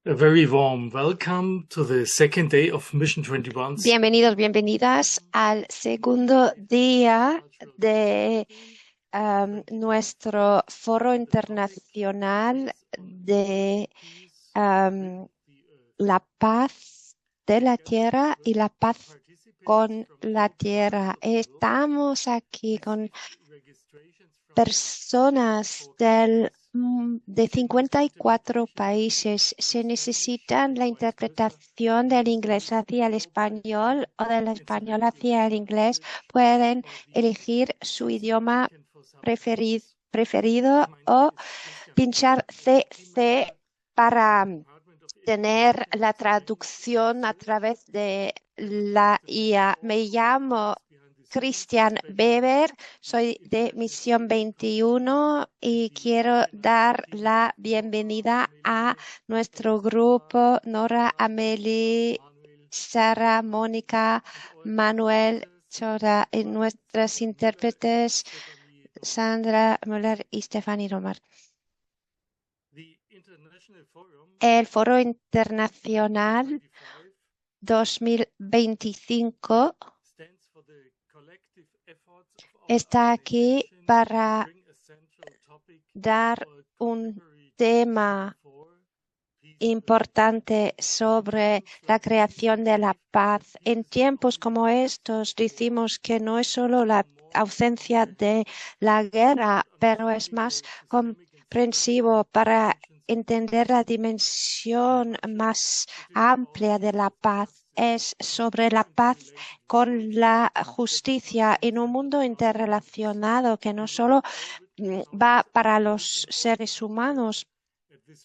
A very warm welcome to the second day of Mission 21's. Bienvenidos, bienvenidas al segundo día de nuestro foro internacional de la paz de la tierra y la paz con la tierra. Estamos aquí con personas de 54 países. Se necesitan la interpretación del inglés hacia el español o del español hacia el inglés. Pueden elegir su idioma preferido o pinchar CC para tener la traducción a través de la IA. Me llamo Christian Weber, soy de Misión 21 y quiero dar la bienvenida a nuestro grupo: Nora, Amelie, Sara, Mónica, Manuel, Chora, y nuestras intérpretes Sandra Müller y Stephanie Romar. El Foro Internacional 2025 está aquí para dar un tema importante sobre la creación de la paz. En tiempos como estos decimos que no es solo la ausencia de la guerra, pero es más comprensivo para entender la dimensión más amplia de la paz. Es sobre la paz con la justicia en un mundo interrelacionado que no solo va para los seres humanos.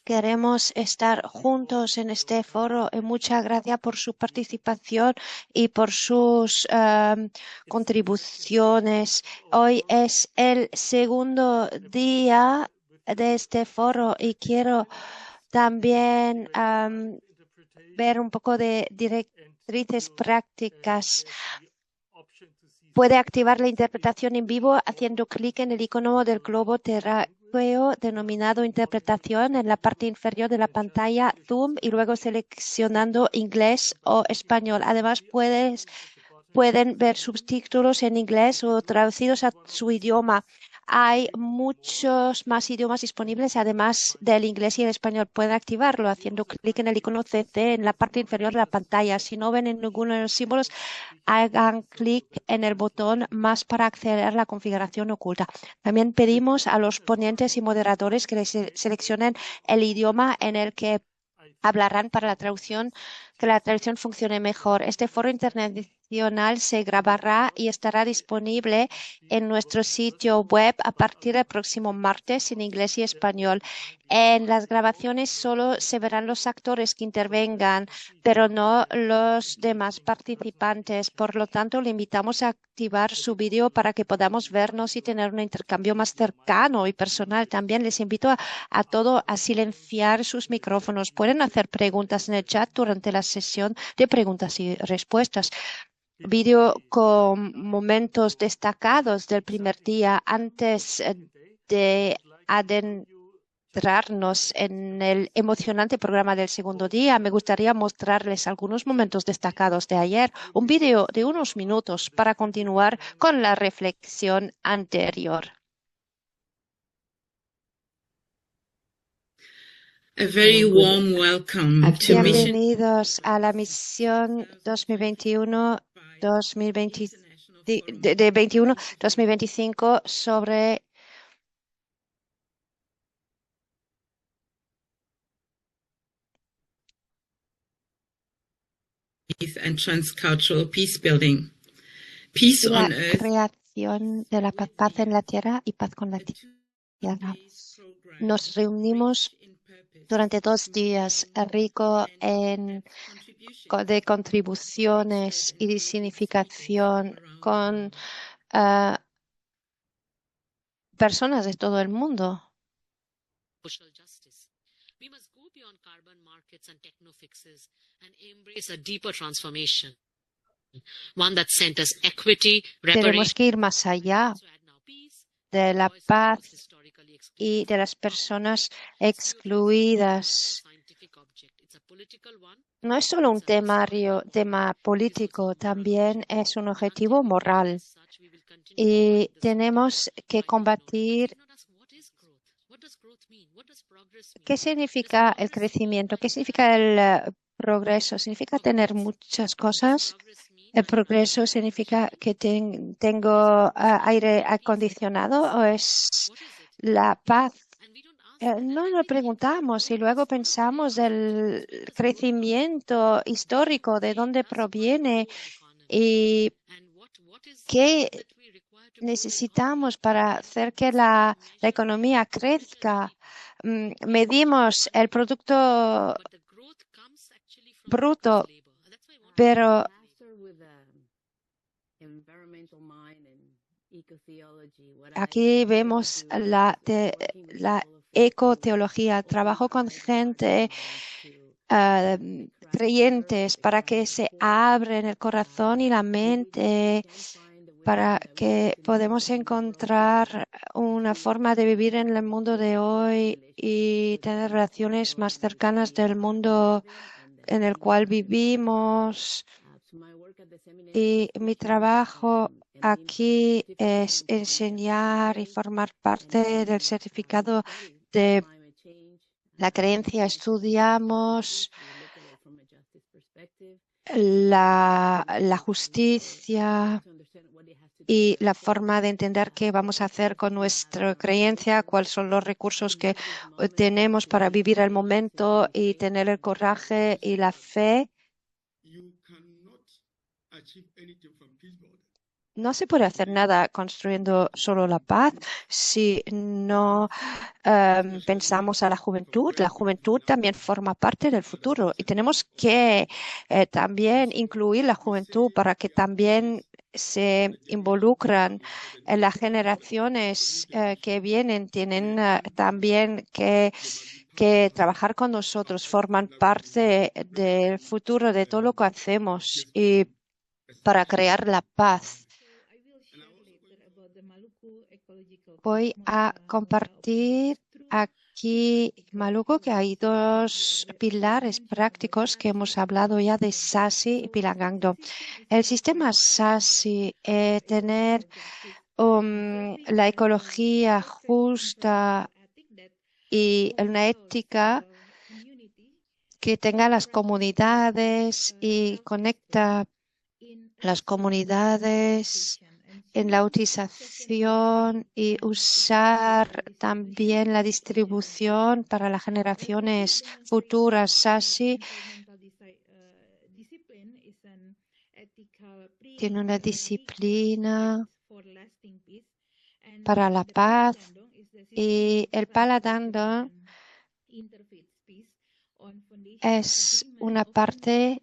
Queremos estar juntos en este foro y muchas gracias por su participación y por sus contribuciones. Hoy es el segundo día de este foro y quiero también ver un poco de directrices prácticas. Puede activar la interpretación en vivo haciendo clic en el icono del globo terráqueo denominado Interpretación en la parte inferior de la pantalla Zoom y luego seleccionando inglés o español. Además, pueden ver subtítulos en inglés o traducidos a su idioma. Hay muchos más idiomas disponibles, además del inglés y el español. Pueden activarlo haciendo clic en el icono CC en la parte inferior de la pantalla. Si no ven en ninguno de los símbolos, hagan clic en el botón más para acceder a la configuración oculta. También pedimos a los ponentes y moderadores que seleccionen el idioma en el que hablarán para que la traducción funcione mejor. Este foro internacional se grabará y estará disponible en nuestro sitio web a partir del próximo martes en inglés y español. En las grabaciones solo se verán los actores que intervengan, pero no los demás participantes. Por lo tanto, le invitamos a activar su vídeo para que podamos vernos y tener un intercambio más cercano y personal. También les invito a todos a silenciar sus micrófonos. Pueden hacer preguntas en el chat durante la sesión de preguntas y respuestas. Vídeo con momentos destacados del primer día. Antes de adentrarnos en el emocionante programa del segundo día, me gustaría mostrarles algunos momentos destacados de ayer. Un vídeo de unos minutos para continuar con la reflexión anterior. A very warm welcome to Mission Bienvenidos a la misión 2021-2025 sobre and Transcultural Peacebuilding. Peace la on earth. creación de la paz en la tierra y paz con la tierra. Nos reunimos durante 2 días rico de contribuciones y de significación con personas de todo el mundo. Social justice. We must go beyond carbon markets and techno fixes and embrace a deeper transformation, one that centers equity, Tenemos reparation. que ir más allá de la paz y de las personas excluidas. no es solo un tema político, también es un objetivo moral. Y tenemos que combatir. ¿Qué significa el crecimiento? ¿Qué significa el progreso? ¿Significa tener muchas cosas? ¿El progreso significa que tengo aire acondicionado o es la paz? No nos preguntamos y luego pensamos del crecimiento histórico, de dónde proviene y qué necesitamos para hacer que la economía crezca. Medimos el producto bruto, pero aquí vemos la ecoteología. Trabajo con gente creyentes para que se abren el corazón y la mente, para que podamos encontrar una forma de vivir en el mundo de hoy y tener relaciones más cercanas del mundo en el cual vivimos. Y mi trabajo aquí es enseñar y formar parte del certificado de la creencia. Estudiamos la justicia y la forma de entender qué vamos a hacer con nuestra creencia, cuáles son los recursos que tenemos para vivir el momento y tener el coraje y la fe. No se puede hacer nada construyendo solo la paz si no pensamos a la juventud. La juventud también forma parte del futuro y tenemos que también incluir la juventud para que también se involucran en las generaciones que vienen. Tienen también que trabajar con nosotros, forman parte del futuro de todo lo que hacemos y para crear la paz. Voy a compartir aquí, Maluco, que hay dos pilares prácticos que hemos hablado ya de SASI y Pilangangdo. El sistema SASI, tener la ecología justa y una ética que tenga las comunidades y conecta las comunidades en la utilización y usar también la distribución para las generaciones futuras. SASI tiene una disciplina para la paz y el Paladando es una parte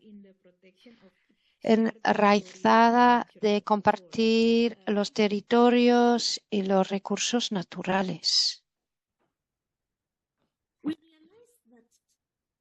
enraizada de compartir los territorios y los recursos naturales. We realize that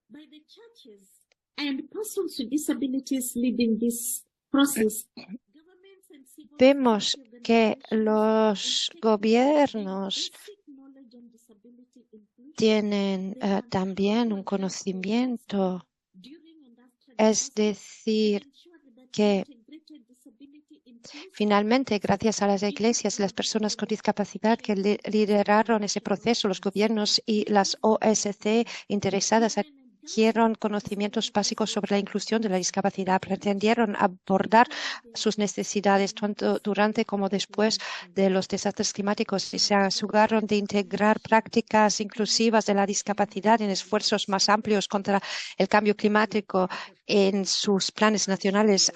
by the churches and persons with disabilities leading this process, governments and civil Vemos society que organizations los gobiernos basic knowledge on disability inclusion tienen también un conocimiento, during and after es decir, ensure that que integrated disability inclusion finalmente, gracias a las iglesias y las personas con discapacidad que lideraron ese proceso, los gobiernos y las OSC interesadas adquirieron conocimientos básicos sobre la inclusión de la discapacidad, pretendieron abordar sus necesidades tanto durante como después de los desastres climáticos y se aseguraron de integrar prácticas inclusivas de la discapacidad en esfuerzos más amplios contra el cambio climático en sus planes nacionales.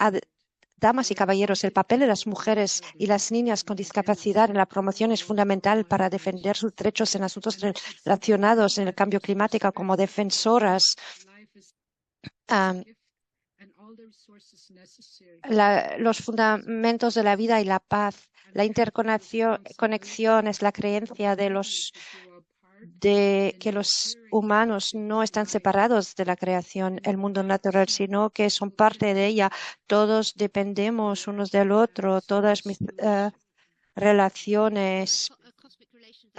Damas y caballeros, el papel de las mujeres y las niñas con discapacidad en la promoción es fundamental para defender sus derechos en asuntos relacionados en el cambio climático como defensoras. Los fundamentos de la vida y la paz. La interconexión es la creencia de que los humanos no están separados de la creación, el mundo natural, sino que son parte de ella. Todos dependemos unos del otro, todas mis relaciones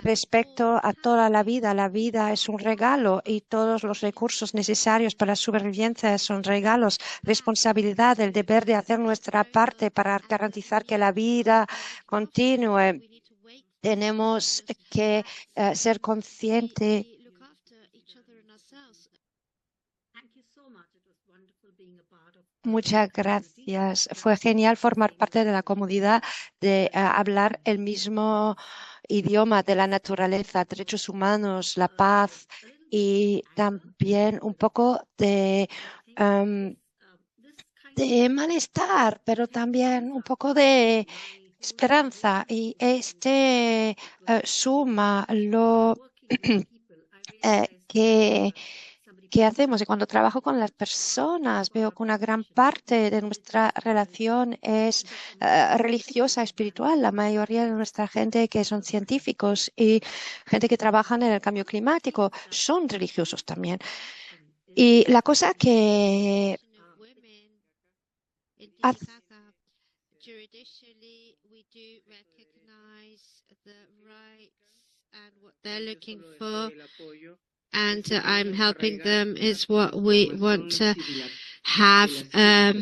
respecto a toda la vida. La vida es un regalo y todos los recursos necesarios para la supervivencia son regalos. Responsabilidad, el deber de hacer nuestra parte para garantizar que la vida continúe. Tenemos que ser conscientes. Muchas gracias. Fue genial formar parte de la comunidad, de hablar el mismo idioma de la naturaleza, derechos humanos, la paz y también un poco de malestar, pero también un poco de esperanza. Y suma lo que hacemos. Y cuando trabajo con las personas, veo que una gran parte de nuestra relación es religiosa, espiritual. La mayoría de nuestra gente que son científicos y gente que trabajan en el cambio climático son religiosos también. Y la cosa que and I'm helping them is what we want to have a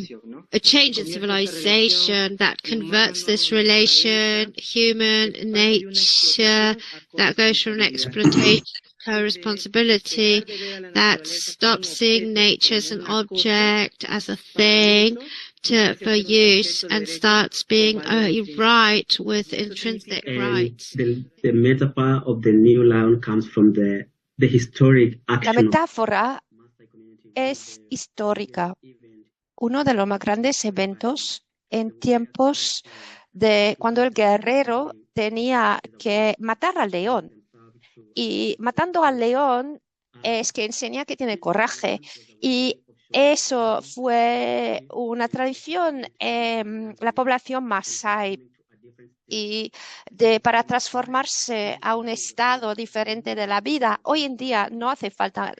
change in civilization that converts this relation, human nature, that goes from exploitation to co-responsibility, that stops seeing nature as an object, as a thing for use, and starts being a right with intrinsic rights. The metaphor of the new lion comes from the historic la action metáfora es histórica. Uno de los más grandes eventos en tiempos de cuando el guerrero tenía que matar al león. Y matando al león es que enseña que tiene coraje. Y eso fue una tradición en la población masái. Y para transformarse a un estado diferente de la vida. Hoy en día no hace falta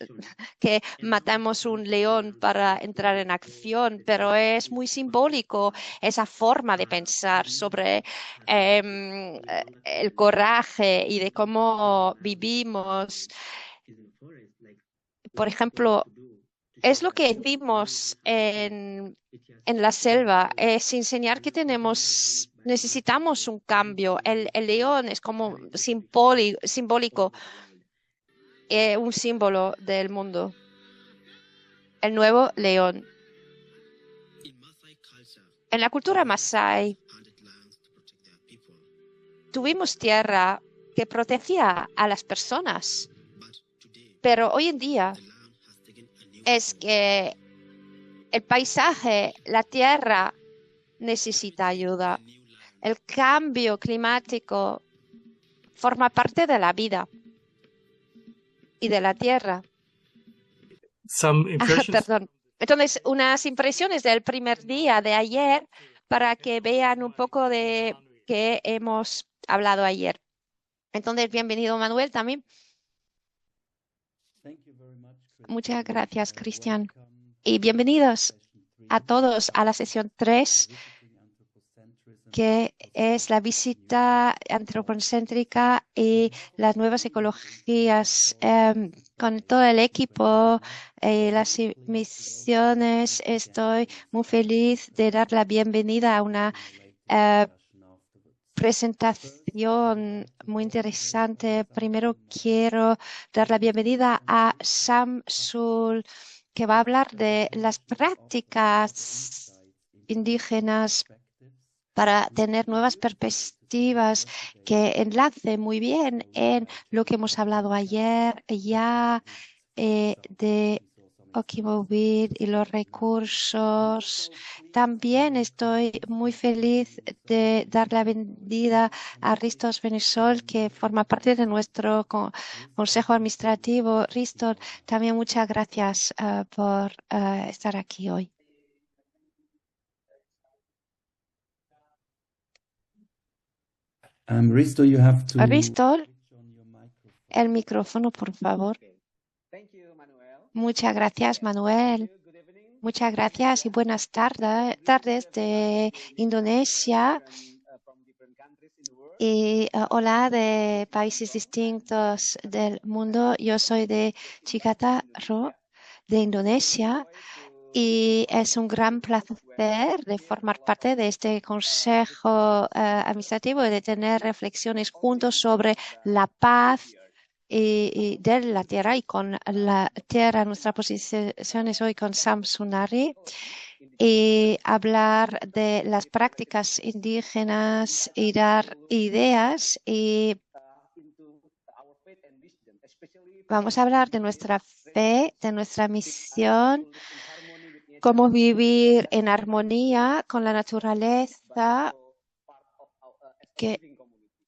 que matemos un león para entrar en acción, pero es muy simbólico esa forma de pensar sobre el coraje y de cómo vivimos. Por ejemplo, es lo que vimos en la selva, es enseñar que necesitamos un cambio. El león es como simbólico, un símbolo del mundo. El nuevo león. En la cultura masái, tuvimos tierra que protegía a las personas, pero hoy en día es que el paisaje, la tierra necesita ayuda. El cambio climático forma parte de la vida y de la tierra. Perdón. Entonces, unas impresiones del primer día de ayer para que vean un poco de qué hemos hablado ayer. Entonces, bienvenido Manuel también. Muchas gracias, Cristian. Y bienvenidos a todos a la sesión 3, que es la visita antropocéntrica y las nuevas ecologías. Con todo el equipo y las misiones, estoy muy feliz de dar la bienvenida a una presentación muy interesante. Primero quiero dar la bienvenida a Sam Sul, que va a hablar de las prácticas indígenas para tener nuevas perspectivas que enlace muy bien en lo que hemos hablado ayer ya de Okimowit y los recursos. También estoy muy feliz de dar la bienvenida a Ristos Benisol, que forma parte de nuestro consejo administrativo. Ristos, también muchas gracias por estar aquí hoy. Risto, you have to... Ristol, el micrófono, por favor. Muchas gracias, Manuel. Muchas gracias y buenas tardes de Indonesia. Y hola de países distintos del mundo. Yo soy de Jakarta, de Indonesia, y es un gran placer de formar parte de este consejo administrativo y de tener reflexiones juntos sobre la paz y de la tierra y con la tierra. Nuestra posición es hoy con Sam Sunari y hablar de las prácticas indígenas y dar ideas. Y vamos a hablar de nuestra fe, de nuestra misión, cómo vivir en armonía con la naturaleza que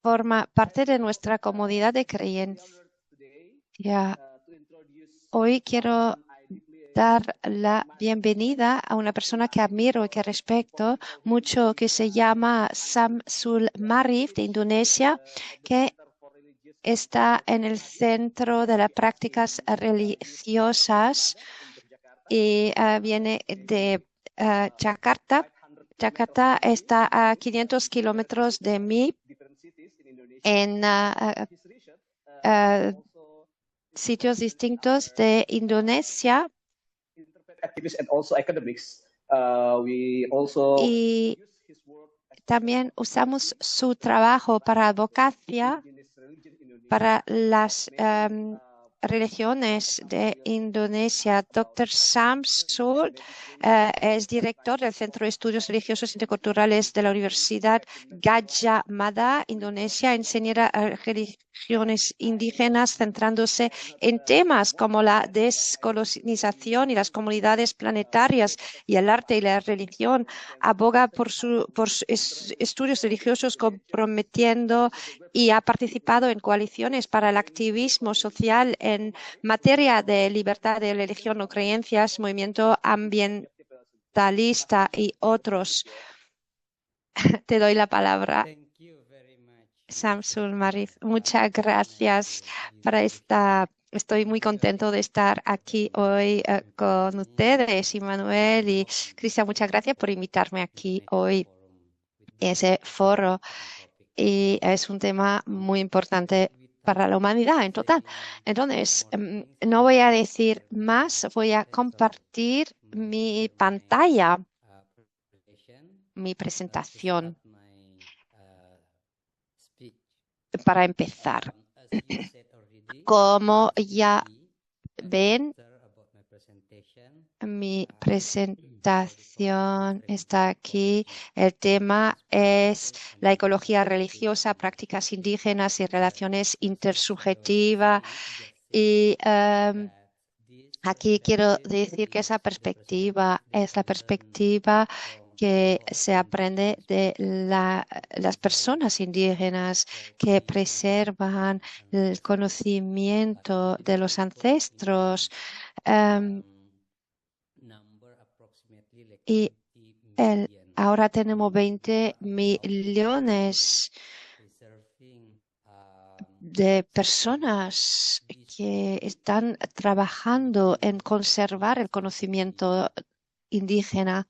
forma parte de nuestra comunidad de creencia. Hoy quiero dar la bienvenida a una persona que admiro y que respeto mucho, que se llama Samsul Marif de Indonesia, que está en el centro de las prácticas religiosas y viene de Jakarta. Jakarta está a 500 kilómetros de mí en sitios distintos de Indonesia. Y también usamos su trabajo para advocacia para las religiones de Indonesia. Dr. Samsul es director del Centro de Estudios Religiosos Interculturales de la Universidad Gadjah Mada, Indonesia. Enseña religiones indígenas centrándose en temas como la descolonización y las comunidades planetarias y el arte y la religión. Aboga por estudios religiosos, comprometiendo y ha participado en coaliciones para el activismo social en materia de libertad de religión o creencias, movimiento ambientalista y otros. Te doy la palabra, Samsul Marif. Muchas gracias para esta. Estoy muy contento de estar aquí hoy con ustedes, Manuel y Cristian. Muchas gracias por invitarme aquí hoy en ese foro. Y es un tema muy importante para la humanidad en total. Entonces, no voy a decir más, voy a compartir mi pantalla, mi presentación para empezar. Como ya ven, mi presentación está aquí. El tema es la ecología religiosa, prácticas indígenas y relaciones intersubjetivas. Y aquí quiero decir que esa perspectiva es la perspectiva que se aprende de las personas indígenas que preservan el conocimiento de los ancestros. Y ahora tenemos 20 millones de personas que están trabajando en conservar el conocimiento indígena.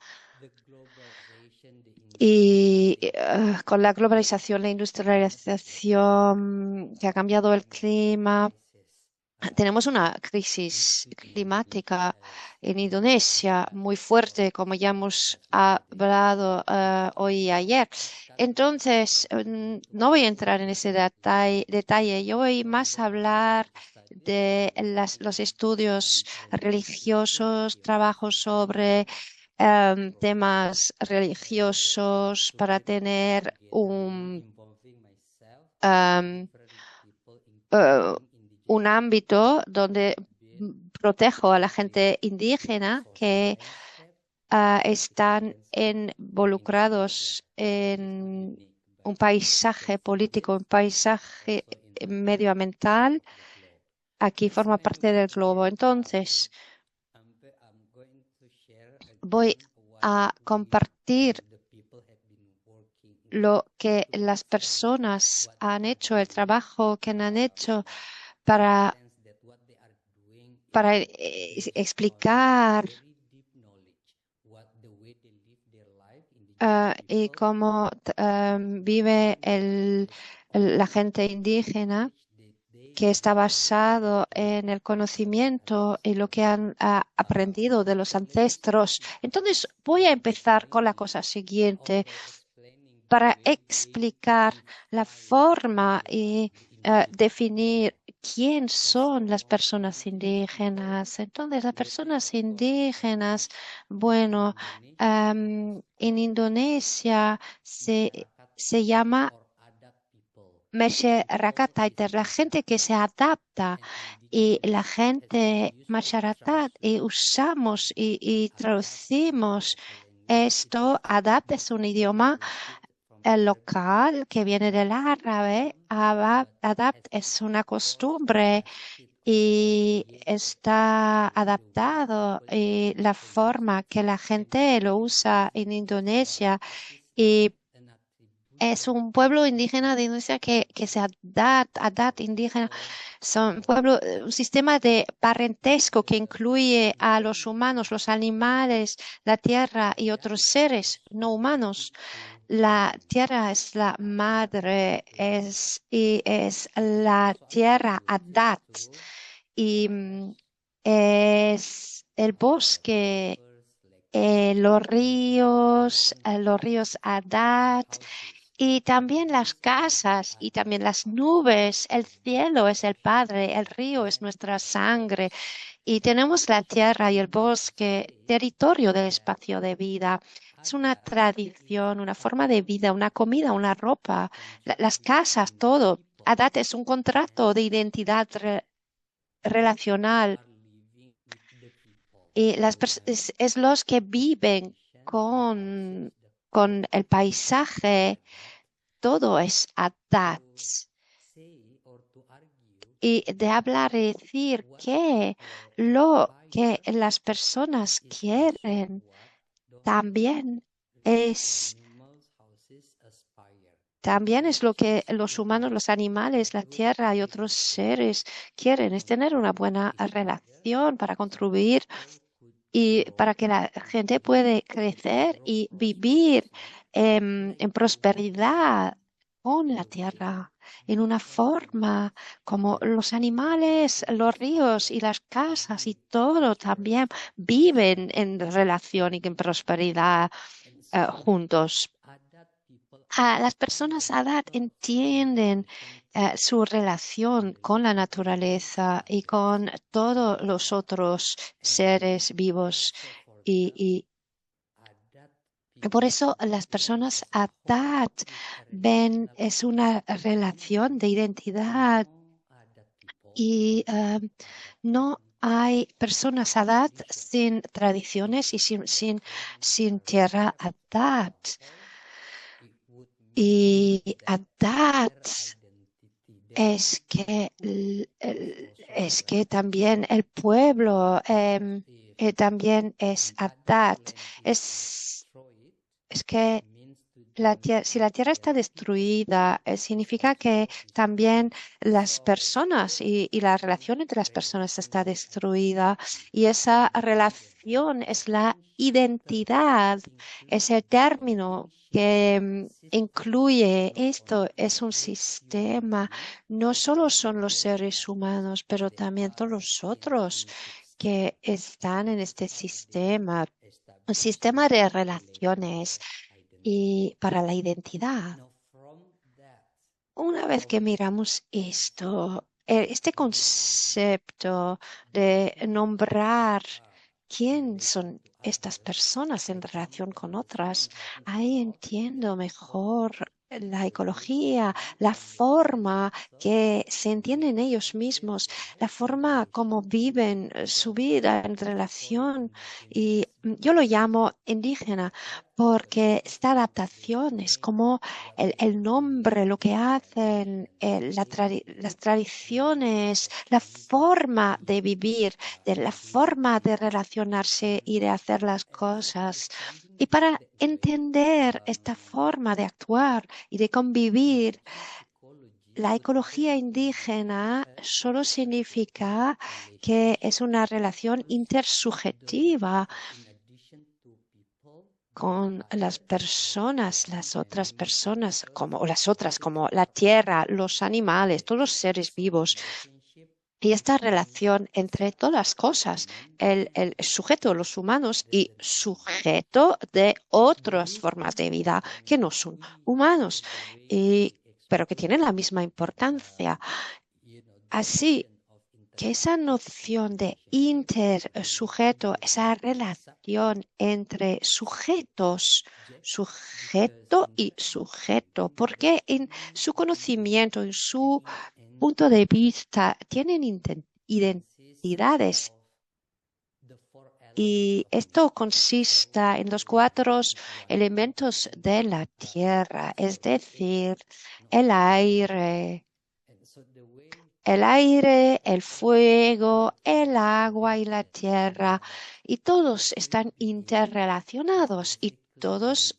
Y con la globalización, la industrialización que ha cambiado el clima, tenemos una crisis climática en Indonesia muy fuerte, como ya hemos hablado hoy y ayer. Entonces, no voy a entrar en ese detalle. Yo voy más a hablar de los estudios religiosos, trabajo sobre temas religiosos para tener un ámbito donde protejo a la gente indígena que están involucrados en un paisaje político, un paisaje medioambiental. Aquí forma parte del globo. Entonces, voy a compartir lo que las personas han hecho, el trabajo que han hecho para explicar y cómo vive la gente indígena, que está basado en el conocimiento y lo que han aprendido de los ancestros. Entonces, voy a empezar con la cosa siguiente para explicar la forma y definir quién son las personas indígenas. Entonces, las personas indígenas, bueno, en Indonesia se llama Masyarakat, la gente que se adapta, y la gente Masyarakat, y usamos y traducimos esto. Adapt es un idioma local que viene del árabe. Adapt es una costumbre y está adaptado, y la forma que la gente lo usa en Indonesia. Y es un pueblo indígena de Indonesia que se adapta indígena. Son un sistema de parentesco que incluye a los humanos, los animales, la tierra y otros seres no humanos. La tierra es la madre, y es la tierra Adat, y es el bosque, los ríos Adat, y también las casas y también las nubes. El cielo es el Padre, el río es nuestra sangre, y tenemos la tierra y el bosque, territorio del espacio de vida. Es una tradición, una forma de vida, una comida, una ropa, las casas, todo. Adat es un contrato de identidad relacional, y es los que viven con el paisaje. Todo es Adat. Y de hablar y decir que lo que las personas quieren también es, también es lo que los humanos, los animales, la tierra y otros seres quieren, es tener una buena relación para contribuir y para que la gente pueda crecer y vivir en prosperidad con la tierra, en una forma como los animales, los ríos y las casas y todo también viven en relación y en prosperidad juntos. Las personas Adat entienden su relación con la naturaleza y con todos los otros seres vivos, y por eso las personas Adat ven es una relación de identidad, y no hay personas Adat sin tradiciones y sin tierra Adat. Y Adat es que también el pueblo también es Adat. Es que si la tierra está destruida, significa que también las personas y la relación entre las personas está destruida. Y esa relación es la identidad, ese término que incluye esto, es un sistema. No solo son los seres humanos, pero también todos los otros que están en este sistema, un sistema de relaciones y para la identidad. Una vez que miramos esto, este concepto de nombrar quién son estas personas en relación con otras, ahí entiendo mejor la ecología, la forma que se entienden ellos mismos, la forma como viven su vida en relación. Y yo lo llamo indígena porque esta adaptación es como el nombre, lo que hacen, las tradiciones, la forma de vivir, de la forma de relacionarse y de hacer las cosas. Y para entender esta forma de actuar y de convivir, la ecología indígena solo significa que es una relación intersubjetiva con las personas, como la tierra, los animales, todos los seres vivos. Y esta relación entre todas las cosas, el sujeto, los humanos y sujeto de otras formas de vida que no son humanos, pero que tienen la misma importancia. Así que esa noción de intersujeto, esa relación entre sujetos, sujeto y sujeto, porque en su conocimiento, en su punto de vista, tienen identidades. Y esto consiste en los 4 elementos de la tierra, es decir, el aire, el fuego, el agua y la tierra, y todos están interrelacionados y todos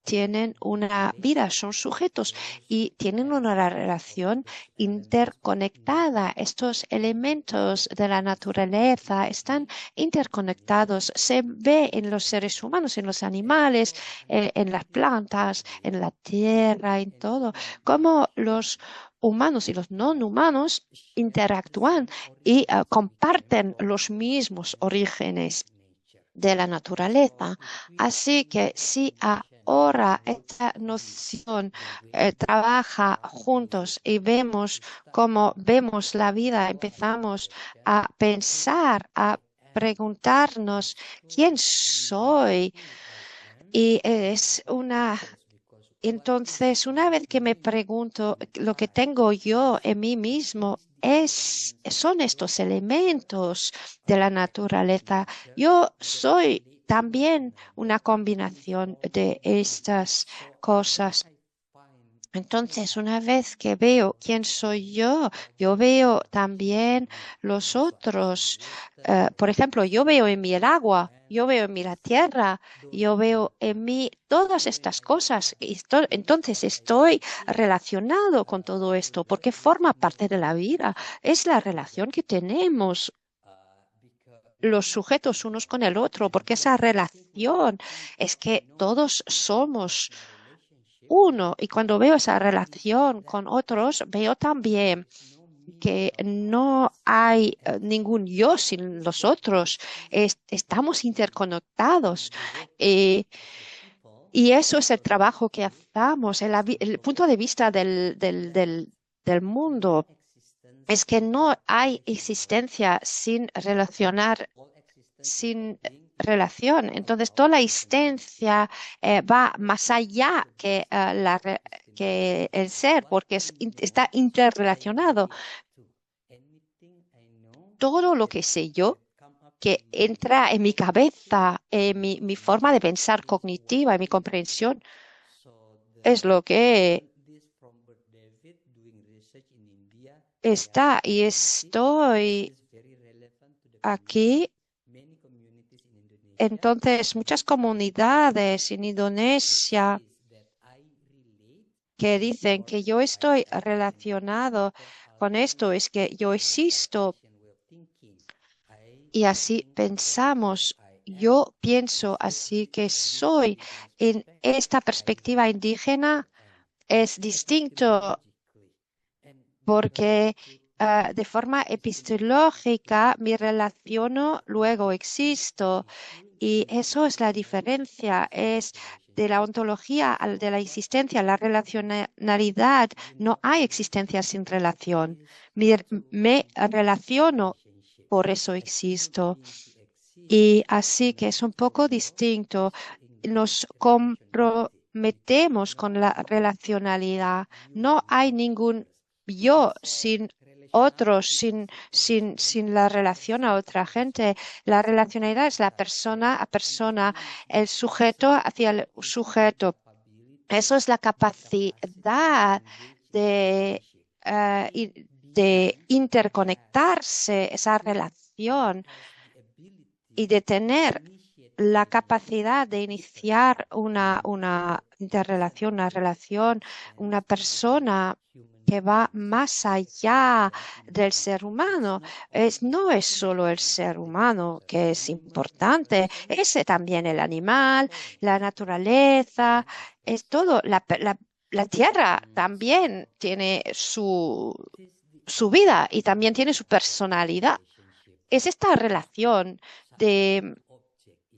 tienen una vida, son sujetos y tienen una relación interconectada. Estos elementos de la naturaleza están interconectados. Se ve en los seres humanos, en los animales, en las plantas, en la tierra, en todo, cómo los humanos y los no humanos interactúan y comparten los mismos orígenes de la naturaleza. Así que si ahora esta noción trabaja juntos y vemos cómo vemos la vida, empezamos a pensar, a preguntarnos quién soy. Y entonces, una vez que me pregunto lo que tengo yo en mí mismo, son estos elementos de la naturaleza. Yo soy también una combinación de estas cosas. Entonces, una vez que veo quién soy yo veo también los otros. Por ejemplo, yo veo en mí el agua, yo veo en mí la tierra, yo veo en mí todas estas cosas. Entonces, estoy relacionado con todo esto porque forma parte de la vida. Es la relación que tenemos los sujetos unos con el otro, porque esa relación es que todos somos uno, y cuando veo esa relación con otros, veo también que no hay ningún yo sin los otros. Estamos interconectados. Y eso es el trabajo que hacemos. El punto de vista del mundo es que no hay existencia sin relación. Entonces, toda la existencia va más allá que el ser, porque está interrelacionado. Todo lo que sé yo, que entra en mi cabeza, en mi forma de pensar cognitiva, en mi comprensión, es lo que está. Y estoy aquí. Entonces, muchas comunidades en Indonesia que dicen que yo estoy relacionado con esto, es que yo existo y así pensamos. Yo pienso así que soy. En esta perspectiva indígena es distinto porque de forma epistemológica me relaciono, luego existo. Y eso es la diferencia, es de la ontología al de la existencia, la relacionalidad. No hay existencia sin relación. Me relaciono, por eso existo. Y así que es un poco distinto. Nos comprometemos con la relacionalidad. No hay ningún yo sin otros, sin la relación a otra gente. La relacionalidad es la persona a persona, el sujeto hacia el sujeto. Eso es la capacidad de interconectarse, esa relación y de tener la capacidad de iniciar una interrelación, una relación, una persona que va más allá del ser humano. No es solo el ser humano que es importante, es también el animal, la naturaleza, es todo. La tierra también tiene su vida y también tiene su personalidad. Es esta relación de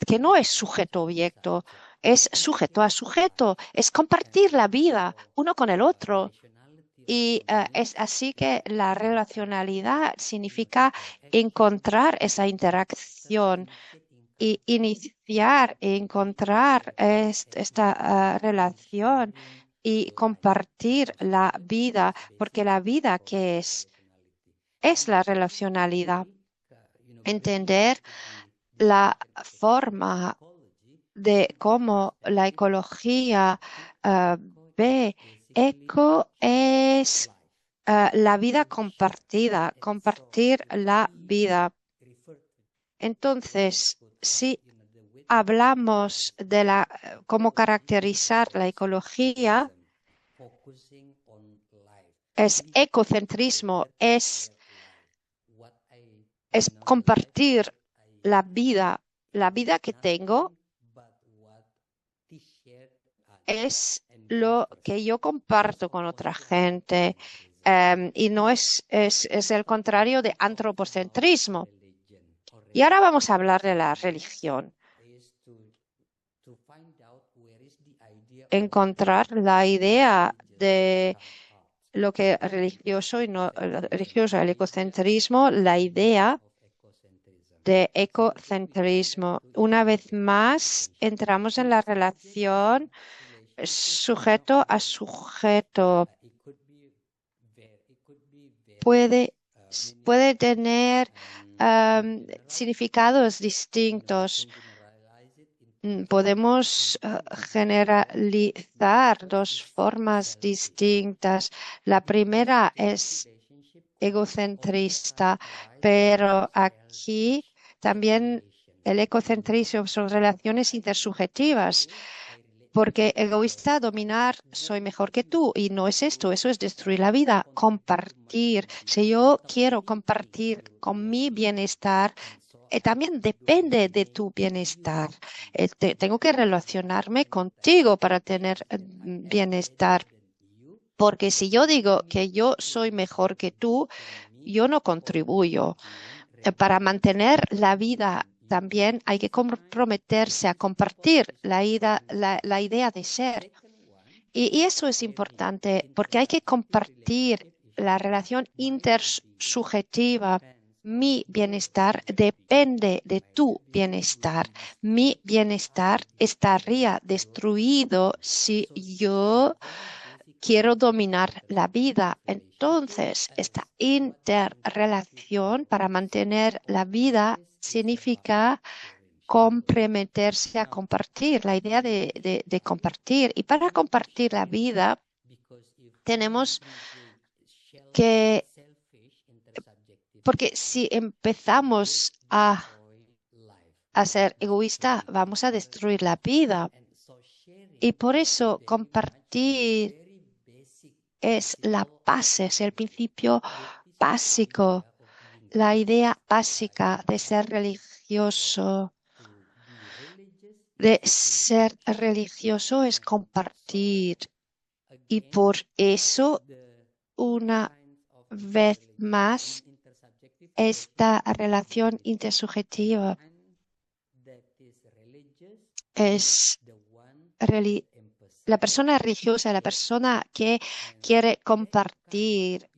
que no es sujeto-objeto, es sujeto a sujeto, es compartir la vida uno con el otro. Y es así que la relacionalidad significa encontrar esa interacción y iniciar e encontrar esta relación y compartir la vida, porque la vida que es la relacionalidad. Entender la forma de cómo la ecología ve eco es la vida compartida, compartir la vida. Entonces, si hablamos de cómo caracterizar la ecología, es ecocentrismo, es compartir la vida que tengo es lo que yo comparto con otra gente y no es el contrario de antropocentrismo. Y ahora vamos a hablar de la religión. Encontrar la idea de lo que es religioso y no religioso, el ecocentrismo, la idea de ecocentrismo. Una vez más, entramos en la relación sujeto a sujeto. Puede tener significados distintos. Podemos generalizar dos formas distintas. La primera es egocentrista, pero aquí también el ecocentrismo son relaciones intersubjetivas, porque egoísta, dominar, soy mejor que tú, y no es esto, eso es destruir la vida, compartir. Si yo quiero compartir con mi bienestar, también depende de tu bienestar. Tengo que relacionarme contigo para tener bienestar. Porque si yo digo que yo soy mejor que tú, yo no contribuyo. Para mantener la vida también hay que comprometerse a compartir la idea de ser. Y eso es importante porque hay que compartir la relación intersubjetiva. Mi bienestar depende de tu bienestar. Mi bienestar estaría destruido si yo quiero dominar la vida. Entonces, esta interrelación para mantener la vida significa comprometerse a compartir, la idea de compartir. Y para compartir la vida, tenemos que, porque si empezamos a ser egoístas, vamos a destruir la vida. Y por eso compartir es la base, es el principio básico, la idea básica de ser religioso. De ser religioso es compartir. Y por eso, una vez más, esta relación intersubjetiva es la persona religiosa, la persona que quiere compartir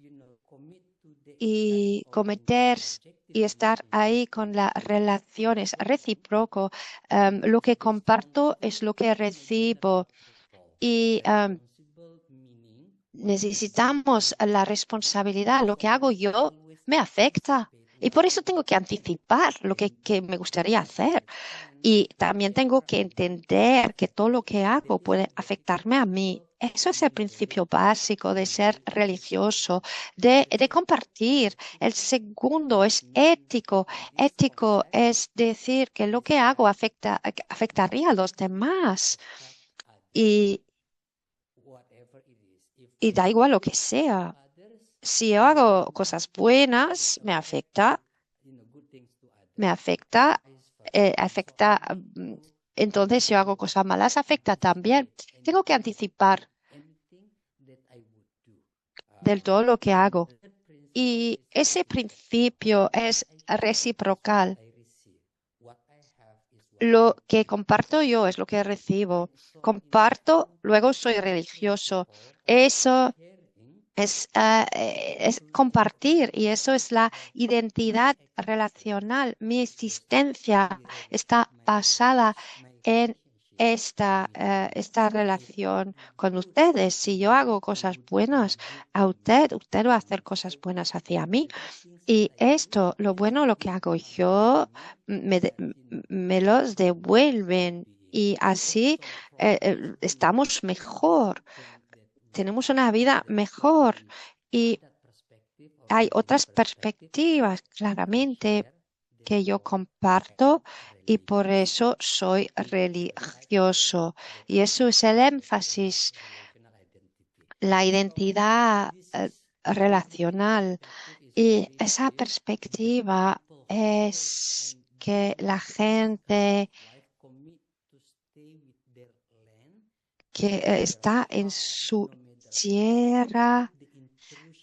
y cometer y estar ahí con las relaciones recíproco. Lo que comparto es lo que recibo y necesitamos la responsabilidad. Lo que hago yo me afecta y por eso tengo que anticipar lo que me gustaría hacer. Y también tengo que entender que todo lo que hago puede afectarme a mí. Eso es el principio básico de ser religioso, de compartir. El segundo es ético. Ético es decir que lo que hago afectaría a los demás. Y da igual lo que sea. si yo hago cosas buenas, afecta, entonces si yo hago cosas malas, afecta también. Tengo que anticipar del todo lo que hago. Y ese principio es reciprocal. Lo que comparto yo es lo que recibo. Comparto, luego soy religioso. Eso es compartir y eso es la identidad relacional. Mi existencia está basada en esta relación con ustedes. Si yo hago cosas buenas a usted va a hacer cosas buenas hacia mí. Y esto, lo bueno, lo que hago yo, me los devuelven y así estamos mejor, tenemos una vida mejor y hay otras perspectivas claramente que yo comparto y por eso soy religioso. Y eso es el énfasis, la identidad relacional. Y esa perspectiva es que la gente que está en su tierra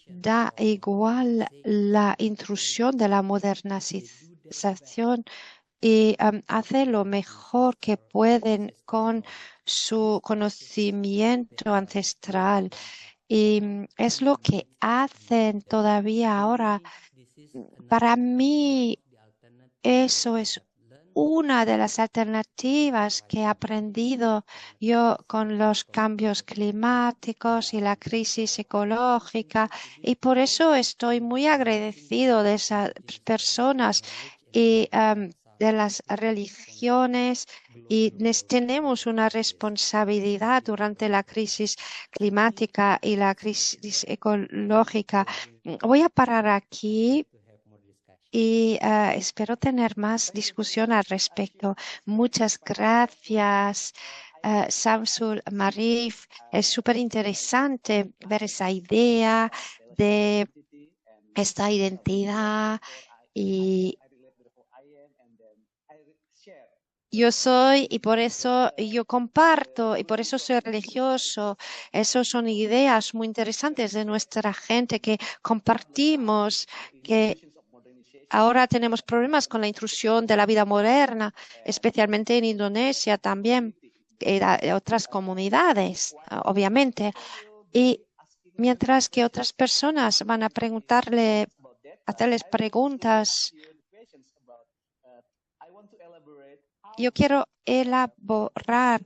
da igual la intrusión de la modernización y hace lo mejor que pueden con su conocimiento ancestral. Y es lo que hacen todavía ahora. Para mí, eso es una de las alternativas que he aprendido yo con los cambios climáticos y la crisis ecológica. Y por eso estoy muy agradecido de esas personas y de las religiones. Y tenemos una responsabilidad durante la crisis climática y la crisis ecológica. Voy a parar aquí y espero tener más discusión al respecto. Muchas gracias, Samsul Marif. Es súper interesante ver esa idea de esta identidad y yo soy y por eso yo comparto y por eso soy religioso. Esas son ideas muy interesantes de nuestra gente que compartimos, que ahora tenemos problemas con la intrusión de la vida moderna, especialmente en Indonesia también, y otras comunidades, obviamente. Y mientras que otras personas van a hacerles preguntas, yo quiero elaborar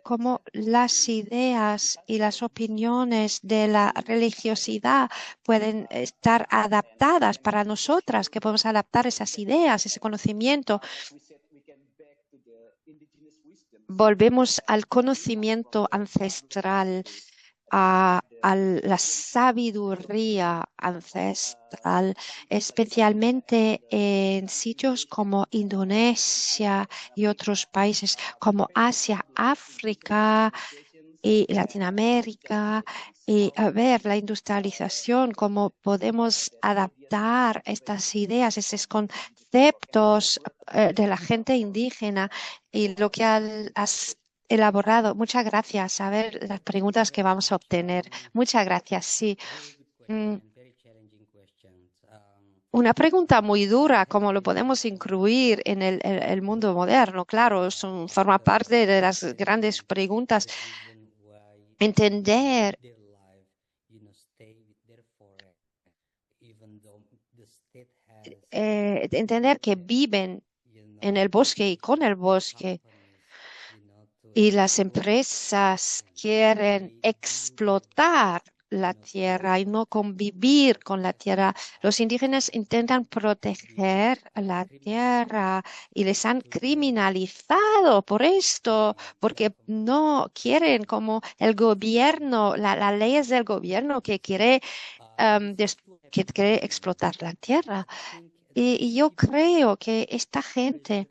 cómo las ideas y las opiniones de la religiosidad pueden estar adaptadas para nosotras, que podemos adaptar esas ideas, ese conocimiento. Volvemos al conocimiento ancestral, a la sabiduría ancestral, especialmente en sitios como Indonesia y otros países como Asia, África y Latinoamérica, y a ver la industrialización, cómo podemos adaptar estas ideas, esos conceptos de la gente indígena y lo que has elaborado. Muchas gracias. A ver las preguntas que vamos a obtener. Muchas gracias. Sí. Una pregunta muy dura, ¿cómo lo podemos incluir en el mundo moderno? Claro, forma parte de las grandes preguntas. Entender que viven en el bosque y con el bosque y las empresas quieren explotar la tierra y no convivir con la tierra. Los indígenas intentan proteger la tierra y les han criminalizado por esto, porque no quieren como el gobierno, la ley es del gobierno que quiere explotar la tierra. Y yo creo que esta gente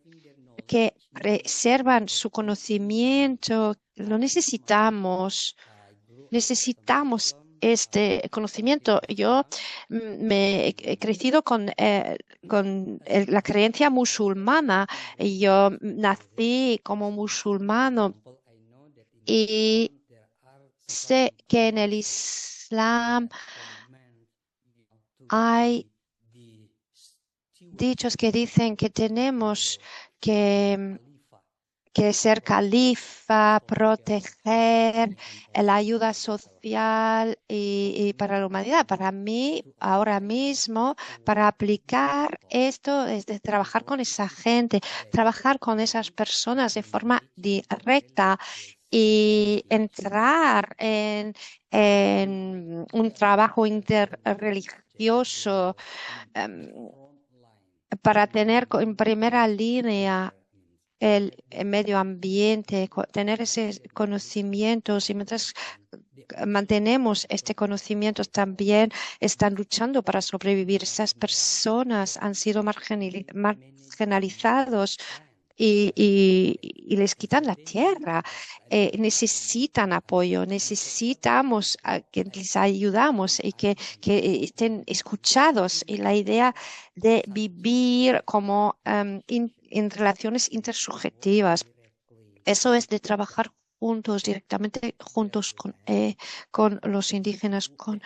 que reservan su conocimiento, lo necesitamos. Necesitamos este conocimiento. Yo me he crecido con la creencia musulmana. Yo nací como musulmano y sé que en el Islam hay dichos que dicen que tenemos que ser califa, proteger la ayuda social y para la humanidad. Para mí, ahora mismo, para aplicar esto es de trabajar con esa gente, trabajar con esas personas de forma directa y entrar en un trabajo interreligioso para tener en primera línea el medio ambiente, tener esos conocimientos y mientras mantenemos este conocimiento también están luchando para sobrevivir. Esas personas han sido marginalizados y les quitan la tierra. Necesitan apoyo, necesitamos que les ayudamos y que estén escuchados. Y la idea de vivir como en relaciones intersubjetivas, eso es de trabajar juntos, directamente juntos con los indígenas, con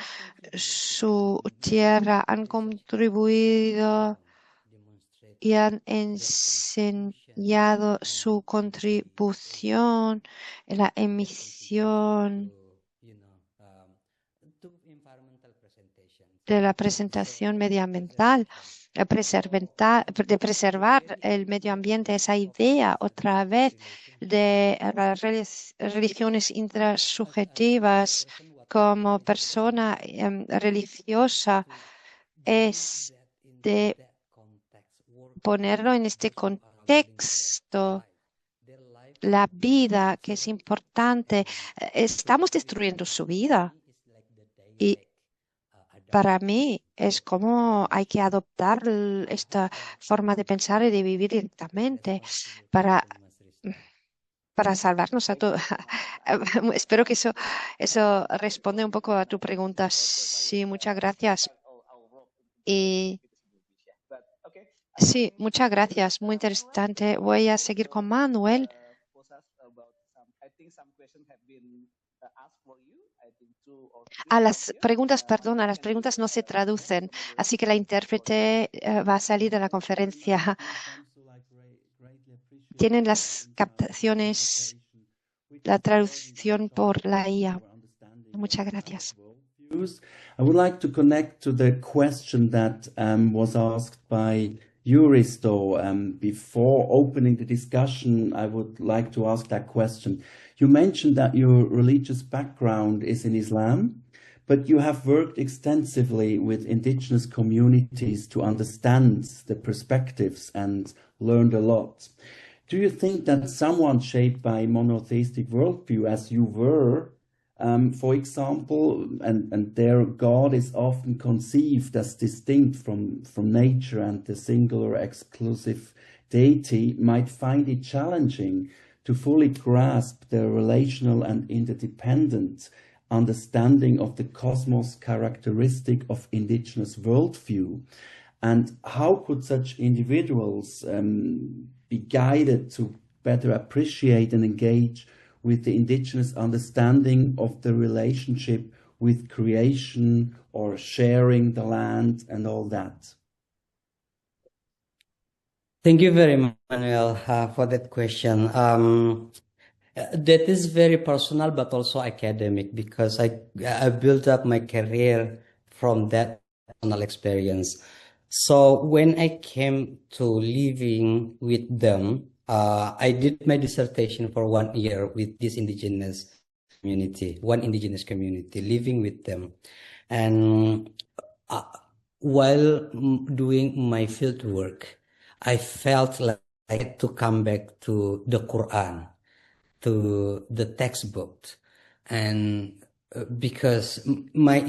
su tierra. Han contribuido y han enseñado su contribución en la emisión de la presentación medioambiental, de preservar el medio ambiente, esa idea otra vez de las religiones intersubjetivas como persona religiosa es de ponerlo en este contexto, la vida que es importante. Estamos destruyendo su vida y para mí es como hay que adoptar esta forma de pensar y de vivir directamente para salvarnos a todos. Espero que eso responde un poco a tu pregunta. Sí, muchas gracias. Y sí, muchas gracias. Muy interesante. Voy a seguir con Manuel. Las preguntas no se traducen, así que la intérprete va a salir de la conferencia. Tienen las captaciones, la traducción por la IA. Muchas gracias. I would like to connect to the question that was asked by Euristo. Before opening the discussion, I would like to ask that question. You mentioned that your religious background is in Islam, but you have worked extensively with indigenous communities to understand the perspectives and learned a lot. Do you think that someone shaped by monotheistic worldview as you were, for example, and their God is often conceived as distinct from nature and the singular exclusive deity, might find it challenging to fully grasp the relational and interdependent understanding of the cosmos characteristic of indigenous worldview? And how could such individuals be guided to better appreciate and engage with the indigenous understanding of the relationship with creation or sharing the land and all that? Thank you very much, Manuel, for that question. That is very personal, but also academic, because I built up my career from that personal experience. So when I came to living with them, I did my dissertation for 1 year with this indigenous community, living with them. And while doing my field work, I felt like I had to come back to the Quran, to the textbook. And because my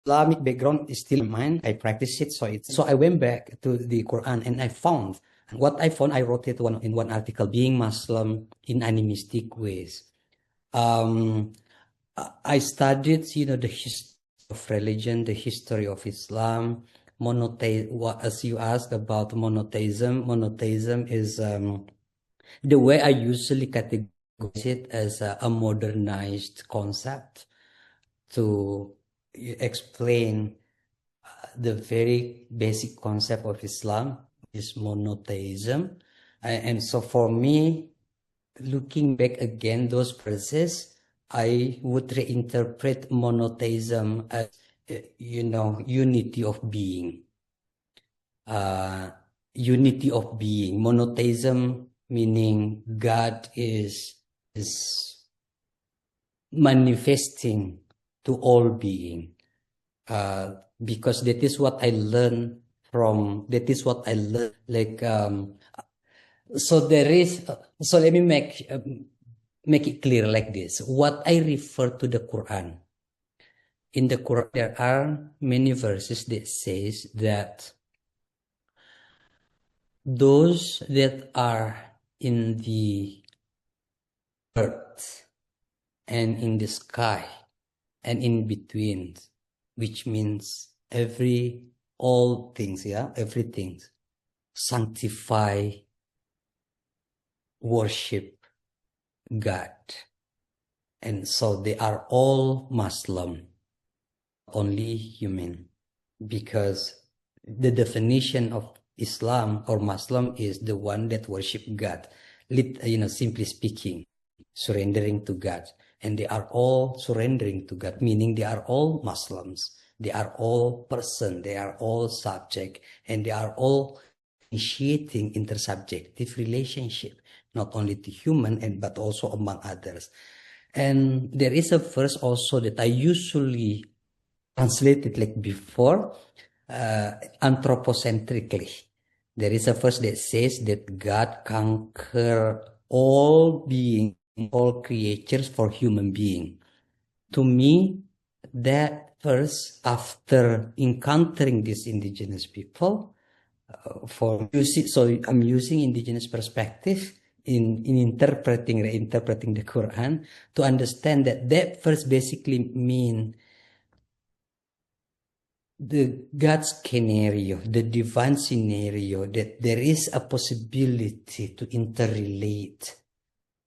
Islamic background is still mine. I practice it, so I went back to the Quran and I found what I found, I wrote it in one article, being Muslim in animistic ways. I studied, the history of religion, the history of Islam, monotheism. As you asked about monotheism, monotheism is the way I usually categorize it as a modernized concept to explain the very basic concept of Islam is monotheism. And so for me, looking back again, those verses, I would reinterpret monotheism as, unity of being. Unity of being. Monotheism meaning God is manifesting to all being. Because that is what I learned so there is, so let me make it clear like this. What I refer to the Quran. In the Quran, there are many verses that says that those that are in the earth and in the sky and in between, which means all things, everything, sanctify, worship God. And so they are all Muslim, only human, because the definition of Islam or Muslim is the one that worship God, simply speaking, surrendering to God. And they are all surrendering to God, meaning they are all Muslims. They are all person, they are all subject, and they are all initiating intersubjective relationship, not only to human but also among others. And there is a verse also that I usually translate it like before, anthropocentrically. There is a verse that says that God conquer all beings, all creatures for human being. To me, that verse, after encountering these indigenous people, so I'm using indigenous perspective in reinterpreting the Quran to understand that verse basically mean the God scenario, the divine scenario, that there is a possibility to interrelate,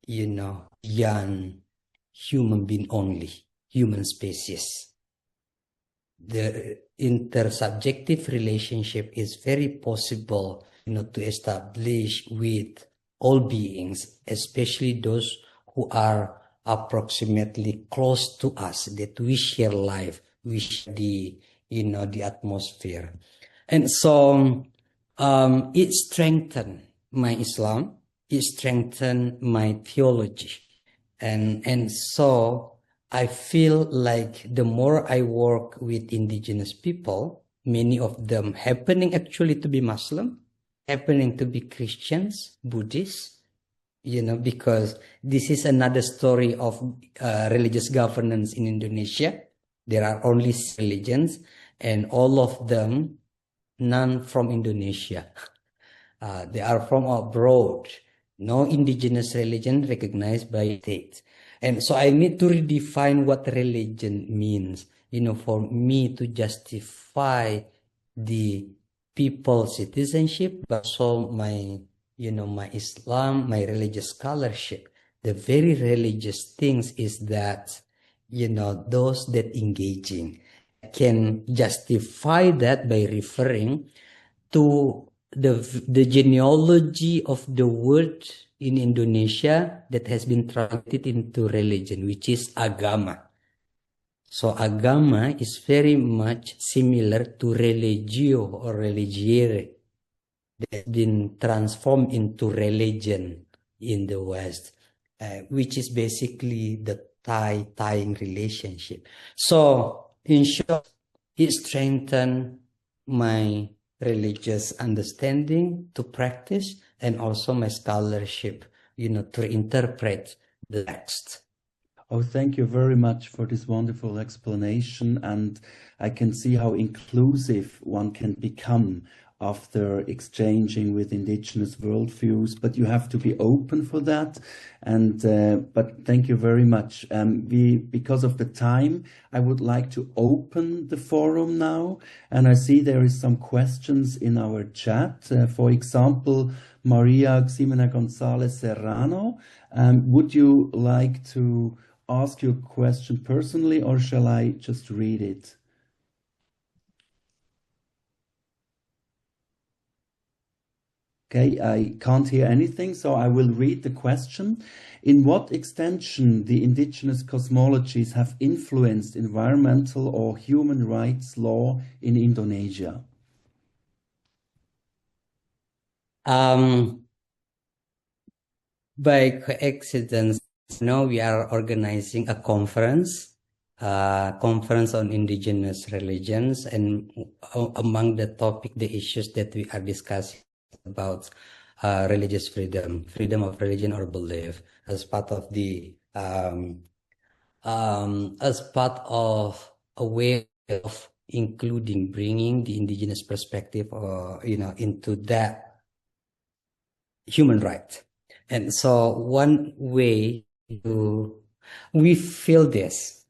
beyond human being only, human species. The intersubjective relationship is very possible, to establish with all beings, especially those who are approximately close to us, that we share life, we share the atmosphere. And so it strengthened my Islam, it strengthened my theology. And so I feel like the more I work with indigenous people, many of them happening actually to be Muslim, happening to be Christians, Buddhists, because this is another story of religious governance in Indonesia. There are only 6 religions, and all of them, none from Indonesia. They are from abroad. No indigenous religion recognized by state. And so I need to redefine what religion means, for me to justify the people's citizenship, but also my Islam, my religious scholarship. The very religious things is that, those that engaging can justify that by referring to the genealogy of the word in Indonesia that has been translated into religion, which is agama. So agama is very much similar to religio or religiere that has been transformed into religion in the West, which is basically the tying relationship. So in short, it strengthened my religious understanding to practice, and also my scholarship, to interpret the text. Oh, thank you very much for this wonderful explanation. And I can see how inclusive one can become after exchanging with indigenous worldviews, but you have to be open for that. And but thank you very much. Because of the time, I would like to open the forum now, and I see there is some questions in our chat. For example, Maria Ximena Gonzalez Serrano, would you like to ask your question personally, or shall I just read it? Okay, I can't hear anything, so I will read the question. In what extension the indigenous cosmologies have influenced environmental or human rights law in Indonesia? By coincidence, now we are organizing a conference on indigenous religions, and among the topic, the issues that we are discussing about religious freedom of religion or belief, as part of the as part of a way of including bringing the indigenous perspective, into that human right. And so one way we feel this,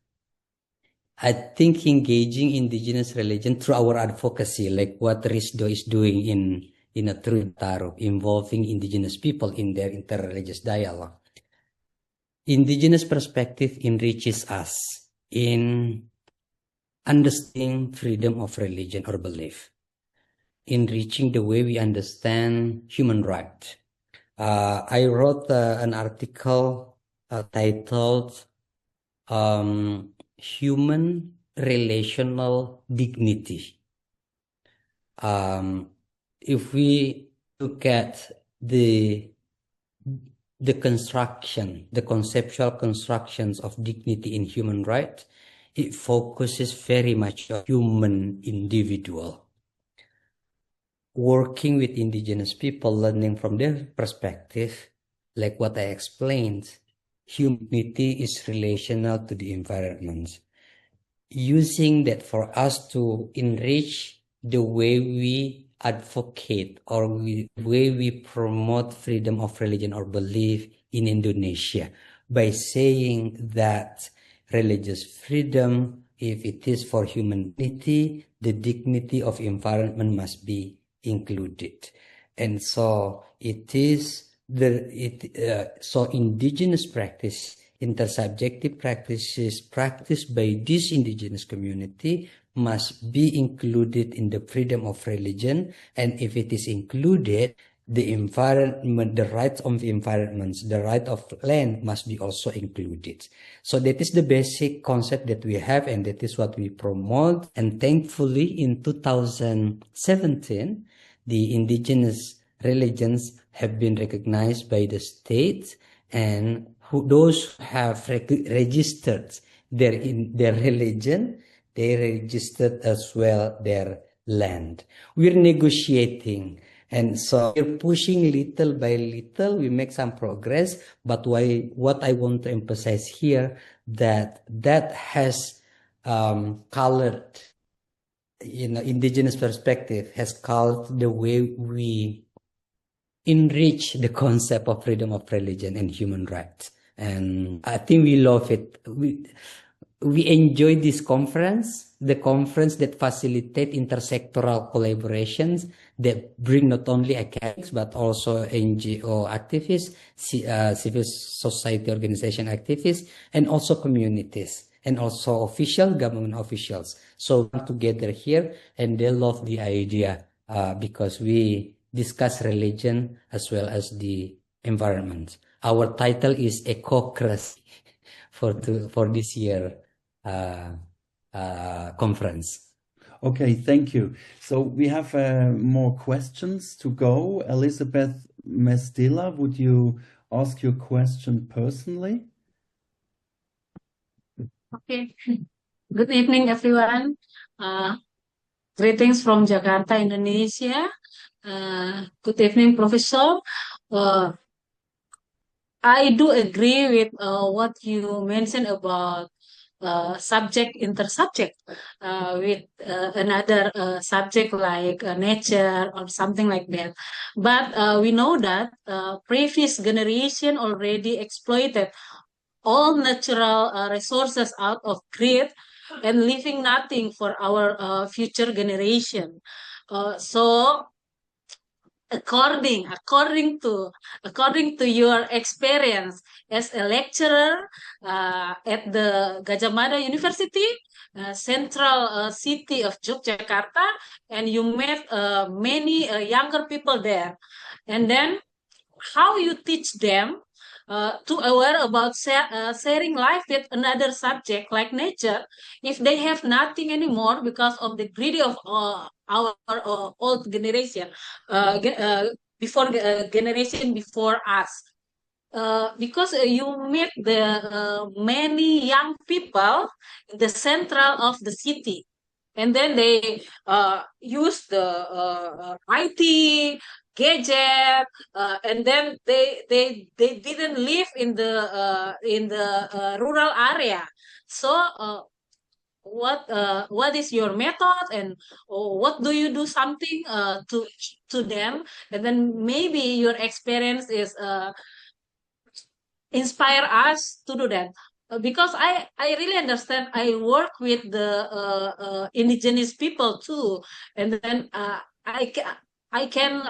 I think, engaging indigenous religion through our advocacy, like what Risdo is doing in a True Taro, involving indigenous people in their interreligious dialogue. Indigenous perspective enriches us in understanding freedom of religion or belief, enriching the way we understand human rights. I wrote an article titled Human Relational Dignity. If we look at the conceptual constructions of dignity in human rights, it focuses very much on human individual. Working with indigenous people, learning from their perspective, like what I explained, humanity is relational to the environment. Using that for us to enrich the way we advocate or the way we promote freedom of religion or belief in Indonesia, by saying that religious freedom, if it is for humanity, the dignity of environment must be included. And so it is so indigenous practice, intersubjective practices practiced by this indigenous community must be included in the freedom of religion. And if it is included, the environment, the rights of environments, the right of land must be also included. So that is the basic concept that we have, and that is what we promote. And thankfully, in 2017, the indigenous religions have been recognized by the state, and those who have registered their religion, they registered as well their land. We're negotiating, and so we're pushing little by little. We make some progress, but what I want to emphasize here, that has colored, indigenous perspective has colored the way we enrich the concept of freedom of religion and human rights. And I think we love it. We enjoy this conference, the conference that facilitate intersectoral collaborations that bring not only academics, but also NGO activists, civil society organization activists, and also communities, and also government officials. So we come together here, and they love the idea because we discuss religion as well as the environment. Our title is Ecocracy for this year conference. Okay, thank you. So we have more questions to go. Elizabeth Mestilla, would you ask your question personally? Okay. Good evening, everyone. Greetings from Jakarta, Indonesia. Good evening, Professor. I do agree with what you mentioned about subject intersubject with another subject like nature or something like that. But we know that previous generation already exploited all natural resources out of greed and leaving nothing for our future generation. So according to your experience as a lecturer at the Gajah Mada University, central city of Yogyakarta, and you met many younger people there, and then how you teach them to aware about sharing life with another subject like nature if they have nothing anymore because of the greedy of our old generation before generation before us. Because you meet the many young people in the central of the city, and then they use the IT gadget, and then they didn't live in the rural area. So what is your method, and what do you do something to them, and then maybe your experience is inspire us to do that. Because I really understand. I work with the indigenous people too, and then I can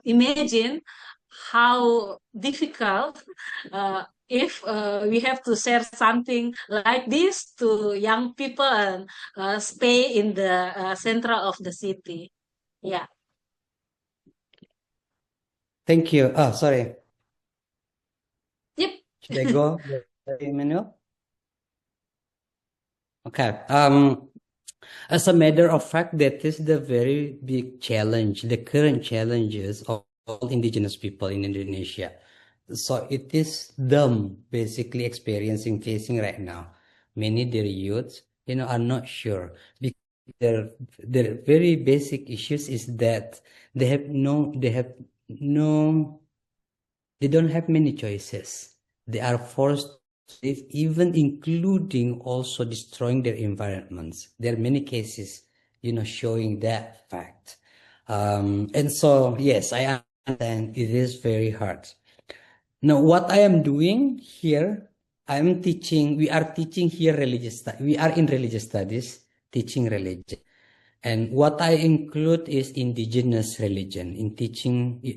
imagine how difficult if we have to share something like this to young people and stay in the center of the city. Yeah. Thank you. Oh, sorry. Yep. Should I go, Emmanuel? Okay. As a matter of fact, that is the very big challenge, the current challenges of all indigenous people in Indonesia. So it is them basically facing right now. Many their youths, are not sure because their very basic issues is that they don't have many choices. They are forced to live, even including also destroying their environments. There are many cases, showing that fact. And so, yes, I understand it is very hard. Now, what I am doing here, we are teaching here we are in religious studies, teaching religion. And what I include is indigenous religion in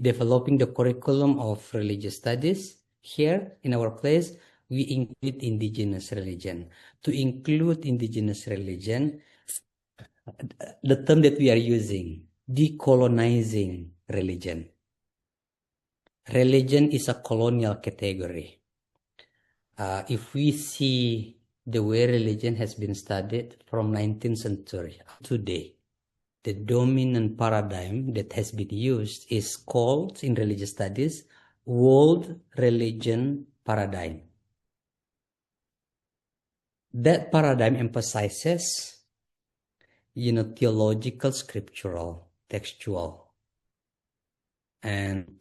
developing the curriculum of religious studies. Here in our place, we include indigenous religion. To include indigenous religion, the term that we are using, decolonizing religion. Religion is a colonial category. If we see the way religion has been studied from 19th century up to today, the dominant paradigm that has been used is called in religious studies world religion paradigm. That paradigm emphasizes, theological, scriptural, textual. And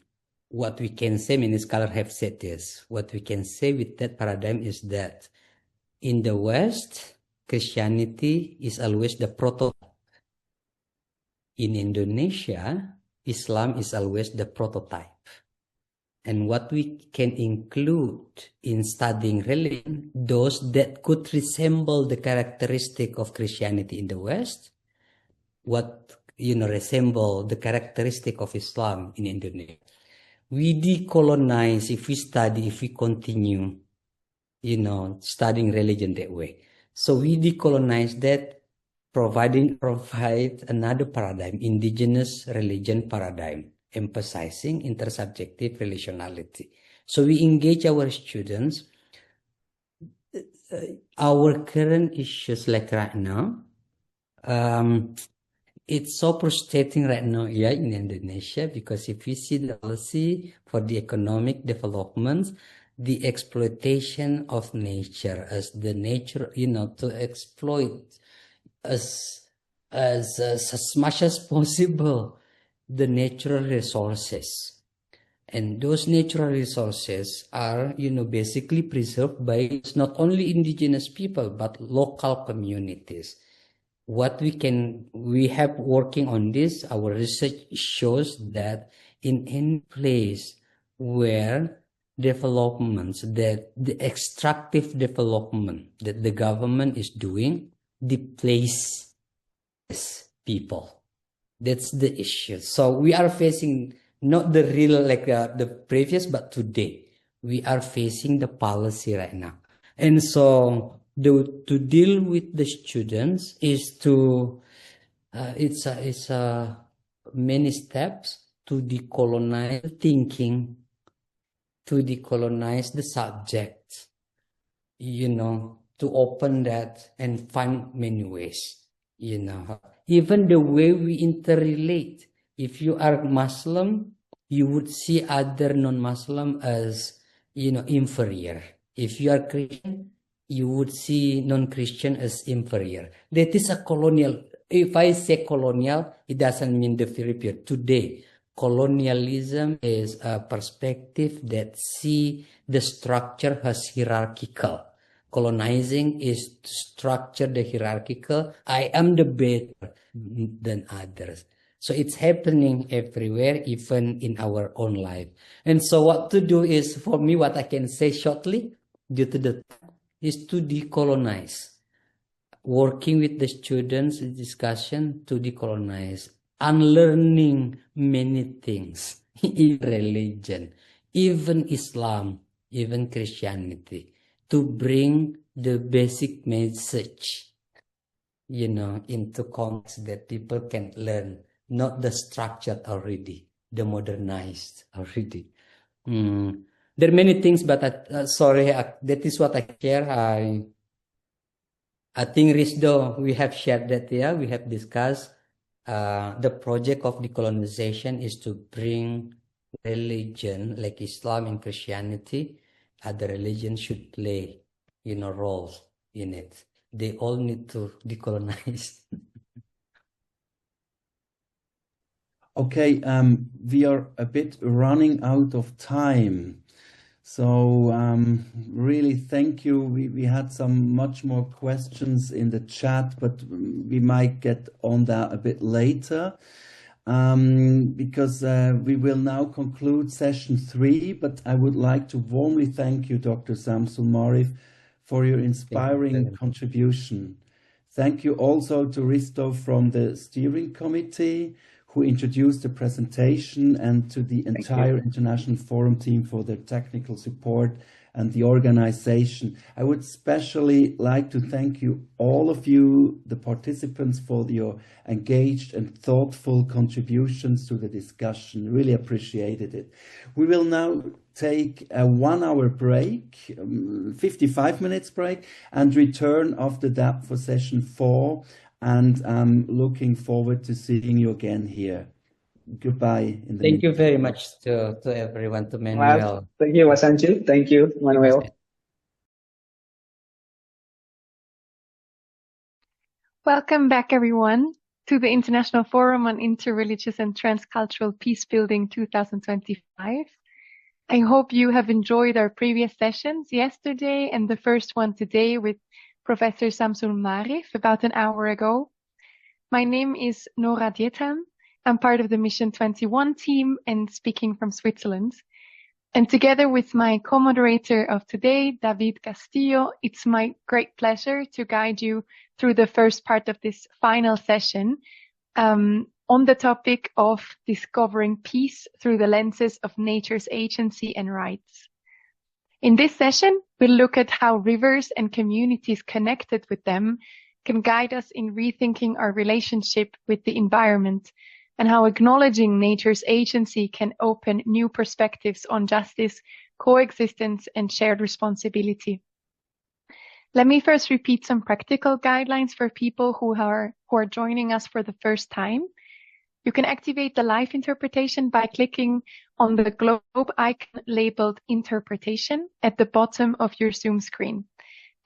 what we can say, many scholars have said this, what we can say with that paradigm is that in the West, Christianity is always the prototype. In Indonesia, Islam is always the prototype. And what we can include in studying religion, those that could resemble the characteristic of Christianity in the West, resemble the characteristic of Islam in Indonesia. We decolonize if we continue, studying religion that way. So we decolonize that, provide another paradigm, indigenous religion paradigm, emphasizing intersubjective relationality. So we engage our students. Our current issues like right now, it's so frustrating right now here in Indonesia, because if we see the policy for the economic development, the exploitation of nature as the nature, to exploit as much as possible the natural resources. And those natural resources are, basically preserved by not only indigenous people, but local communities. What we have working on this, our research shows that in any place where developments, that the extractive development that the government is doing, displaces people. That's the issue. So we are facing not the real, like the previous, but today we are facing the policy right now. And so to deal with the students is to, it's many steps to decolonize thinking, to decolonize the subject, to open that and find many ways, even the way we interrelate. If you are Muslim, you would see other non-Muslim as, inferior. If you are Christian, you would see non-Christian as inferior. That is a colonial. If I say colonial, it doesn't mean the Philippines. Today, colonialism is a perspective that see the structure as hierarchical. Colonizing is to structure the hierarchical. I am the better than others. So it's happening everywhere, even in our own life. And so what to do is, for me, what I can say shortly, due to the time, is to decolonize. Working with the students in discussion to decolonize. Unlearning many things in religion, even Islam, even Christianity, to bring the basic message, into context that people can learn, not the structured already, the modernized already. There are many things, but that is what I share. I think, Rizdo, we have shared that, we have discussed. The project of decolonization is to bring religion like Islam and Christianity. Other religions should play, roles in it. They all need to decolonize. Okay, we are a bit running out of time. So really thank you. We had some much more questions in the chat, but we might get on that a bit later because we will now conclude session 3. But I would like to warmly thank you, Dr. Samsul Marif, for your inspiring contribution. Thank you also to Risto from the steering committee, who introduced the presentation, and to the entire International Forum team for their technical support and the organization. I would especially like to thank you, all of you, the participants, for your engaged and thoughtful contributions to the discussion. Really appreciated it. We will now take a 1-hour break, 55 minutes break, and return after that for session 4. And I'm looking forward to seeing you again here. Goodbye. Thank you very much to everyone, to Manuel. Thank you, Mas Anju. Thank you, Manuel. Welcome back, everyone, to the International Forum on Interreligious and Transcultural Peacebuilding 2025. I hope you have enjoyed our previous sessions yesterday and the first one today with Professor Samsul Marif about an hour ago. My name is Nora Dietam. I'm part of the Mission 21 team and speaking from Switzerland. And together with my co-moderator of today, David Castillo, it's my great pleasure to guide you through the first part of this final session on the topic of discovering peace through the lenses of nature's agency and rights. In this session, we'll look at how rivers and communities connected with them can guide us in rethinking our relationship with the environment, and how acknowledging nature's agency can open new perspectives on justice, coexistence, and shared responsibility. Let me first repeat some practical guidelines for people who are joining us for the first time. You can activate the live interpretation by clicking on the globe icon labeled Interpretation at the bottom of your Zoom screen,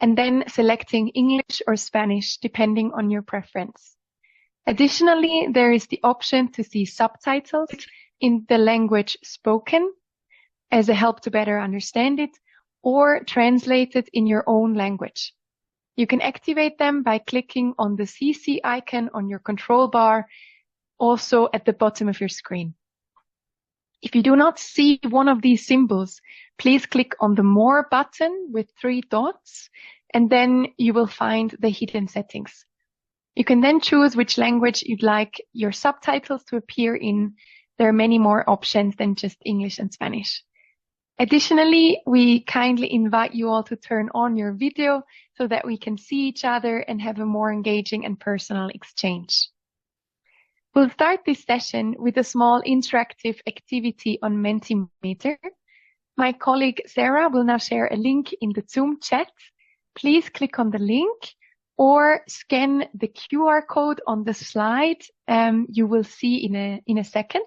and then selecting English or Spanish, depending on your preference. Additionally, there is the option to see subtitles in the language spoken as a help to better understand it, or translate it in your own language. You can activate them by clicking on the CC icon on your control bar, also at the bottom of your screen. If you do not see one of these symbols, please click on the More button with 3 dots, and then you will find the hidden settings. You can then choose which language you'd like your subtitles to appear in. There are many more options than just English and Spanish. Additionally, we kindly invite you all to turn on your video so that we can see each other and have a more engaging and personal exchange. We'll start this session with a small interactive activity on Mentimeter. My colleague Sarah will now share a link in the Zoom chat. Please click on the link or scan the QR code on the slide you will see in a second.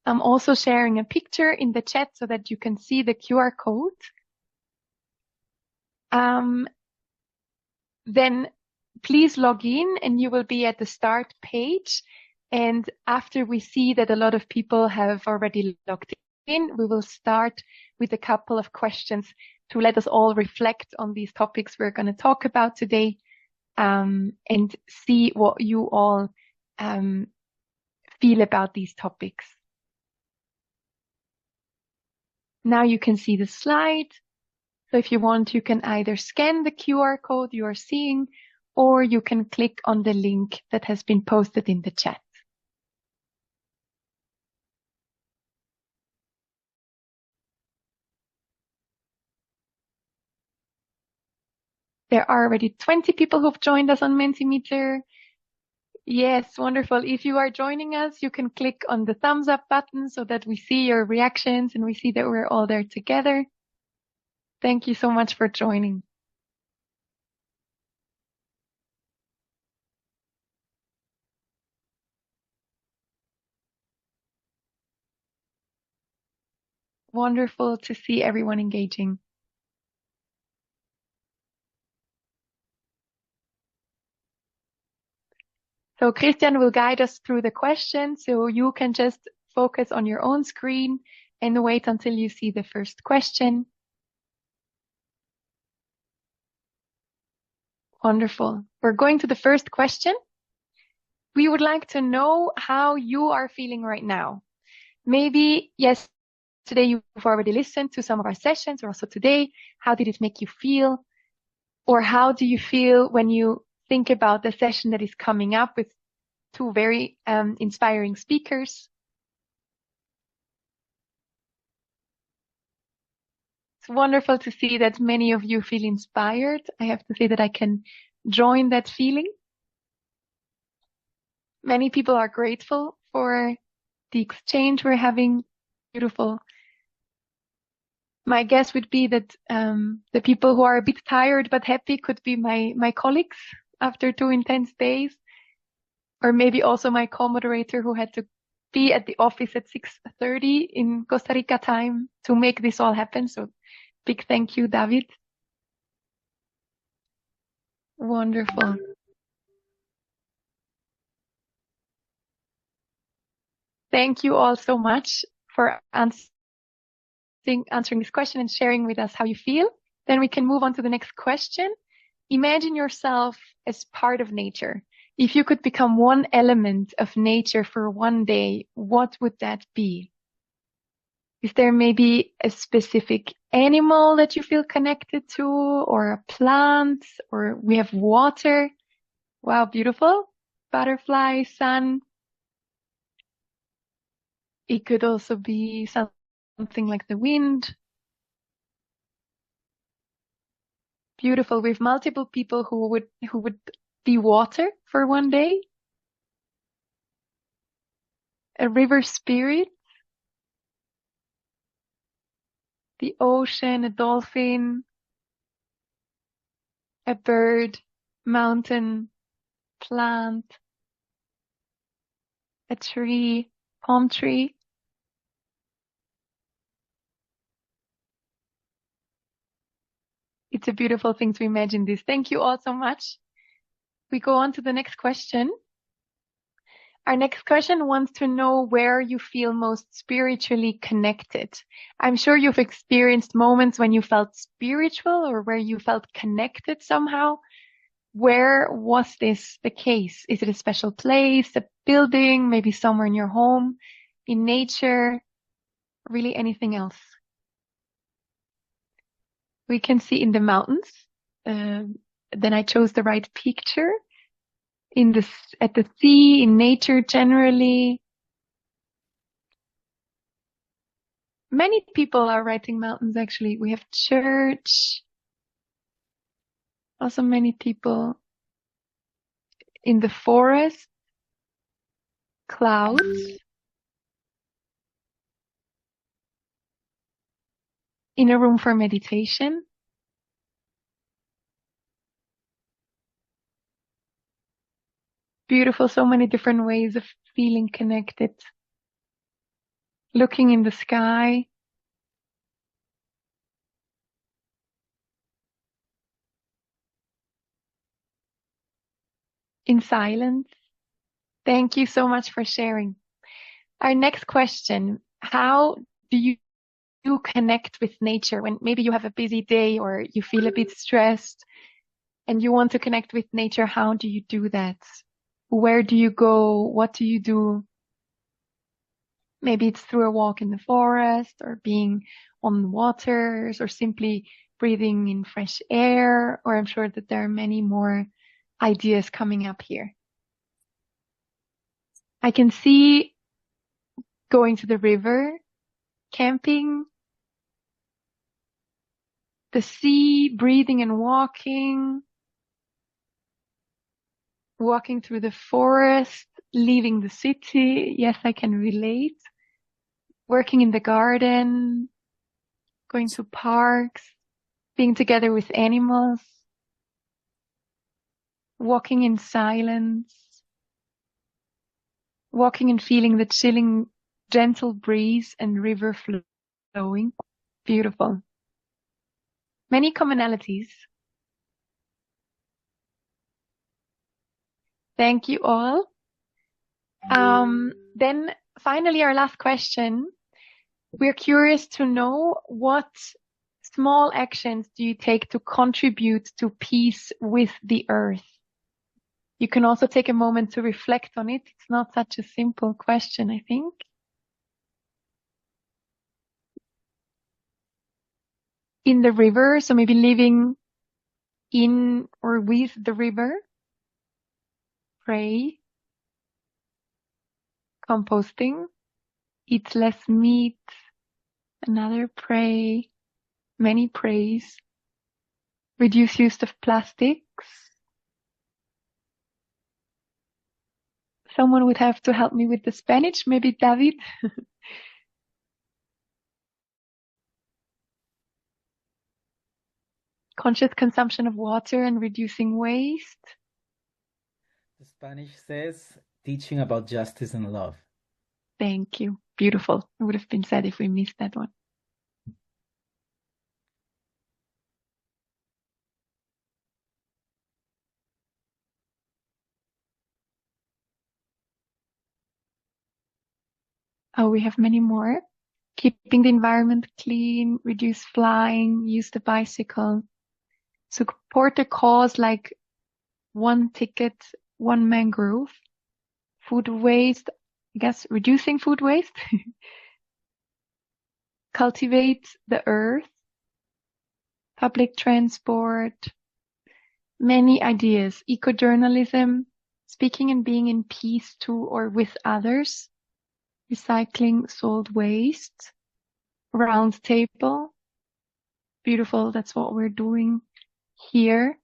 I'm also sharing a picture in the chat so that you can see the QR code. Then please log in and you will be at the start page. And after we see that a lot of people have already logged in, we will start with a couple of questions to let us all reflect on these topics we're going to talk about today, and see what you all feel about these topics. Now you can see the slide. So if you want, you can either scan the QR code you are seeing, or you can click on the link that has been posted in the chat. There are already 20 people who've joined us on Mentimeter. Yes, wonderful. If you are joining us, you can click on the thumbs up button so that we see your reactions and we see that we're all there together. Thank you so much for joining. Wonderful to see everyone engaging. So Christian will guide us through the questions, so you can just focus on your own screen and wait until you see the first question. Wonderful. We're going to the first question. We would like to know how you are feeling right now. Maybe yesterday you've already listened to some of our sessions, or also today. How did it make you feel? Or how do you feel when you think about the session that is coming up with 2 very inspiring speakers? It's wonderful to see that many of you feel inspired. I have to say that I can join that feeling. Many people are grateful for the exchange we're having. Beautiful. My guess would be that the people who are a bit tired but happy could be my colleagues after 2 intense days, or maybe also my co-moderator who had to be at the office at 6:30 in Costa Rica time to make this all happen. So big thank you, David. Wonderful. Thank you all so much for answering this question and sharing with us how you feel. Then we can move on to the next question. Imagine yourself as part of nature. If you could become one element of nature for one day, what would that be? Is there maybe a specific animal that you feel connected to, or a plant, or we have water? Wow, beautiful. Butterfly, sun. It could also be something like the wind. Beautiful. We have multiple people who would be water for one day. A river spirit. The ocean, a dolphin, a bird, mountain, plant, a tree, palm tree. It's a beautiful thing to imagine this. Thank you all so much. We go on to the next question. Our next question wants to know where you feel most spiritually connected. I'm sure you've experienced moments when you felt spiritual or where you felt connected somehow. Where was this the case? Is it a special place, a building, maybe somewhere in your home, in nature, really anything else? We can see in the mountains. Then I chose the right picture. At the sea, in nature generally. Many people are writing mountains, actually. We have church. Also many people in the forest, clouds. In a room for meditation. Beautiful, so many different ways of feeling connected. Looking in the sky. In silence. Thank you so much for sharing. Our next question, how do you connect with nature when maybe you have a busy day or you feel a bit stressed and you want to connect with nature? How do you do that? Where do you go? What do you do? Maybe it's through a walk in the forest or being on waters or simply breathing in fresh air, or I'm sure that there are many more ideas coming up here. I can see going to the river, camping, the sea, breathing and walking through the forest, leaving the city. Yes, I can relate. Working in the garden, going to parks, being together with animals, walking in silence, walking and feeling the chilling, gentle breeze and river flowing. Beautiful. Many commonalities. Thank you all. Then finally, our last question. We're curious to know what small actions do you take to contribute to peace with the earth? You can also take a moment to reflect on it. It's not such a simple question, I think. In the river, so maybe living in or with the river. Pray. Composting. Eat less meat. Another pray. Many prays. Reduce use of plastics. Someone would have to help me with the Spanish, maybe David. Conscious consumption of water and reducing waste. The Spanish says teaching about justice and love. Thank you. Beautiful. It would have been sad if we missed that one. Oh, we have many more. Keeping the environment clean, reduce flying, use the bicycle. Support a cause like one ticket, one mangrove. Food waste, I guess reducing food waste. Cultivate the earth. Public transport. Many ideas. Eco-journalism. Speaking and being in peace to or with others. Recycling solid waste. Round table. Beautiful. That's what we're doing here.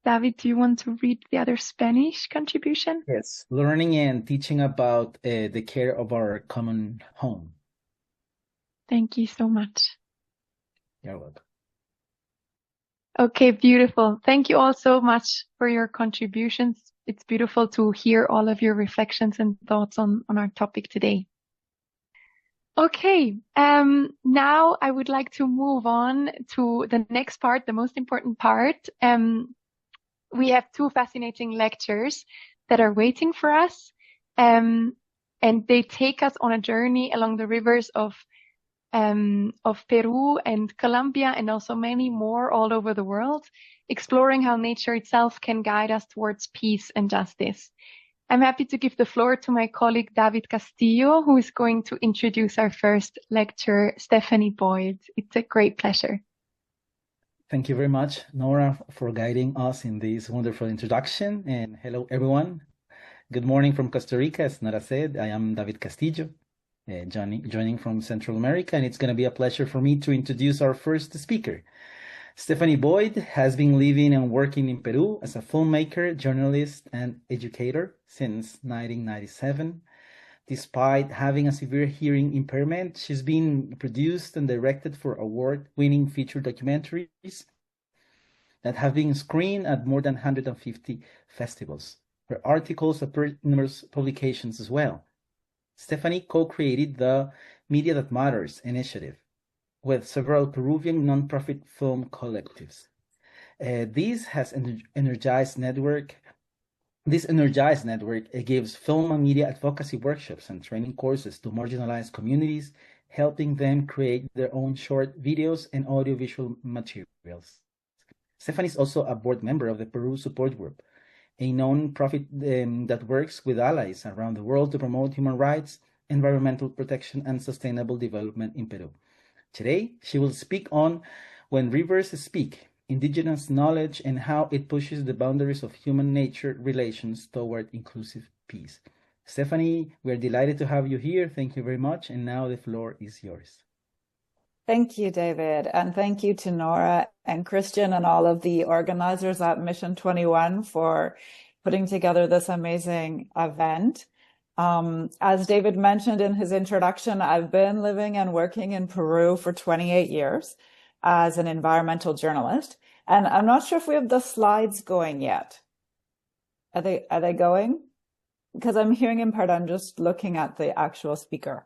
David, do you want to read the other Spanish contribution? Yes, learning and teaching about the care of our common home. Thank you so much. You're welcome. Okay, beautiful. Thank you all so much for your contributions. It's beautiful to hear all of your reflections and thoughts on our topic today. Okay, now I would like to move on to the next part, the most important part. we have two fascinating lectures that are waiting for us. And they take us on a journey along the rivers of Peru and Colombia, and also many more all over the world, exploring how nature itself can guide us towards peace and justice. I'm happy to give the floor to my colleague David Castillo, who is going to introduce our first lecturer, Stephanie Boyd. It's a great pleasure. Thank you very much, Nora, for guiding us in this wonderful introduction. And hello, everyone. Good morning from Costa Rica. As Nora said, I am David Castillo, joining from Central America, and it's going to be a pleasure for me to introduce our first speaker. Stephanie Boyd has been living and working in Peru as a filmmaker, journalist, and educator since 1997. Despite having a severe hearing impairment, she's been produced and directed for award-winning feature documentaries that have been screened at more than 150 festivals. Her articles appear in numerous publications as well. Stephanie co-created the Media That Matters initiative with several Peruvian nonprofit film collectives. This energized network gives film and media advocacy workshops and training courses to marginalized communities, helping them create their own short videos and audiovisual materials. Stephanie is also a board member of the Peru Support Group, a non-profit that works with allies around the world to promote human rights, environmental protection, and sustainable development in Peru. Today, she will speak on When Rivers Speak, indigenous knowledge and how it pushes the boundaries of human-nature relations toward inclusive peace. Stephanie, we're delighted to have you here. Thank you very much. And now the floor is yours. Thank you, David. And thank you to Nora and Christian and all of the organizers at Mission 21 for putting together this amazing event. As David mentioned in his introduction, I've been living and working in Peru for 28 years as an environmental journalist. And I'm not sure if we have the slides going yet. Are they going? Because I'm hearing in part, I'm just looking at the actual speaker.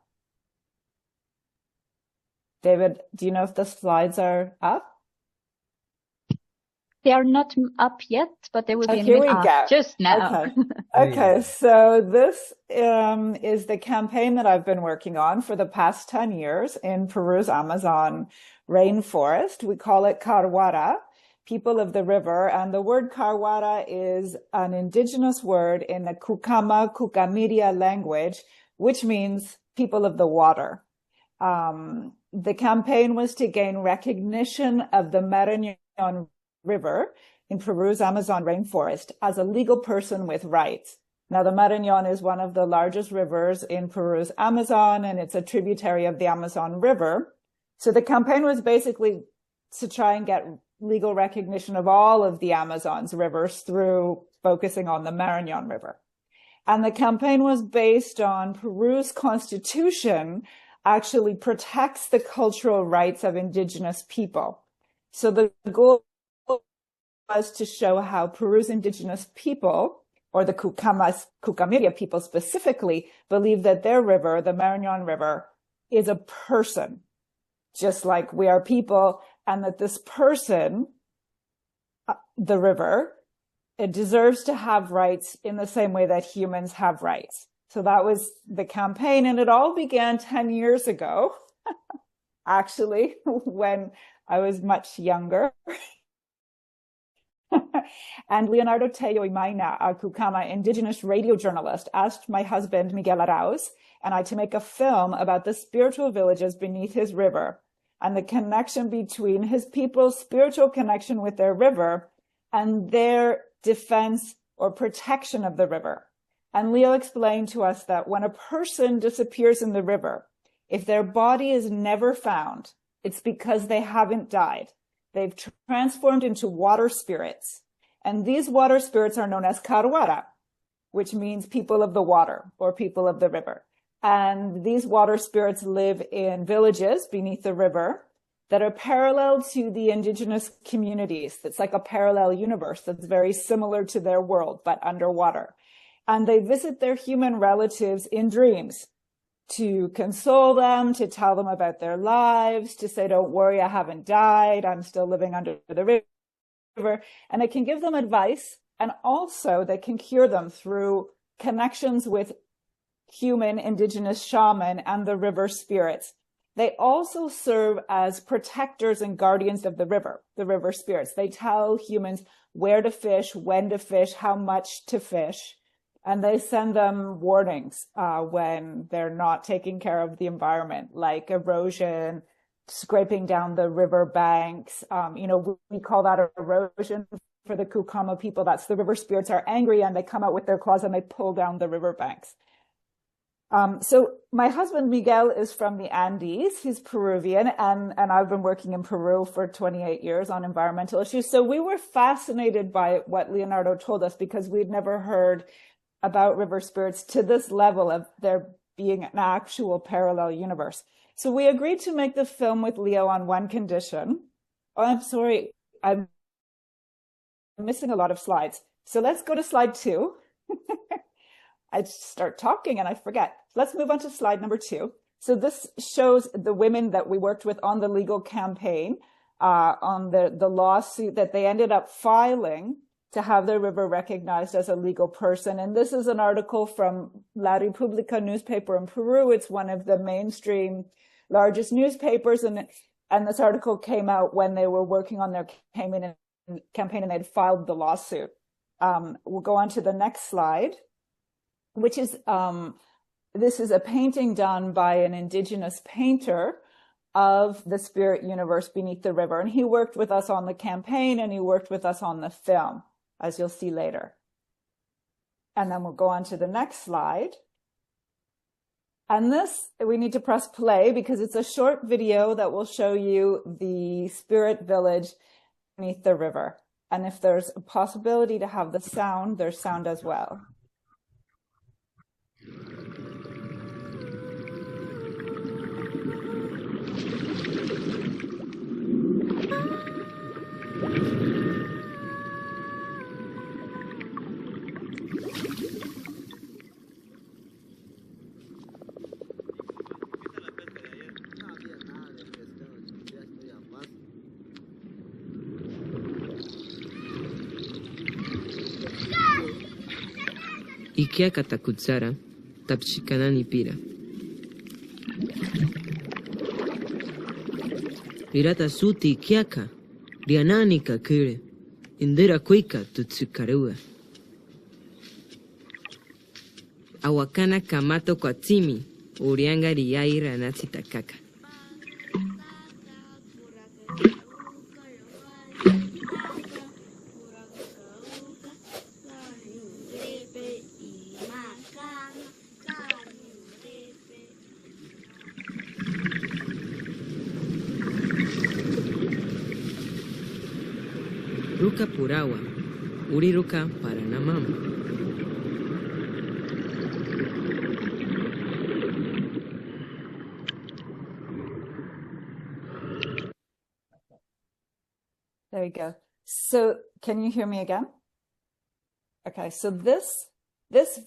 David, do you know if the slides are up? They are not up yet, but they will be here we go. Just now. Okay. Okay, so this is the campaign that I've been working on for the past 10 years in Peru's Amazon rainforest. We call it Carhuara, people of the river. And the word Carhuara is an indigenous word in the Cucamaria language, which means people of the water. The campaign was to gain recognition of the Marañón River in Peru's Amazon rainforest as a legal person with rights. Now, the Marañón is one of the largest rivers in Peru's Amazon, and it's a tributary of the Amazon River. So the campaign was basically to try and get legal recognition of all of the Amazon's rivers through focusing on the Marañón River. And the campaign was based on Peru's constitution actually protects the cultural rights of indigenous people. So the goal was to show how Peru's indigenous people, or the Cucamaria people specifically, believe that their river, the Marañón River, is a person, just like we are people, and that this person, the river, it deserves to have rights in the same way that humans have rights. So that was the campaign, and it all began 10 years ago, actually, when I was much younger. And Leonardo Tello Imaina, a Cucama indigenous radio journalist, asked my husband, Miguel Arauz, and I to make a film about the spiritual villages beneath his river and the connection between his people's spiritual connection with their river and their defense or protection of the river. And Leo explained to us that when a person disappears in the river, if their body is never found, it's because they haven't died. They've transformed into water spirits. And these water spirits are known as Carhuara, which means people of the water or people of the river. And these water spirits live in villages beneath the river that are parallel to the indigenous communities. It's like a parallel universe that's very similar to their world, but underwater. And they visit their human relatives in dreams to console them, to tell them about their lives, to say, don't worry, I haven't died. I'm still living under the river, and it can give them advice, and also they can cure them through connections with human indigenous shaman and the river spirits. They also serve as protectors and guardians of the river spirits. They tell humans where to fish, when to fish, how much to fish, and they send them warnings when they're not taking care of the environment, like erosion, scraping down the river banks. We call that erosion for the Kukama people. That's the river spirits are angry and they come out with their claws and they pull down the river banks. So my husband Miguel is from the Andes. He's Peruvian, and I've been working in Peru for 28 years on environmental issues. So we were fascinated by what Leonardo told us because we'd never heard about river spirits to this level of there being an actual parallel universe. So we agreed to make the film with Leo on one condition. Oh, I'm sorry. I'm missing a lot of slides. So let's go to slide 2. I start talking and I forget. Let's move on to slide number 2. So this shows the women that we worked with on the legal campaign, on the lawsuit that they ended up filing to have their river recognized as a legal person. And this is an article from La República newspaper in Peru. It's one of the mainstream largest newspapers. And this article came out when they were working on their campaign and they'd filed the lawsuit. We'll go on to the next slide, which is, this is a painting done by an indigenous painter of the spirit universe beneath the river. And he worked with us on the campaign and he worked with us on the film, as you'll see later. And then we'll go on to the next slide. And this, we need to press play because it's a short video that will show you the spirit village beneath the river. And if there's a possibility to have the sound, there's sound as well. Ikia katakutsara, tapchikanani pira. Pirata suti ikiaka, rianani kakure, indira kuika tutsukarua. Awakana kamato kwa timi, urianga riyaira natsitakaka. Ruka purawa, uriruka paranamama. There you go. So can you hear me again? Okay, so this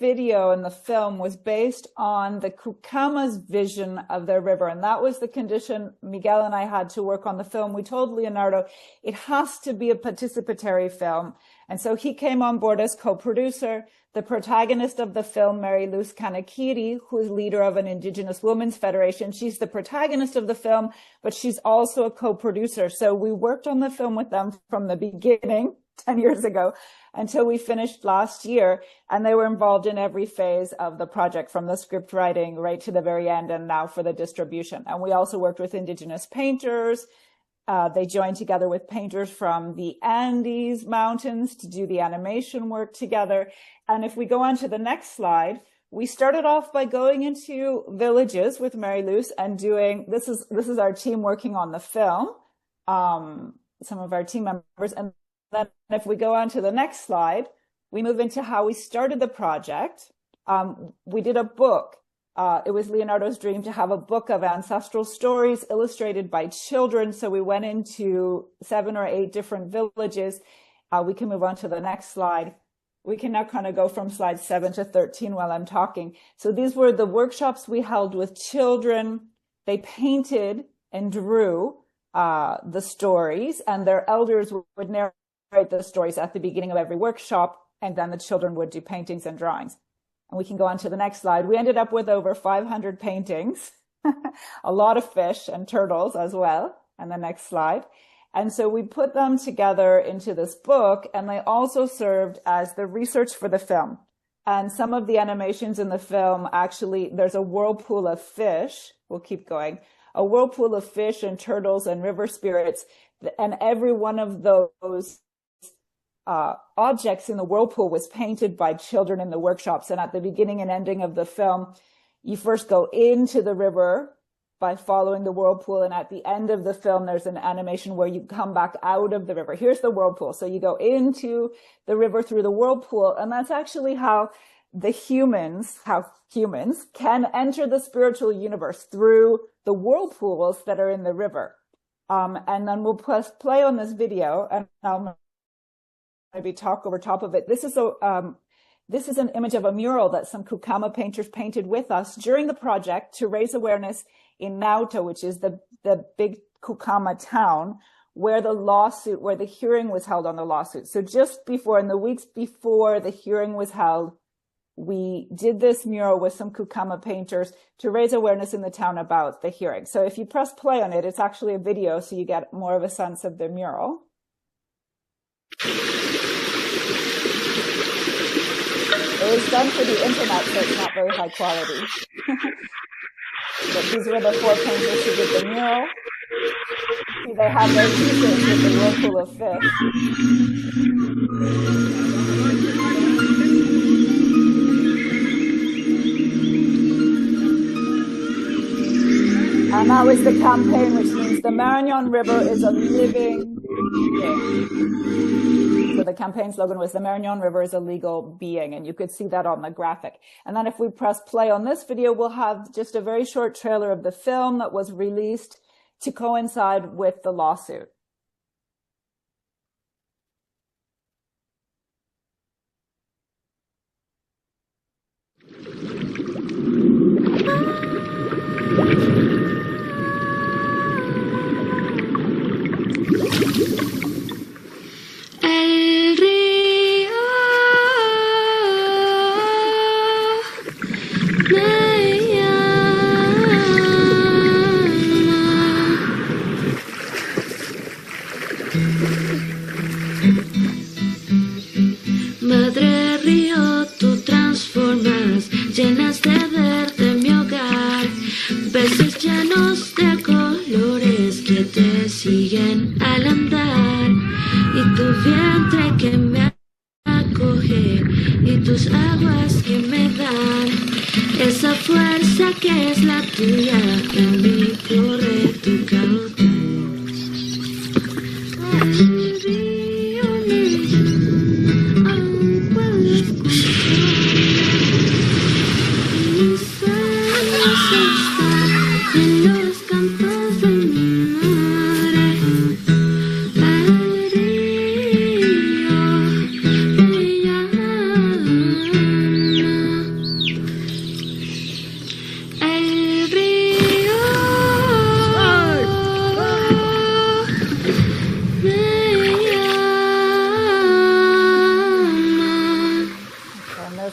video in the film was based on the Kukama's vision of their river. And that was the condition Miguel and I had to work on the film. We told Leonardo it has to be a participatory film. And so he came on board as co-producer. The protagonist of the film, Mary Luz Kanakiri, who is leader of an Indigenous Women's Federation, she's the protagonist of the film, but she's also a co-producer. So we worked on the film with them from the beginning, 10 years ago, until we finished last year. And they were involved in every phase of the project, from the script writing right to the very end, and now for the distribution. And we also worked with Indigenous painters. They joined together with painters from the Andes Mountains to do the animation work together. And if we go on to the next slide, we started off by going into villages with Mary Luz and doing, this is our team working on the film, some of our team members. And then if we go on to the next slide, we move into how we started the project. We did a book. It was Leonardo's dream to have a book of ancestral stories illustrated by children. So we went into 7 or 8 different villages. We can move on to the next slide. We can now kind of go from slide 7 to 13 while I'm talking. So these were the workshops we held with children. They painted and drew the stories, and their elders would narrate the stories at the beginning of every workshop, and then the children would do paintings and drawings. And we can go on to the next slide. We ended up with over 500 paintings, a lot of fish and turtles as well. And the next slide. And so we put them together into this book, and they also served as the research for the film. And some of the animations in the film, actually, there's a whirlpool of fish. We'll keep going. A whirlpool of fish and turtles and river spirits. And every one of those objects in the whirlpool was painted by children in the workshops. And at the beginning and ending of the film, you first go into the river by following the whirlpool. And at the end of the film, there's an animation where you come back out of the river. Here's the whirlpool. So you go into the river through the whirlpool. And that's actually how humans can enter the spiritual universe, through the whirlpools that are in the river. And then we'll press play on this video, and I'll maybe talk over top of it. This is an image of a mural that some Kukama painters painted with us during the project to raise awareness in Nauta, which is the big Kukama town where the hearing was held on the lawsuit. So just before, in the weeks before the hearing was held, we did this mural with some Kukama painters to raise awareness in the town about the hearing. So if you press play on it, it's actually a video, so you get more of a sense of the mural. It was done for the internet, so it's not very high quality. But these were the 4 painters who did the mural. See, they have their t-shirts with the whirlpool of fish. And that was the campaign, which means the Marañón River is a living being. So the campaign slogan was the Marañón River is a legal being, and you could see that on the graphic. And then if we press play on this video, we'll have just a very short trailer of the film that was released to coincide with the lawsuit. El río me llama. Madre río, tú transformas, llenas de verde mi hogar, besos llenos de colores que te siguen al andar. Y tu vientre que me acoge, y tus aguas que me dan, esa fuerza que es la tuya, en mí corre tu caudal. El río me agua mis sueños están en los campos de mi madre.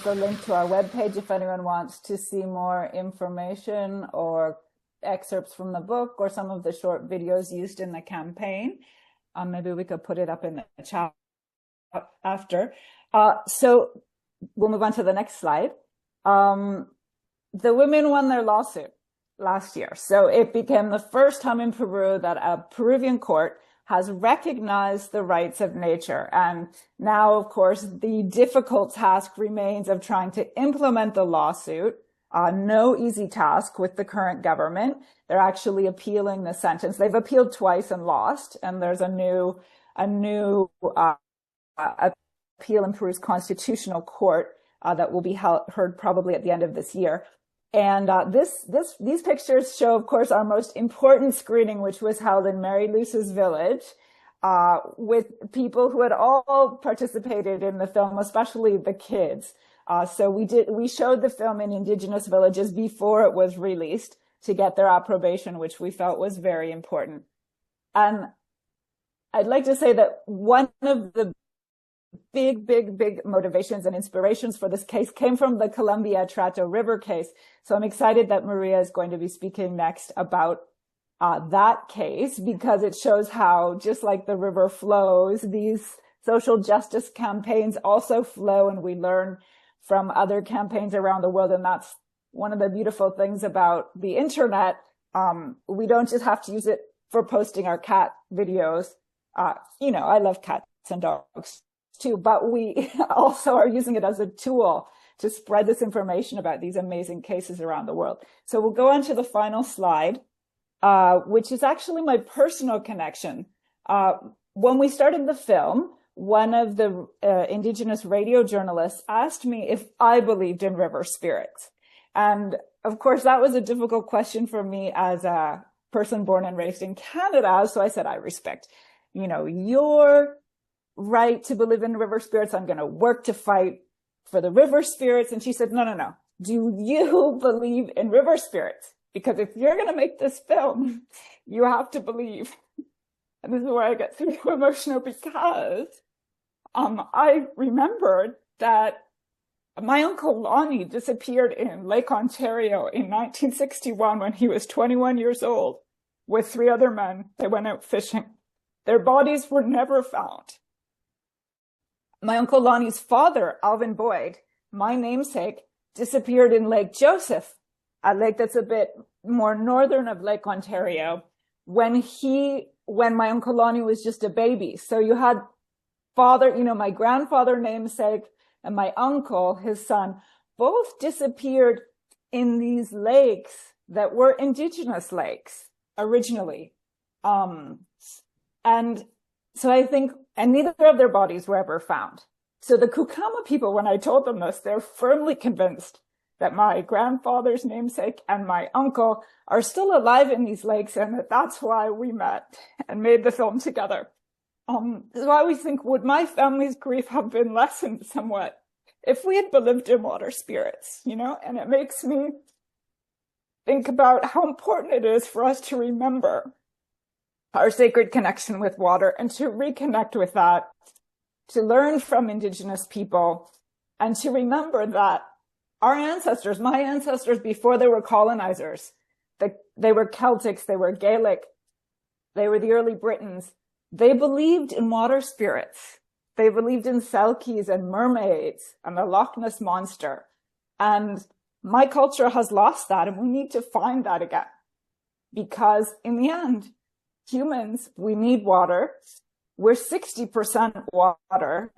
A link to our webpage if anyone wants to see more information or excerpts from the book or some of the short videos used in the campaign. Maybe we could put it up in the chat after. So we'll move on to the next slide. The women won their lawsuit last year. So it became the first time in Peru that a Peruvian court has recognized the rights of nature. And now, of course, the difficult task remains of trying to implement the lawsuit. No easy task with the current government. They're actually appealing the sentence. They've appealed twice and lost. And there's a new appeal in Peru's constitutional court that will be heard probably at the end of this year. And these pictures show, of course, our most important screening, which was held in Mary Luce's village, with people who had all participated in the film, especially the kids. So we showed the film in indigenous villages before it was released to get their approbation, which we felt was very important. And I'd like to say that one of the big motivations and inspirations for this case came from the Columbia Trato River case. So I'm excited that Maria is going to be speaking next about that case, because it shows how, just like the river flows, these social justice campaigns also flow, and we learn from other campaigns around the world. And that's one of the beautiful things about the internet. We don't just have to use it for posting our cat videos. I love cats and dogs too, but we also are using it as a tool to spread this information about these amazing cases around the world. So we'll go on to the final slide, which is actually my personal connection. When we started the film, one of the indigenous radio journalists asked me if I believed in river spirits. And of course, that was a difficult question for me as a person born and raised in Canada. So I said, I respect, your right to believe in river spirits. I'm going to work to fight for the river spirits. And she said, no. Do you believe in river spirits? Because if you're going to make this film, you have to believe. And this is where I get so emotional, because I remembered that my uncle Lonnie disappeared in Lake Ontario in 1961 when he was 21 years old with 3 other men. They went out fishing. Their bodies were never found. My uncle Lonnie's father, Alvin Boyd, my namesake, disappeared in Lake Joseph, a lake that's a bit more northern of Lake Ontario, when my uncle Lonnie was just a baby. So you had father, my grandfather namesake and my uncle, his son, both disappeared in these lakes that were indigenous lakes originally. And so I think, and neither of their bodies were ever found. So the Kukama people, when I told them this, they're firmly convinced that my grandfather's namesake and my uncle are still alive in these lakes, and that's why we met and made the film together. So I always think, would my family's grief have been lessened somewhat if we had believed in water spirits, And it makes me think about how important it is for us to remember our sacred connection with water and to reconnect with that, to learn from indigenous people, and to remember that our ancestors, my ancestors before they were colonizers, they were Celtics, they were Gaelic, they were the early Britons. They believed in water spirits. They believed in selkies and mermaids and the Loch Ness Monster. And my culture has lost that, and we need to find that again. Because in the end, humans, we need water. We're 60% water.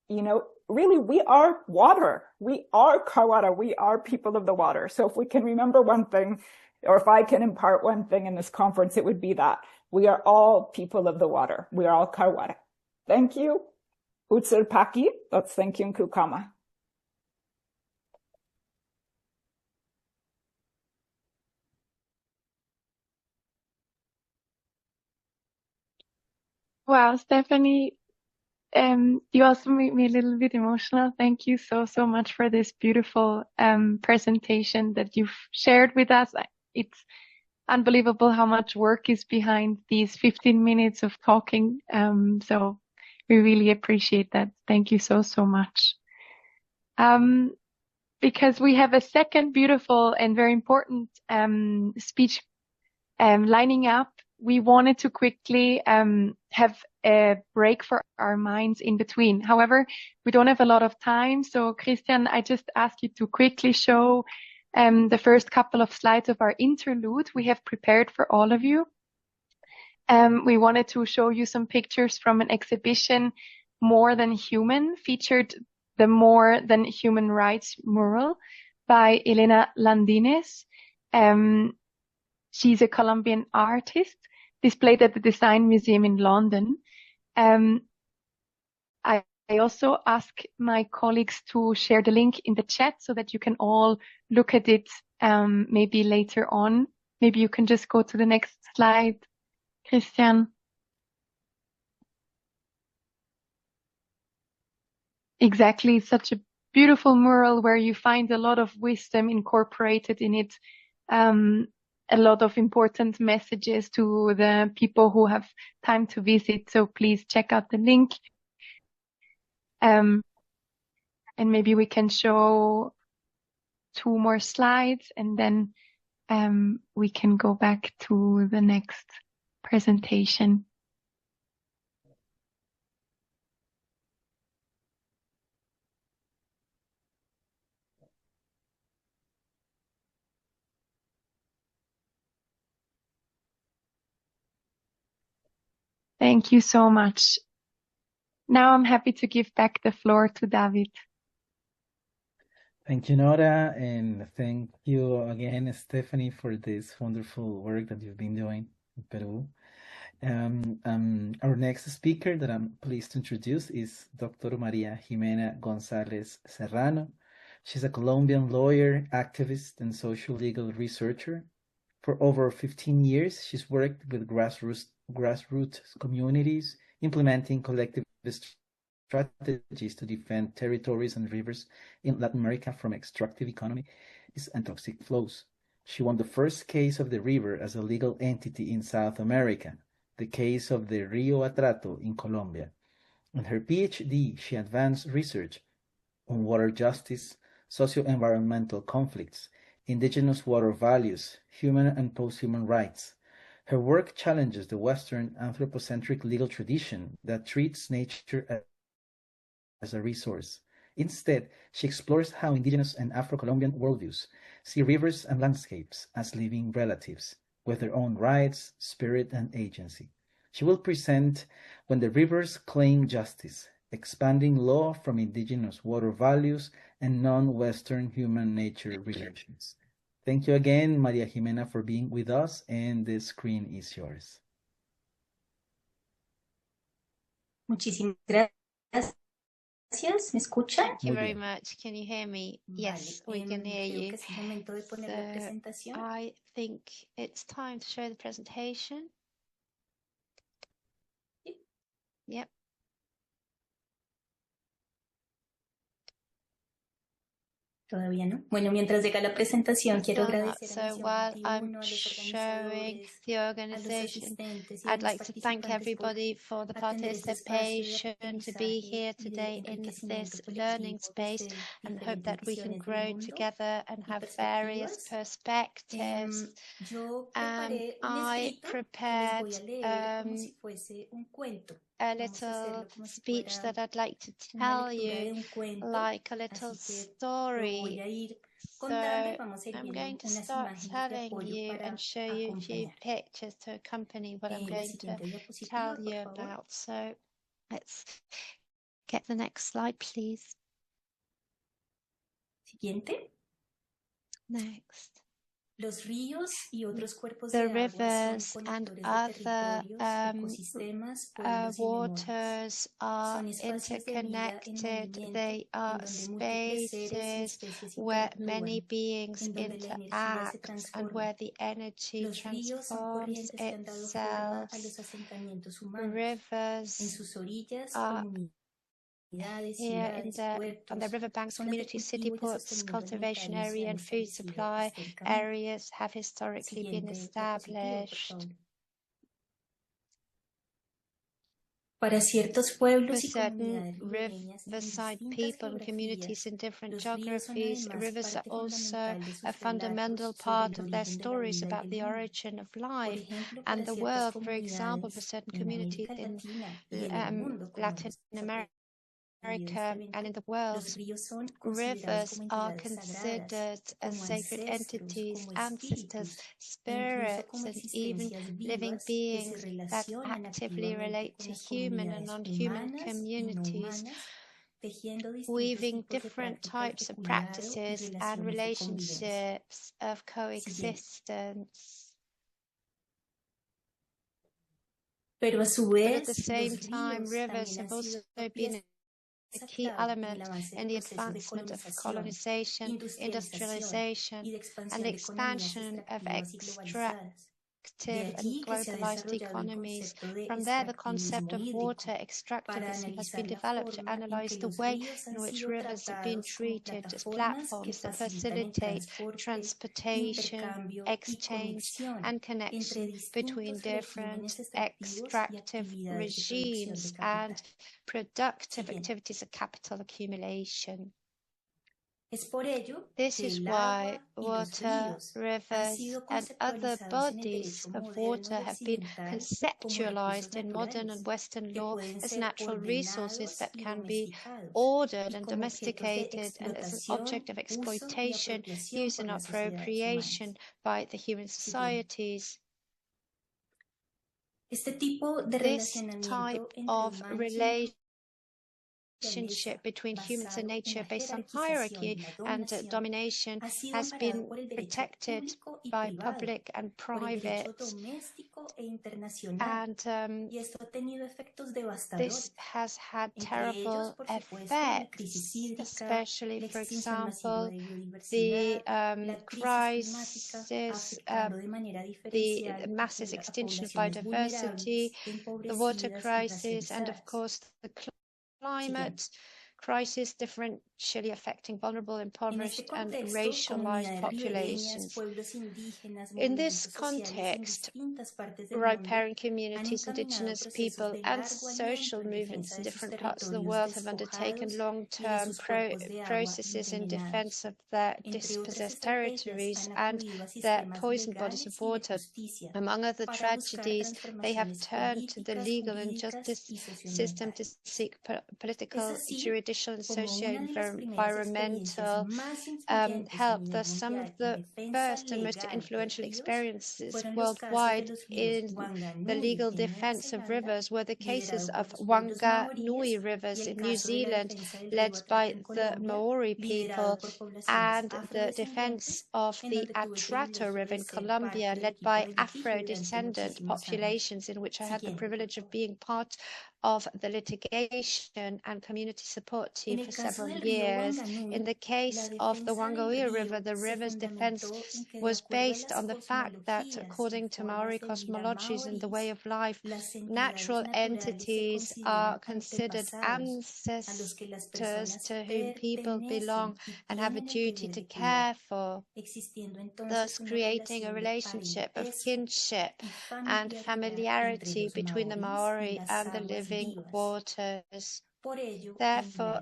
Really, we are water. We are Kawara. We are people of the water. So if we can remember one thing, or if I can impart one thing in this conference, it would be that we are all people of the water. We are all Kawara. Thank you. Utsur Paki. That's thank you in Kukama. Wow, Stephanie, you also made me a little bit emotional. Thank you so much for this beautiful presentation that you've shared with us. It's unbelievable how much work is behind these 15 minutes of talking. So we really appreciate that. Thank you so much. Because we have a second beautiful and very important speech lining up, we wanted to quickly have a break for our minds in between. However, we don't have a lot of time. So Christian, I just ask you to quickly show the first couple of slides of our interlude we have prepared for all of you. We wanted to show you some pictures from an exhibition, More Than Human, featured the More Than Human Rights mural by Elena Landines. She's a Colombian artist displayed at the Design Museum in London. I also ask my colleagues to share the link in the chat so that you can all look at it maybe later on. Maybe you can just go to the next slide, Christian. Exactly, it's such a beautiful mural where you find a lot of wisdom incorporated in it. a lot of important messages to the people who have time to visit. So please check out the link. And maybe we can show 2 more slides, and then we can go back to the next presentation. Thank you so much. Now I'm happy to give back the floor to David. Thank you, Nora, and thank you again, Stephanie, for this wonderful work that you've been doing in Peru. Our next speaker that I'm pleased to introduce is Dr. Maria Jimena González Serrano. She's a Colombian lawyer, activist, and social legal researcher. For over 15 years, she's worked with grassroots communities, implementing collective strategies to defend territories and rivers in Latin America from extractive economies and toxic flows. She won the first case of the river as a legal entity in South America, the case of the Rio Atrato in Colombia. In her PhD, she advanced research on water justice, socio-environmental conflicts, indigenous water values, human and post-human rights. Her work challenges the Western anthropocentric legal tradition that treats nature as a resource. Instead, she explores how indigenous and Afro-Colombian worldviews see rivers and landscapes as living relatives, with their own rights, spirit, and agency. She will present When the Rivers Claim Justice, Expanding Law from Indigenous Water Values and Non-Western Human-Nature Relations. Thank you again, Maria Jimena, for being with us, and the screen is yours. Muchísimas gracias. ¿Me escuchan? Thank you very much. Can you hear me? Yes, we can hear you. Es momento de poner la presentación. I think it's time to show the presentation. Yep. Todavía no. Bueno, mientras llega la presentación, quiero agradecer So while I'm showing the organization, I'd like to thank everybody for the participation, to be here today in this learning space, and hope that we can grow together and have various perspectives. I prepared a little speech that I'd like to tell you, like a little story. So I'm going to start telling you and show you a few pictures to accompany what I'm going to tell you about. So let's get the next slide, please. Siguiente. Next. Los ríos y otros cuerpos The de agua rivers son and conectores de other ecosistemas, pueblos y lenguajes. waters are Son espacios de vida en interconnected. movimiento, They are en donde múltiples seres y spaces especies where interactúan, many beings en donde la energía se interact and transforma. where the energy Los ríos son transforms corrientes que han dado forma a itself. los asentamientos humanos. En Rivers sus orillas, are comunidades, here in ciudades, on the puertos, riverbanks, zonas de community city cultivo y de ports, sostenimiento cultivation ambiental area, and se han food establecido supply históricamente. areas have historically been Siguiente diapositiva, por established. favor. Para ciertos pueblos For y certain comunidades ribereñas en riverside distintas people and communities geografías, in different los ríos son geographies, además rivers are parte also fundamental de sus a fundamental relatos sobre part el of their origen de la stories vida y about del the mundo. origin of Por life ejemplo, and para the ciertas world. For example, for comunidades certain en communities América in Latina y en el mundo, como Latin hemos America aprendido and este in the world, los ríos son considerados rivers como are entidades sagradas, considered as como sacred ancestros, entities, como ancestors, espíritus, e incluso como spirits, and even existencias living vivas que se beings that relacionan actively activamente relate con to las human and comunidades non-human humanas y no communities, humanas, tejiendo distintos weaving tipos de different prácticas de types of cuidado y practices and relaciones de convivencia. relationships of Siguiente. coexistence. Pero a su But at vez, the same los time, ríos rivers también have han also sido been a key clave en el element avance in del the proceso de advancement of colonización, colonization, industrialización industrialization, y de and expansión the de economías expansion of extractivas y globalizadas. and globalized economies. From there, the concept of water extractivism has been developed to analyze the way in which rivers have been treated as platforms that facilitate transportation, exchange, and connection between different extractive regimes and productive activities of capital accumulation. This is why water, rivers, and other bodies of water have been conceptualized in modern and Western law as natural resources that can be ordered and domesticated and as an object of exploitation, use, and appropriation by the human societies. This type of relationship between humans and nature based on hierarchy and domination has been protected by public and private, and this has had terrible effects, especially, for example, the crisis, the massive extinction of biodiversity, the water crisis, and of course the climate crisis, differentially affecting vulnerable, impoverished, and racialized populations. In this context, riparian communities, indigenous people, and social movements in different parts of the world have undertaken long-term processes in defense of their dispossessed territories and their poisoned bodies of water. Among other tragedies, they have turned to the legal and justice system to seek political, judicial, and socio-environmental help. Thus, some of the first and most influential experiences worldwide in the legal defense of rivers were the cases of Wanganui rivers in New Zealand, led by the Maori people, and the defense of the Atrato River in Colombia, led by Afro-descendant populations, in which I had the privilege of being part of the litigation and community support team for several years. In the case of the Wanganui River, the river's defense was based on the fact that, according to Maori cosmologies and the way of life, natural entities are considered ancestors to whom people belong and have a duty to care for, thus creating a relationship of kinship and familiarity between the Maori and the living waters. Therefore,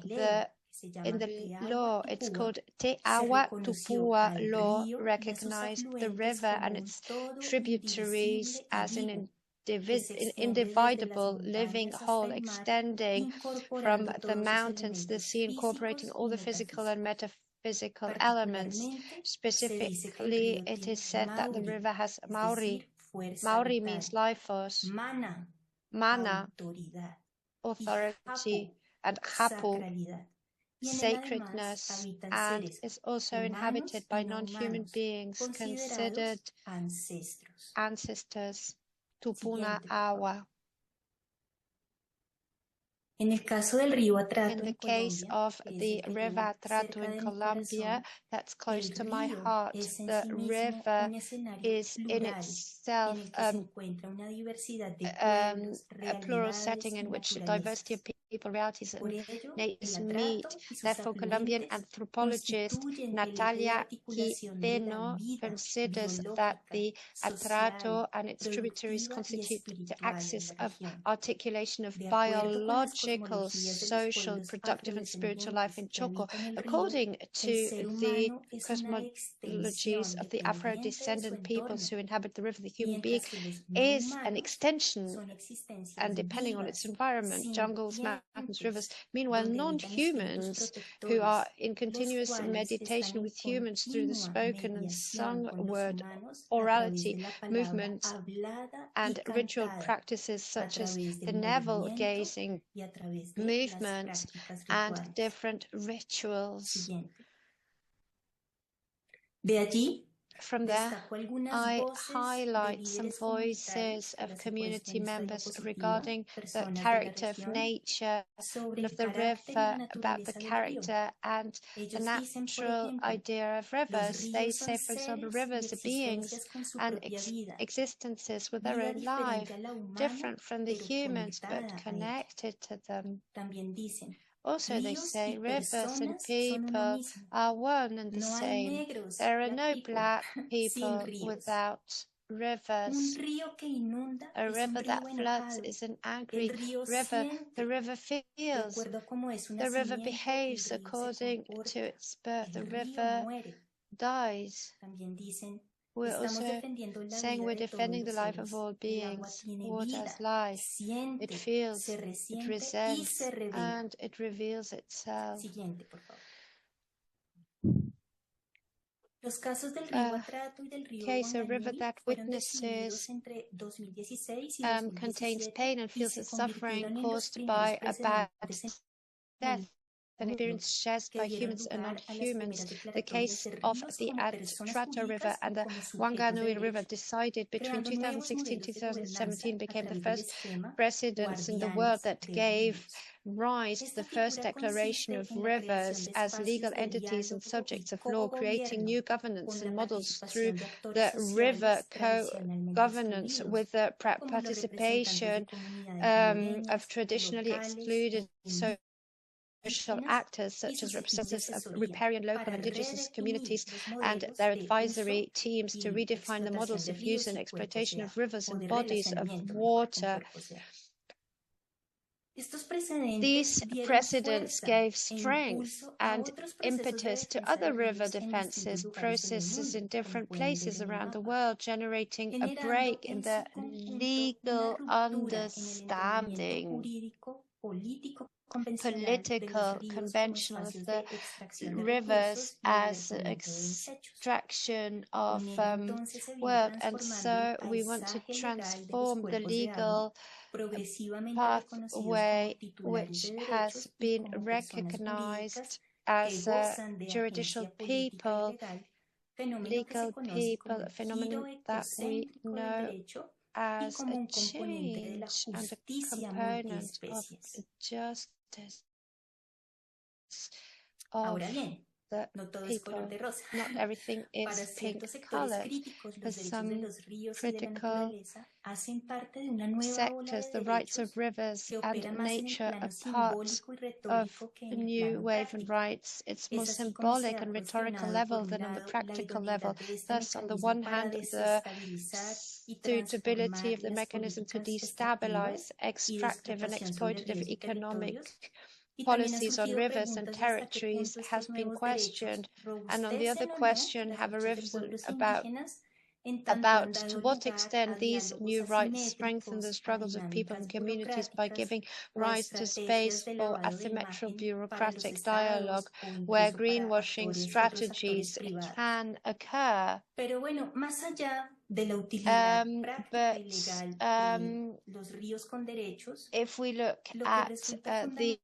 in the law, it's called Te Awa Tupua law, recognized the river and its tributaries as an indivisible living whole, extending from the mountains to the sea, incorporating all the physical and metaphysical elements. Specifically, it is said that the river has Maori. Maori means life force, mana, authority, and hapu, sacredness, and is also inhabited by non-human beings considered ancestors, Tupuna Awa. In the case of the River Atrato in Colombia, that's close to my heart, the river is in itself a plural setting in which diversity of people, realities, and natures meet. Therefore, Colombian anthropologist Natalia Quinteno considers that the Atrato and its tributaries constitute the axis of articulation of biological, social, productive, and spiritual life in Choco. According to the cosmologies of the Afro-descendant peoples who inhabit the river, the human being is an extension and depending on its environment, jungles, mountains, rivers. Meanwhile, non-humans who are in continuous meditation with humans through the spoken and sung word, orality, movement, and ritual practices such as the navel-gazing movement and different rituals. From there, I highlight some voices of community members regarding the character of nature and of the river, about the character and the natural idea of rivers. They say, for example, rivers are beings and existences with their own life, different from the humans, but connected to them. Also, they say rivers and people are one and the same. There are no black people without rivers. A river that floods is an angry river. The river feels. The river behaves according to its birth. The river dies. We're also saying we're defending the life of all beings. Water has life. It feels, it resents, and it reveals itself. Case a river that witnesses contains pain and feels the suffering caused by a bad death, an experience shared by humans and non-humans. The case of the Atrato River and the Wanganui River, decided between 2016 and 2017, became the first precedents in the world that gave rise to the first declaration of rivers as legal entities and subjects of law, creating new governance and models through the river co-governance with the participation of traditionally excluded social actors such as representatives of riparian, local, and indigenous communities and their advisory teams to redefine the models of use and exploitation of rivers and bodies of water. These precedents gave strength and impetus to other river defenses processes in different places around the world, generating a break in the legal understanding, political, conventional of the rivers as an extraction of world. And so we want to transform the legal pathway which has been recognized as a juridical people, legal people, a phenomenon that we know as a change and a component of justice of the people. Not everything is pink colored. For some critical sectors, the rights of rivers and nature are part of a new wave and rights. It's more symbolic and rhetorical level than on the practical level. Thus, on the one hand, the suitability of the mechanism to destabilize extractive and exploitative economic policies on rivers and territories has been questioned, and on the other question have arisen about to what extent these new rights strengthen the struggles of people and communities by giving rise to space for asymmetrical bureaucratic dialogue where greenwashing strategies can occur. If we look at the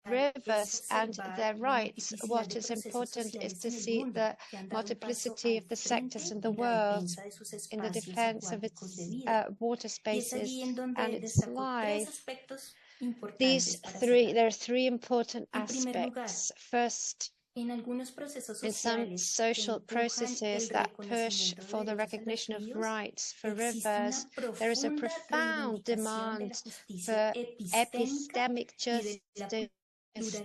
rivers and their rights, what is important is to see the multiplicity of the sectors in the world in the defense of its water spaces and its life. There are three important aspects. First, in some social processes that push for the recognition of rights for rivers, there is a profound demand for epistemic justice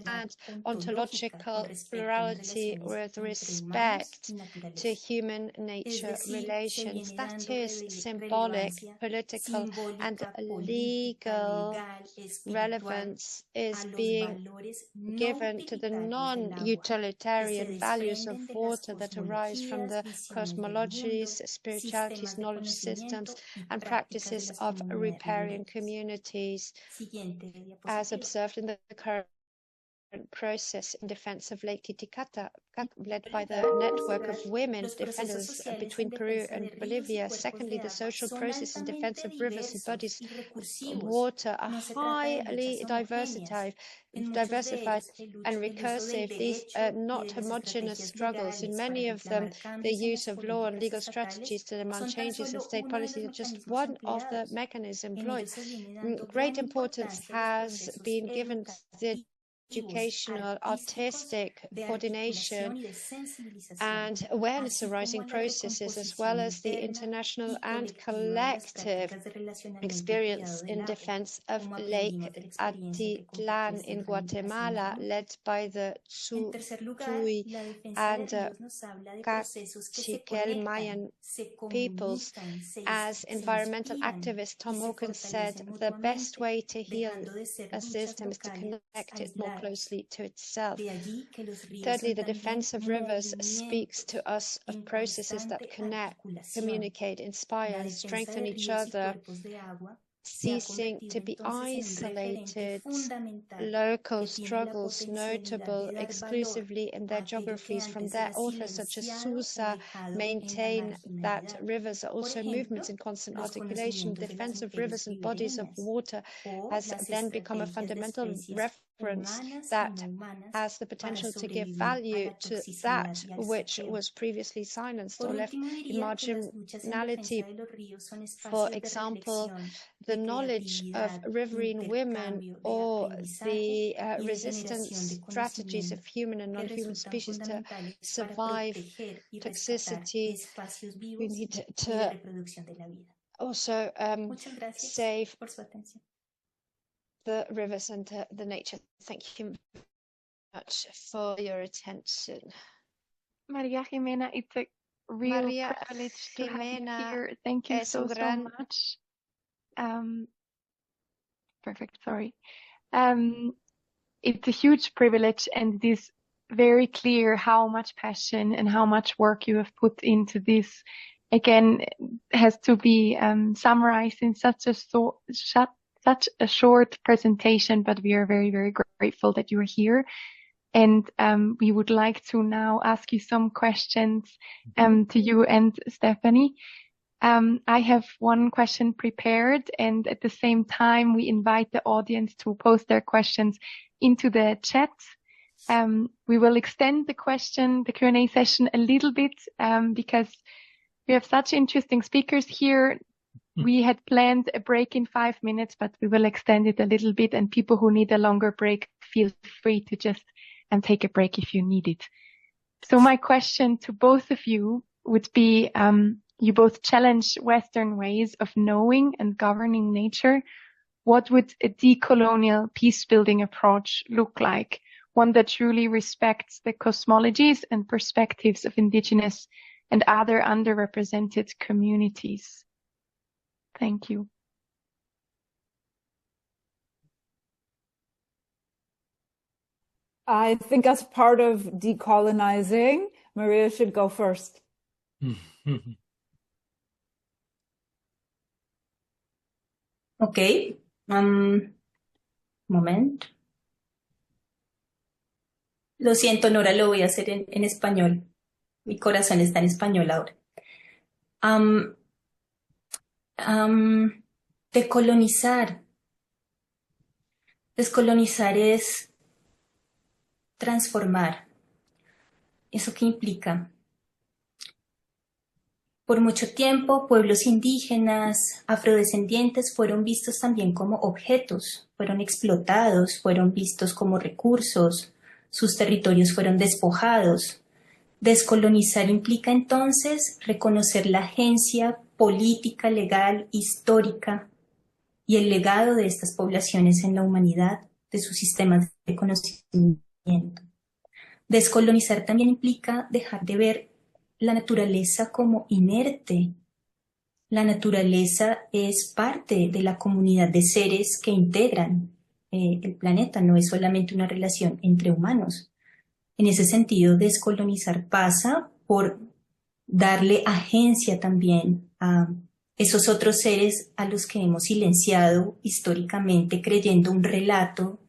and ontological plurality with respect to human nature relations. That is symbolic, political, and legal relevance is being given to the non-utilitarian values of water that arise from the cosmologies, spiritualities, knowledge systems, and practices of riparian communities, as observed in the current process in defense of Lake Titicaca, led by the network of women defenders between Peru and Bolivia. Secondly, the social process in defense of rivers and bodies of water are highly diversified and recursive. These are not homogeneous struggles. In many of them, the use of law and legal strategies to demand changes in state policies are just one of the mechanisms employed. Great importance has been given to the educational, artistic coordination and awareness arising processes, as well as the international and collective experience in defense of Lake Atitlan in Guatemala, led by the Tzutuy and Cachiquel Mayan peoples. As environmental activist Tom Hawkins said, the best way to heal a system is to connect it more closely to itself. Thirdly, the defense of rivers speaks to us of processes that connect, communicate, inspire, and strengthen each other, ceasing to be isolated, local struggles notable exclusively in their geographies. From their authors such as Sousa maintain that rivers are also movements in constant articulation. Defense of rivers and bodies of water has then become a fundamental reference that has the potential to give value to that which was previously silenced or left in marginality. For example, the knowledge of riverine women or the resistance strategies of human and non-human species to survive toxicity. We need to also save the rivers and the nature. Thank you very much for your attention. Maria Jimena, it's a real privilege to have you here. Thank you so much. Perfect, sorry. It's a huge privilege, and it is very clear how much passion and how much work you have put into this. Again, has to be summarized in such a short presentation, but we are very, very grateful that you are here. And we would like to now ask you some questions to you and Stephanie. I have one question prepared, and at the same time, we invite the audience to post their questions into the chat. We will extend the Q&A session a little bit because we have such interesting speakers here. We had planned a break in 5 minutes, but we will extend it a little bit, and people who need a longer break, feel free to just take a break if you need it. So my question to both of you would be, you both challenge Western ways of knowing and governing nature. What would a decolonial peace-building approach look like? One that truly respects the cosmologies and perspectives of indigenous and other underrepresented communities. Thank you. I think as part of decolonizing, Maria should go first. Ok, momento. Lo siento, Nora, lo voy a hacer en español. Mi corazón está en español ahora. Decolonizar. Descolonizar es transformar. ¿Eso qué implica? Por mucho tiempo, pueblos indígenas, afrodescendientes fueron vistos también como objetos, fueron explotados, fueron vistos como recursos, sus territorios fueron despojados. Descolonizar implica entonces reconocer la agencia política, legal, histórica y el legado de estas poblaciones en la humanidad, de sus sistemas de conocimiento. Descolonizar también implica dejar de ver la naturaleza como inerte. La naturaleza es parte de la comunidad de seres que integran el planeta, no es solamente una relación entre humanos. En ese sentido, descolonizar pasa por darle agencia también a esos otros seres a los que hemos silenciado históricamente, creyendo un relato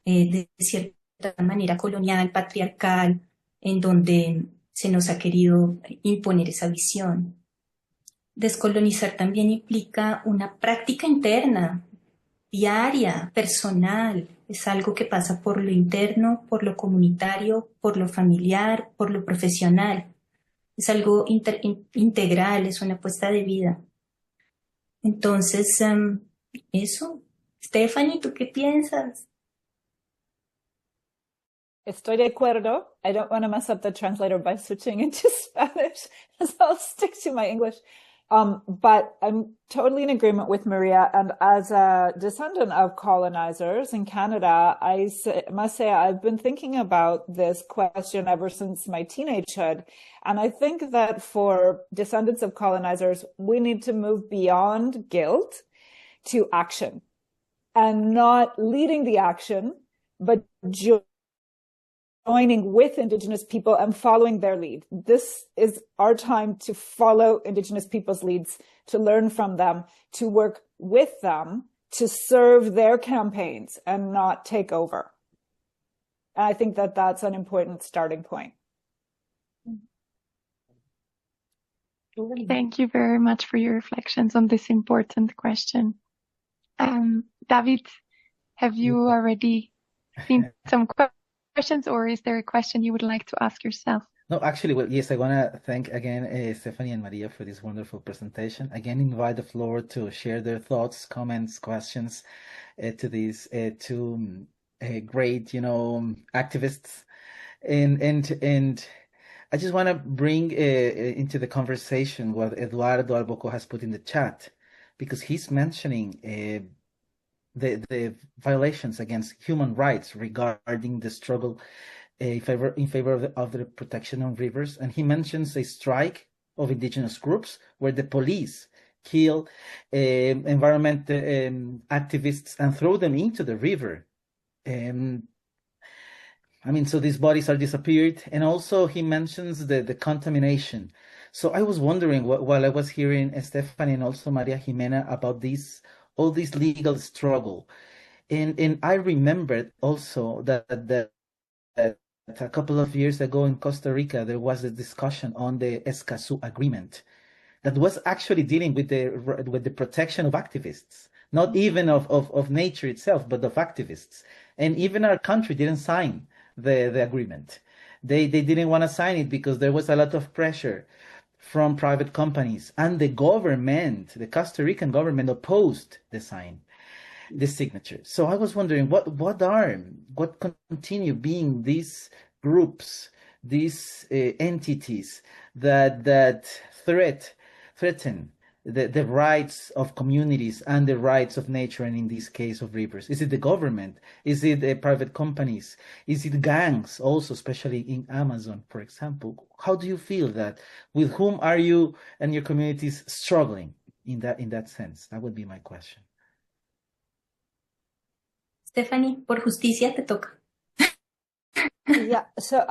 de cierta cierta manera colonial, patriarcal, en donde se nos ha querido imponer esa visión. Descolonizar también implica una práctica interna, diaria, personal. Es algo que pasa por lo interno, por lo comunitario, por lo familiar, por lo profesional. Es algo integral, es una apuesta de vida. Entonces, eso. Stephanie, ¿tú qué piensas? Estoy de acuerdo. I don't want to mess up the translator by switching into Spanish, so I'll stick to my English. But I'm totally in agreement with Maria. And as a descendant of colonizers in Canada, I must say I've been thinking about this question ever since my teenagehood. And I think that for descendants of colonizers, we need to move beyond guilt to action, and not leading the action, but joining with Indigenous people and following their lead. This is our time to follow Indigenous people's leads, to learn from them, to work with them, to serve their campaigns and not take over. And I think that that's an important starting point. Thank you very much for your reflections on this important question. David, have you already seen some questions, or is there a question you would like to ask yourself? No, actually, well, yes, I want to thank again Stephanie and Maria for this wonderful presentation. Again, invite the floor to share their thoughts, comments, questions to these two great, activists. And I just want to bring into the conversation what Eduardo Alboco has put in the chat, because he's mentioning the violations against human rights regarding the struggle in favor of the protection of rivers. And he mentions a strike of indigenous groups where the police kill environment activists and throw them into the river. So these bodies are disappeared. And also he mentions the contamination. So I was wondering while I was hearing Stephanie and also Maria Jimena about all this legal struggle. And I remembered also that a couple of years ago in Costa Rica, there was a discussion on the Escazú Agreement that was actually dealing with the protection of activists, not even of nature itself, but of activists. And even our country didn't sign the agreement. They didn't want to sign it because there was a lot of pressure from private companies, and the Costa Rican government opposed the signature. So I was wondering what continue being these groups, these entities that threaten the rights of communities and the rights of nature, and in this case of rivers. Is it the government? Is it private companies? Is it gangs also, especially in Amazon, for example? How do you feel that? With whom are you and your communities struggling in that sense? That would be my question. Stephanie, por justicia te toca. Yeah, so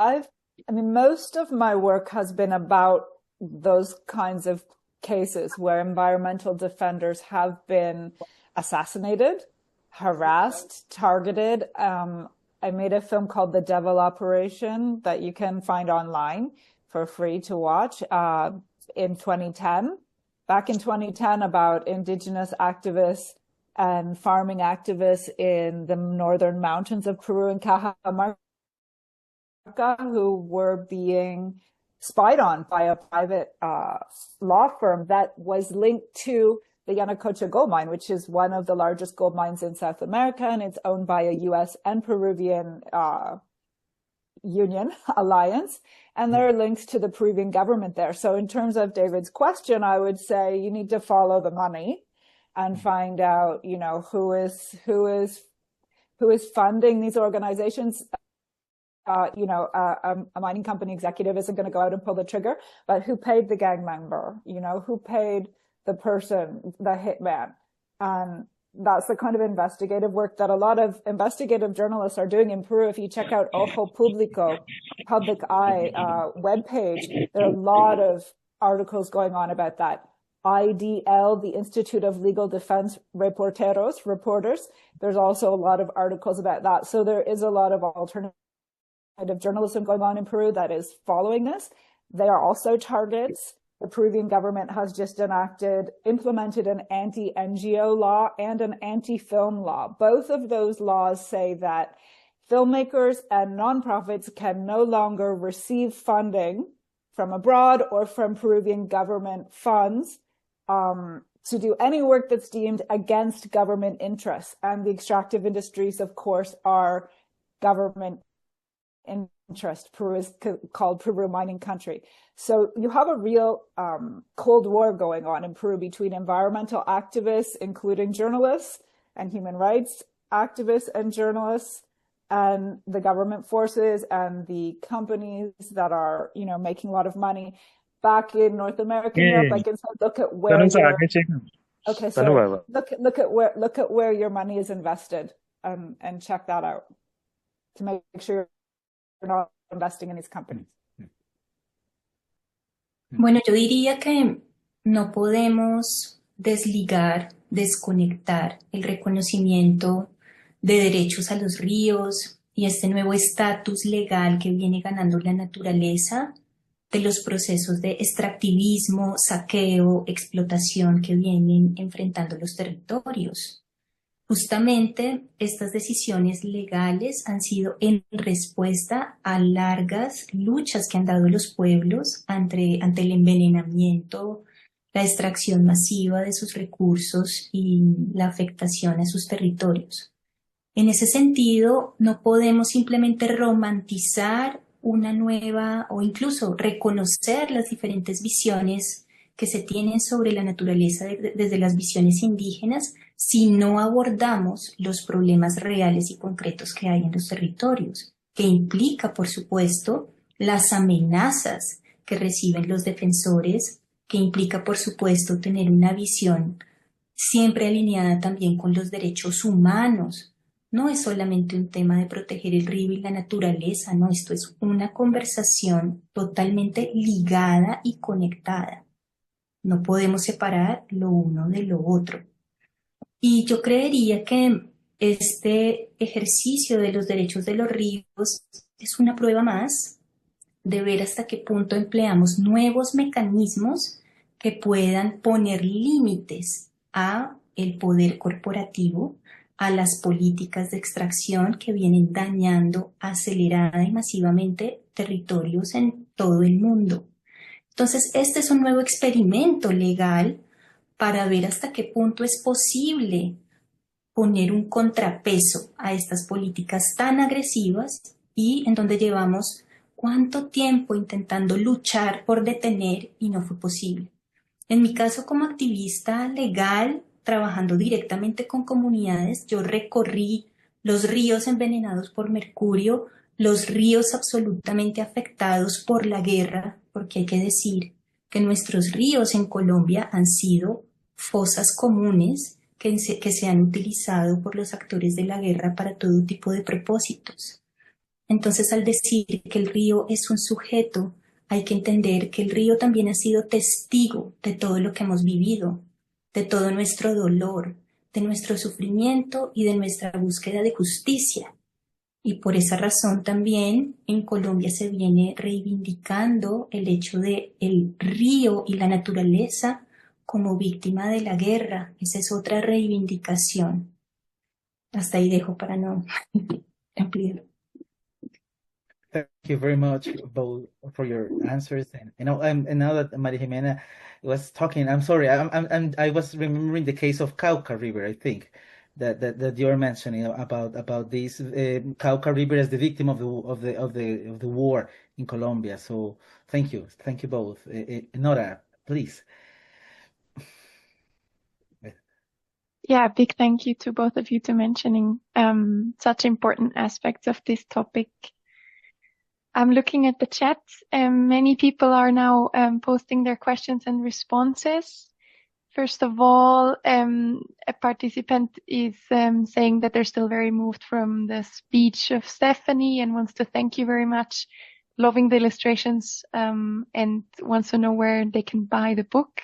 most of my work has been about those kinds of cases where environmental defenders have been assassinated, harassed, targeted. I made a film called The Devil Operation that you can find online for free to watch in 2010. Back in 2010, about Indigenous activists and farming activists in the northern mountains of Peru and Cajamarca who were being spied on by a private law firm that was linked to the Yanacocha gold mine, which is one of the largest gold mines in South America, and it's owned by a U.S. and Peruvian union alliance, and there are links to the Peruvian government there. So in terms of David's question, I would say you need to follow the money and find out, who is funding these organizations. A mining company executive isn't going to go out and pull the trigger, but who paid the gang member, who paid the person, the hitman. And that's the kind of investigative work that a lot of investigative journalists are doing in Peru. If you check out Ojo Público, Public Eye webpage, there are a lot of articles going on about that. IDL, the Institute of Legal Defense reporters. There's also a lot of articles about that. So there is a lot of alternative journalism going on in Peru that is following this. They are also targets. The Peruvian government has just implemented an anti-NGO law and an anti-film law. Both of those laws say that filmmakers and nonprofits can no longer receive funding from abroad or from Peruvian government funds to do any work that's deemed against government interests. And the extractive industries, of course, are government interest. Peru is called Peru mining country. So you have a real Cold War going on in Peru between environmental activists, including journalists and human rights activists and journalists, and the government forces and the companies that are, making a lot of money. Back in North America, Europe, I can say, look at where look at where your money is invested, and check that out to make sure you're not investing in these companies. Bueno, yo diría que no podemos desconectar el reconocimiento de derechos a los ríos y este nuevo estatus legal que viene ganando la naturaleza de los procesos de extractivismo, saqueo, explotación que vienen enfrentando los territorios. Justamente estas decisiones legales han sido en respuesta a largas luchas que han dado los pueblos ante el envenenamiento, la extracción masiva de sus recursos y la afectación a sus territorios. En ese sentido, no podemos simplemente romantizar una nueva o incluso reconocer las diferentes visiones que se tienen sobre la naturaleza desde las visiones indígenas si no abordamos los problemas reales y concretos que hay en los territorios, que implica, por supuesto, las amenazas que reciben los defensores, que implica, por supuesto, tener una visión siempre alineada también con los derechos humanos. No es solamente un tema de proteger el río y la naturaleza, no, esto es una conversación totalmente ligada y conectada. No podemos separar lo uno de lo otro. Y yo creería que este ejercicio de los derechos de los ríos es una prueba más de ver hasta qué punto empleamos nuevos mecanismos que puedan poner límites a el poder corporativo, a las políticas de extracción que vienen dañando acelerada y masivamente territorios en todo el mundo. Entonces, este es un nuevo experimento legal para ver hasta qué punto es posible poner un contrapeso a estas políticas tan agresivas y en donde llevamos cuánto tiempo intentando luchar por detener y no fue posible. En mi caso como activista legal, trabajando directamente con comunidades, yo recorrí los ríos envenenados por mercurio, los ríos absolutamente afectados por la guerra, porque hay que decir que nuestros ríos en Colombia han sido fosas comunes que se han utilizado por los actores de la guerra para todo tipo de propósitos. Entonces, al decir que el río es un sujeto, hay que entender que el río también ha sido testigo de todo lo que hemos vivido, de todo nuestro dolor, de nuestro sufrimiento y de nuestra búsqueda de justicia. Y por esa razón también en Colombia se viene reivindicando el hecho de el río y la naturaleza como víctima de la guerra. Esa es otra reivindicación. Hasta ahí dejo para no ampliar. Thank you very much both for your answers. And now that Maria Jimena was talking, I'm sorry, I was remembering the case of Cauca River. I think that you're mentioning about this Cauca River as the victim of the war in Colombia. So thank you both. Nora, please. Yeah, big thank you to both of you to mentioning such important aspects of this topic. I'm looking at the chat. Many people are now posting their questions and responses. First of all, a participant is saying that they're still very moved from the speech of Stephanie and wants to thank you very much, loving the illustrations, and wants to know where they can buy the book.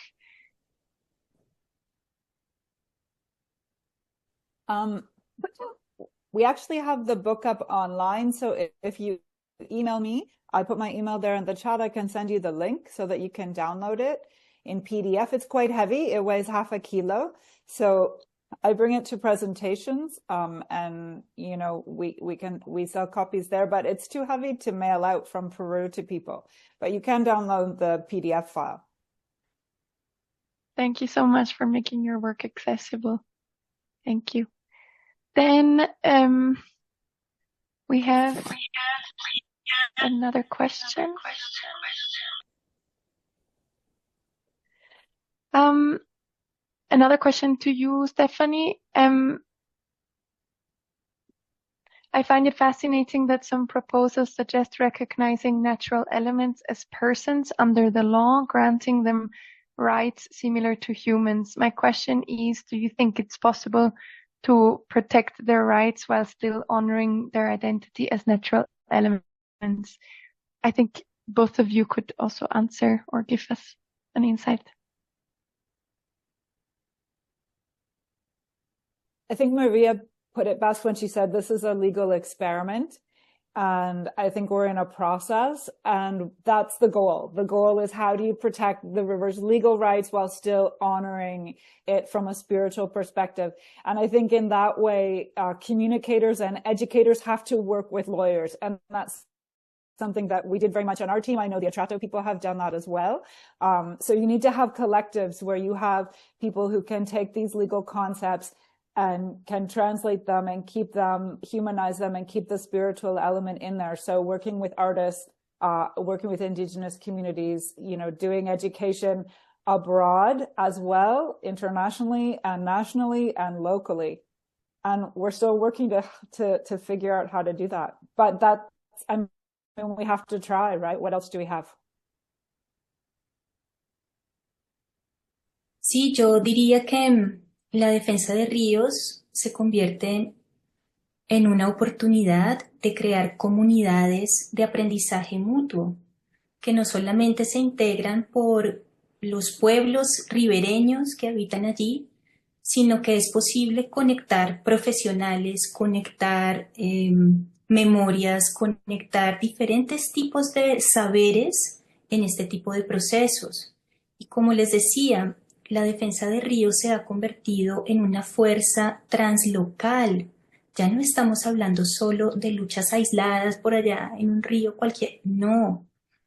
We actually have the book up online. So if you email me, I put my email there in the chat. I can send you the link so that you can download it in PDF. It's quite heavy. It weighs 0.5 kilo. So I bring it to presentations, and you know, we sell copies there, but it's too heavy to mail out from Peru to people. But you can download the PDF file. Thank you so much for making your work accessible. Thank you. Then we have another question. Another question to you, Stephanie. I find it fascinating that some proposals suggest recognizing natural elements as persons under the law, granting them rights similar to humans. My question is, do you think it's possible to protect their rights while still honoring their identity as natural elements? I think both of you could also answer or give us an insight. I think Maria put it best when she said this is a legal experiment, and I think we're in a process, and that's the goal. The goal is, how do you protect the river's legal rights while still honoring it from a spiritual perspective? And I think in that way, communicators and educators have to work with lawyers, and that's something that we did very much on our team. I know the Atrato people have done that as well. So you need to have collectives where you have people who can take these legal concepts and can translate them and keep them, humanize them, and keep the spiritual element in there. So working with artists, working with indigenous communities, you know, doing education abroad as well, internationally and nationally and locally. And we're still working to figure out how to do that. But that's, I mean, we have to try, right? What else do we have? Sí, yo diría que la defensa de ríos se convierte en una oportunidad de crear comunidades de aprendizaje mutuo, que no solamente se integran por los pueblos ribereños que habitan allí, sino que es posible conectar profesionales, conectar memorias, conectar diferentes tipos de saberes en este tipo de procesos. Y como les decía, la defensa de ríos se ha convertido en una fuerza translocal. Ya no estamos hablando solo de luchas aisladas por allá en un río cualquiera. No,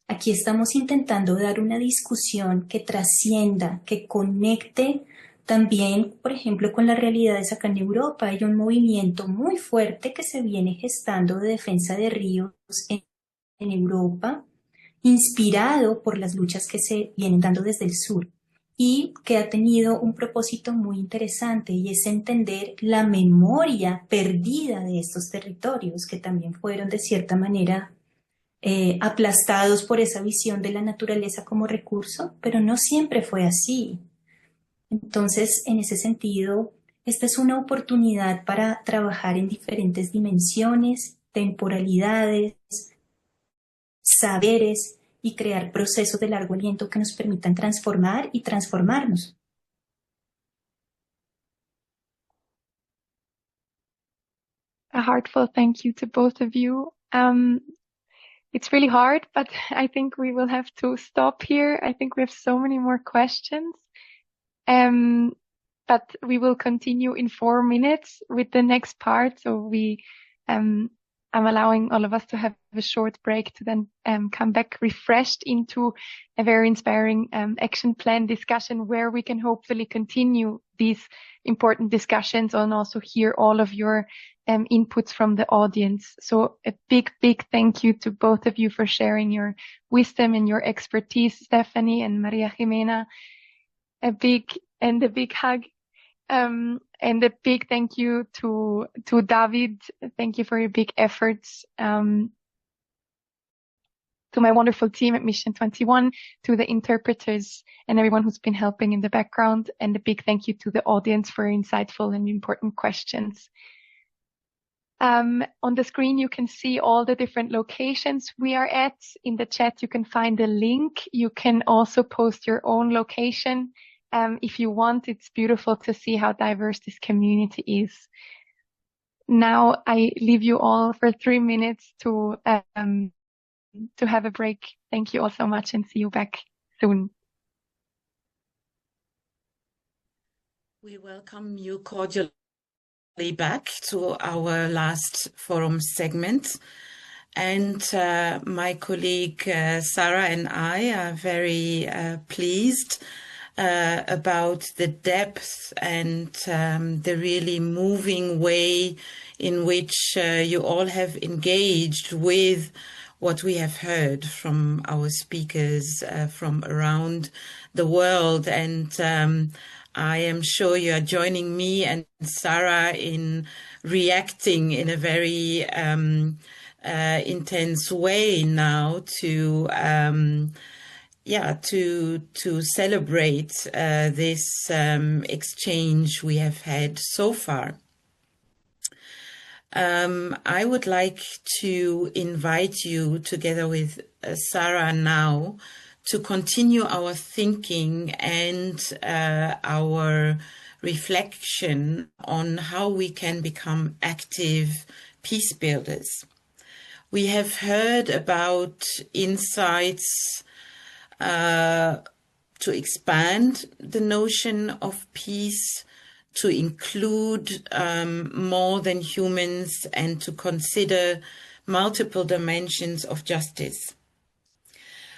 aquí estamos intentando dar una discusión que trascienda, que conecte también, por ejemplo, con las realidades acá en Europa. Hay un movimiento muy fuerte que se viene gestando de defensa de ríos en Europa, inspirado por las luchas que se vienen dando desde el sur, y que ha tenido un propósito muy interesante, y es entender la memoria perdida de estos territorios que también fueron de cierta manera aplastados por esa visión de la naturaleza como recurso, pero no siempre fue así. Entonces, en ese sentido, esta es una oportunidad para trabajar en diferentes dimensiones, temporalidades, saberes, y crear procesos de largo aliento que nos permitan transformar y transformarnos. A heartfelt thank you to both of you. It's really hard, but I think we will have to stop here. I think we have so many more questions. But we will continue in 4 minutes with the next part. So I'm allowing all of us to have a short break to then come back refreshed into a very inspiring action plan discussion where we can hopefully continue these important discussions and also hear all of your inputs from the audience. So a big, big thank you to both of you for sharing your wisdom and your expertise, Stephanie and Maria Jimena. A big hug. And a big thank you to David. Thank you for your big efforts. To my wonderful team at Mission 21, to the interpreters and everyone who's been helping in the background. And a big thank you to the audience for insightful and important questions. On the screen, you can see all the different locations we are at. In the chat, you can find a link. You can also post your own location If you want, it's beautiful to see how diverse this community is. Now I leave you all for 3 minutes to have a break. Thank you all so much and see you back soon. We welcome you cordially back to our last forum segment. And my colleague Sarah and I are very pleased about the depth and the really moving way in which you all have engaged with what we have heard from our speakers from around the world. And I am sure you are joining me and Sarah in reacting in a very intense way now to celebrate this exchange we have had so far. I would like to invite you together with Sarah now to continue our thinking and our reflection on how we can become active peace builders. We have heard about insights to expand the notion of peace, to include more than humans, and to consider multiple dimensions of justice.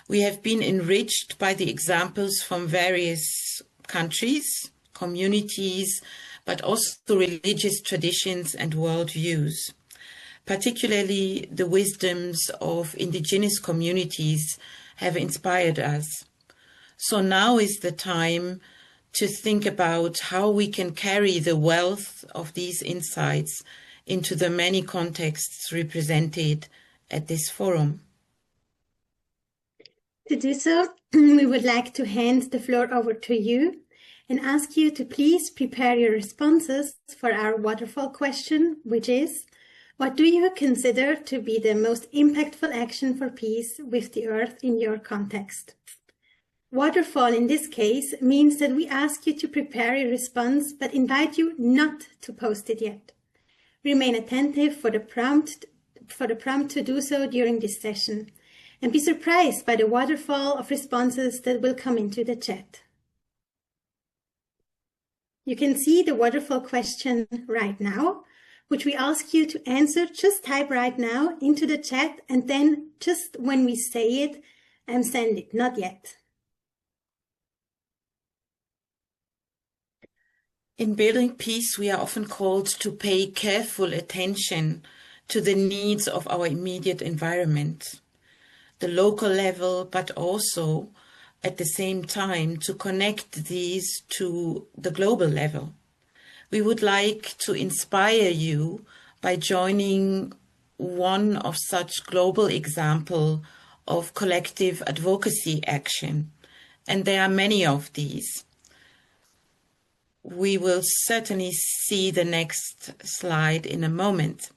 We have been enriched by the examples from various countries, communities, but also religious traditions and worldviews. Particularly the wisdoms of indigenous communities have inspired us. So now is the time to think about how we can carry the wealth of these insights into the many contexts represented at this forum. To do so, we would like to hand the floor over to you and ask you to please prepare your responses for our waterfall question, which is, what do you consider to be the most impactful action for peace with the earth in your context? Waterfall in this case means that we ask you to prepare your response but invite you not to post it yet. Remain attentive for the prompt to do so during this session and be surprised by the waterfall of responses that will come into the chat. You can see the waterfall question right now, which we ask you to answer. Just type right now into the chat and then just when we say it, send it, not yet. In building peace, we are often called to pay careful attention to the needs of our immediate environment, the local level, but also at the same time to connect these to the global level. We would like to inspire you by joining one of such global example of collective advocacy action, and there are many of these. We will certainly see the next slide in a moment.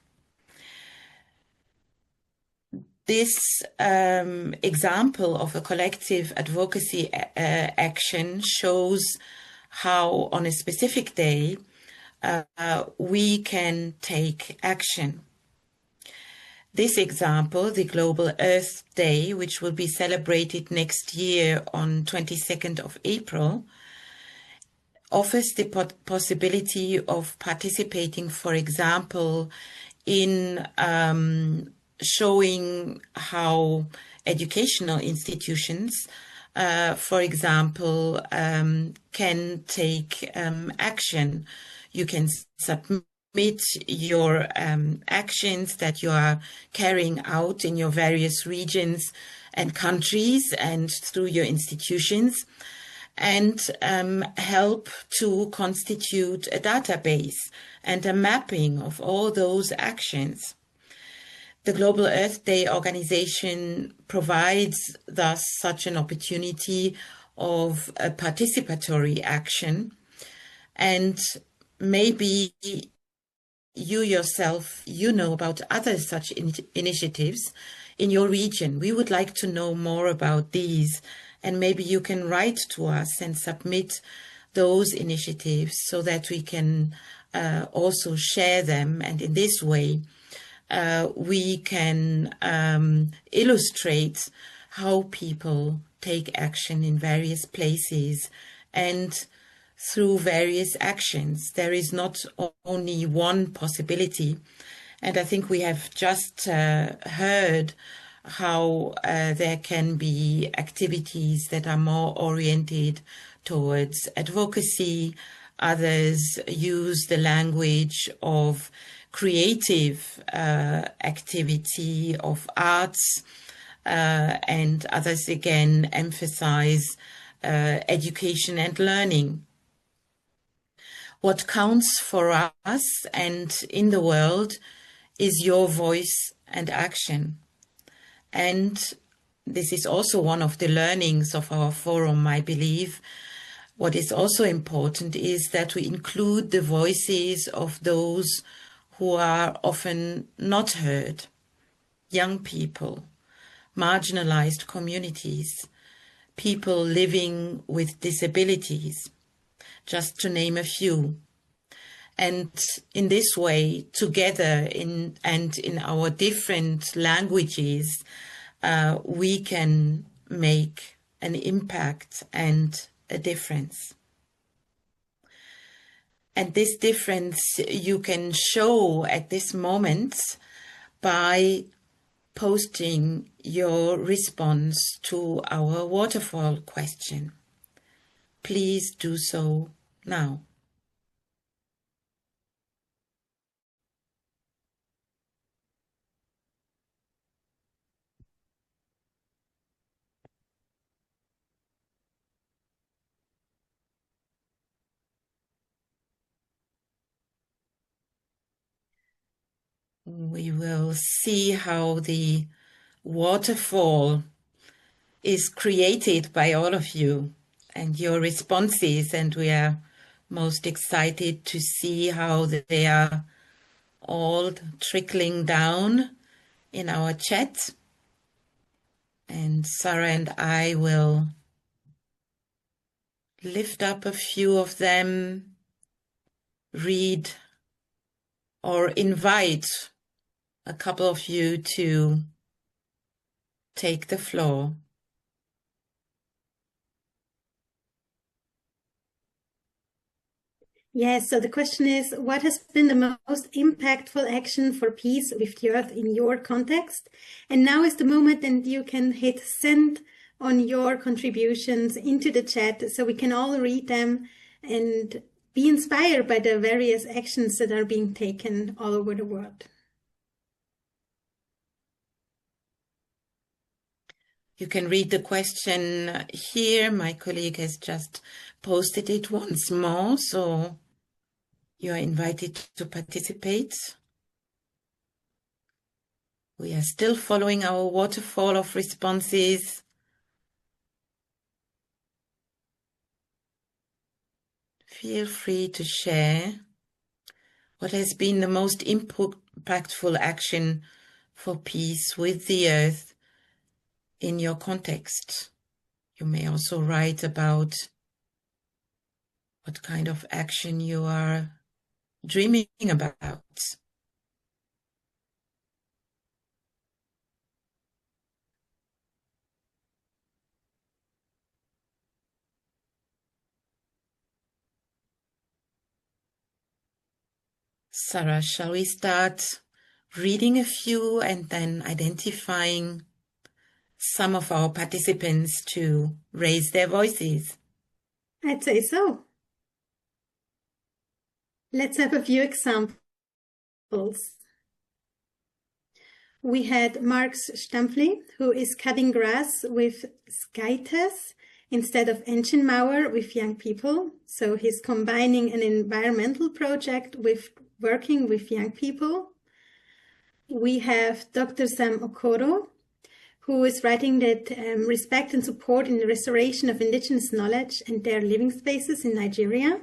This example of a collective advocacy action shows how on a specific day we can take action. This example, the Global Earth Day, which will be celebrated next year on 22nd of April, offers the possibility of participating, for example, in showing how educational institutions, for example, can take action. You can submit your actions that you are carrying out in your various regions and countries and through your institutions, and help to constitute a database and a mapping of all those actions. The Global Earth Day organization provides thus such an opportunity of a participatory action, and maybe you yourself, you know about other such initiatives in your region. We would like to know more about these And maybe you can write to us and submit those initiatives so that we can also share them. And in this way, we can illustrate how people take action in various places and through various actions. There is not only one possibility. And I think we have just heard how there can be activities that are more oriented towards advocacy. Others use the language of creative activity, of arts, and others again emphasize education and learning. What counts for us and in the world is your voice and action. And this is also one of the learnings of our forum, I believe. What is also important is that we include the voices of those who are often not heard, young people, marginalized communities, people living with disabilities, just to name a few. And in this way, together in our different languages, we can make an impact and a difference. And this difference you can show at this moment by posting your response to our waterfall question. Please do so now. We will see how the waterfall is created by all of you and your responses, and we are most excited to see how they are all trickling down in our chat. And Sarah and I will lift up a few of them, read, or invite a couple of you to take the floor. Yes, so the question is, what has been the most impactful action for peace with the earth in your context? And now is the moment and you can hit send on your contributions into the chat so we can all read them and be inspired by the various actions that are being taken all over the world. You can read the question here. My colleague has just posted it once more, so you are invited to participate. We are still following our waterfall of responses. Feel free to share what has been the most impactful action for peace with the earth in your context. You may also write about what kind of action you are dreaming about. Sarah, shall we start reading a few and then identifying some of our participants to raise their voices? I'd say so. Let's have a few examples. We had Marx Stampfli, who is cutting grass with scythes instead of engine mower with young people. So he's combining an environmental project with working with young people. We have Dr. Sam Okoro, who is writing that respect and support in the restoration of indigenous knowledge and their living spaces in Nigeria.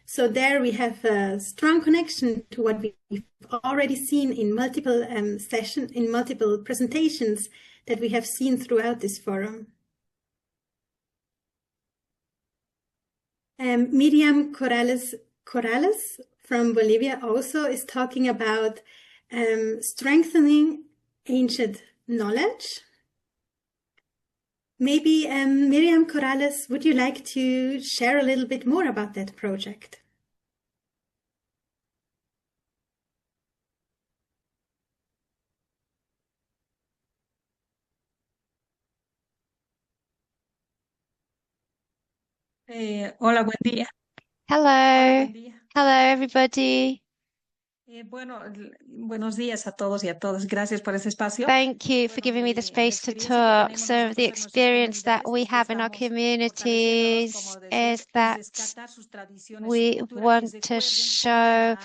So there we have a strong connection to what we've already seen in multiple sessions, in multiple presentations that we have seen throughout this forum. Miriam Corrales from Bolivia also is talking about strengthening ancient knowledge. Maybe Miriam Corrales, would you like to share a little bit more about that project? Hola, buen día. Hello. Buen día. Hello, everybody. Buenos días a todos y a todas. Gracias por ese espacio. Thank you for giving me the space to talk. So the experience that we have in our communities is that we want to show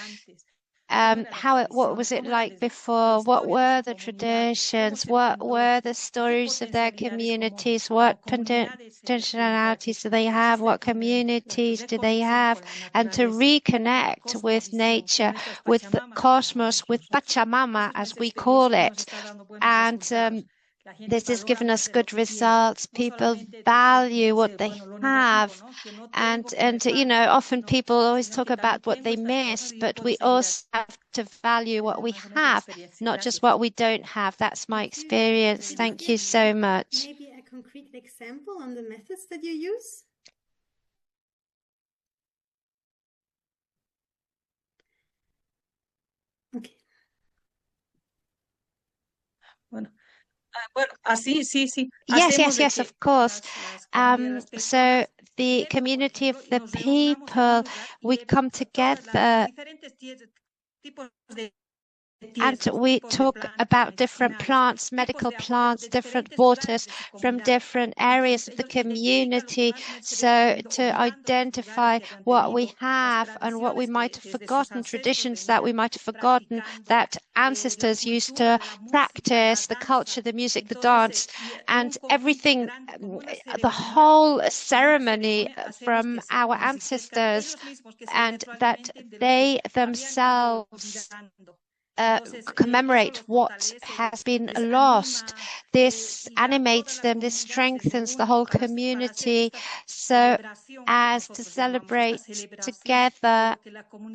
what was it like before? What were the traditions? What were the stories of their communities? What potentialities do they have? What communities do they have? And to reconnect with nature, with the cosmos, with Pachamama, as we call it. And this has given us good results. People value what they have. And often people always talk about what they miss, but we also have to value what we have, not just what we don't have. That's my experience. Thank you so much. Maybe a concrete example on the methods that you use? Okay. Sí. Yes, of course. So the community of the people, we come together and we talk about different plants, medical plants, different waters from different areas of the community. So to identify what we have and what we might have forgotten, traditions that we might have forgotten, that ancestors used to practice, the culture, the music, the dance, and everything, the whole ceremony from our ancestors, and that they themselves commemorate what has been lost. This animates them, this strengthens the whole community, so as to celebrate together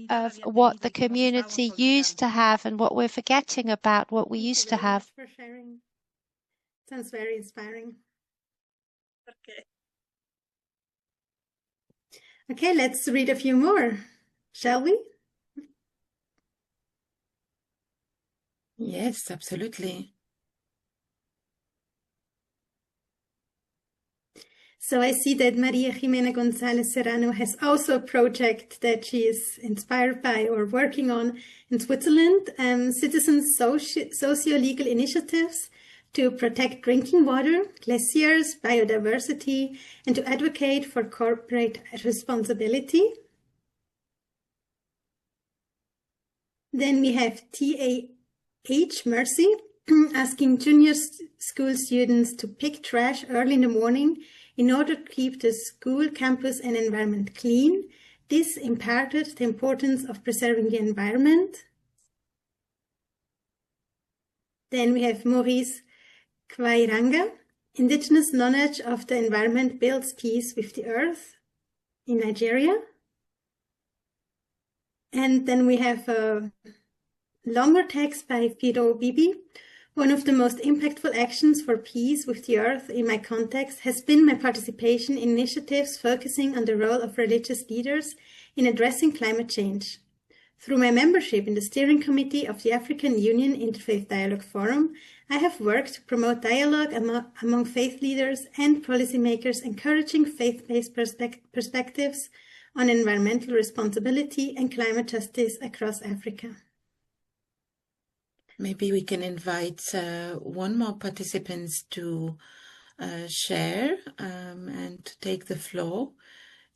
of what the community used to have and what we're forgetting about what we used to have. For sharing. Sounds very inspiring. Okay, let's read a few more, shall we? Yes, absolutely. So I see that Maria Jimena González Serrano has also a project that she is inspired by or working on in Switzerland, citizen socio-legal initiatives to protect drinking water, glaciers, biodiversity, and to advocate for corporate responsibility. Then we have T.A.H. Mercy asking junior school students to pick trash early in the morning in order to keep the school campus and environment clean. This imparted the importance of preserving the environment. Then we have Maurice Kwairanga. Indigenous knowledge of the environment builds peace with the earth in Nigeria. And then we have a longer text by Fido Bibi. One of the most impactful actions for peace with the earth in my context has been my participation in initiatives focusing on the role of religious leaders in addressing climate change. Through my membership in the steering committee of the African Union Interfaith Dialogue Forum, I have worked to promote dialogue among faith leaders and policymakers, encouraging faith-based perspectives on environmental responsibility and climate justice across Africa. Maybe we can invite one more participant to share and to take the floor.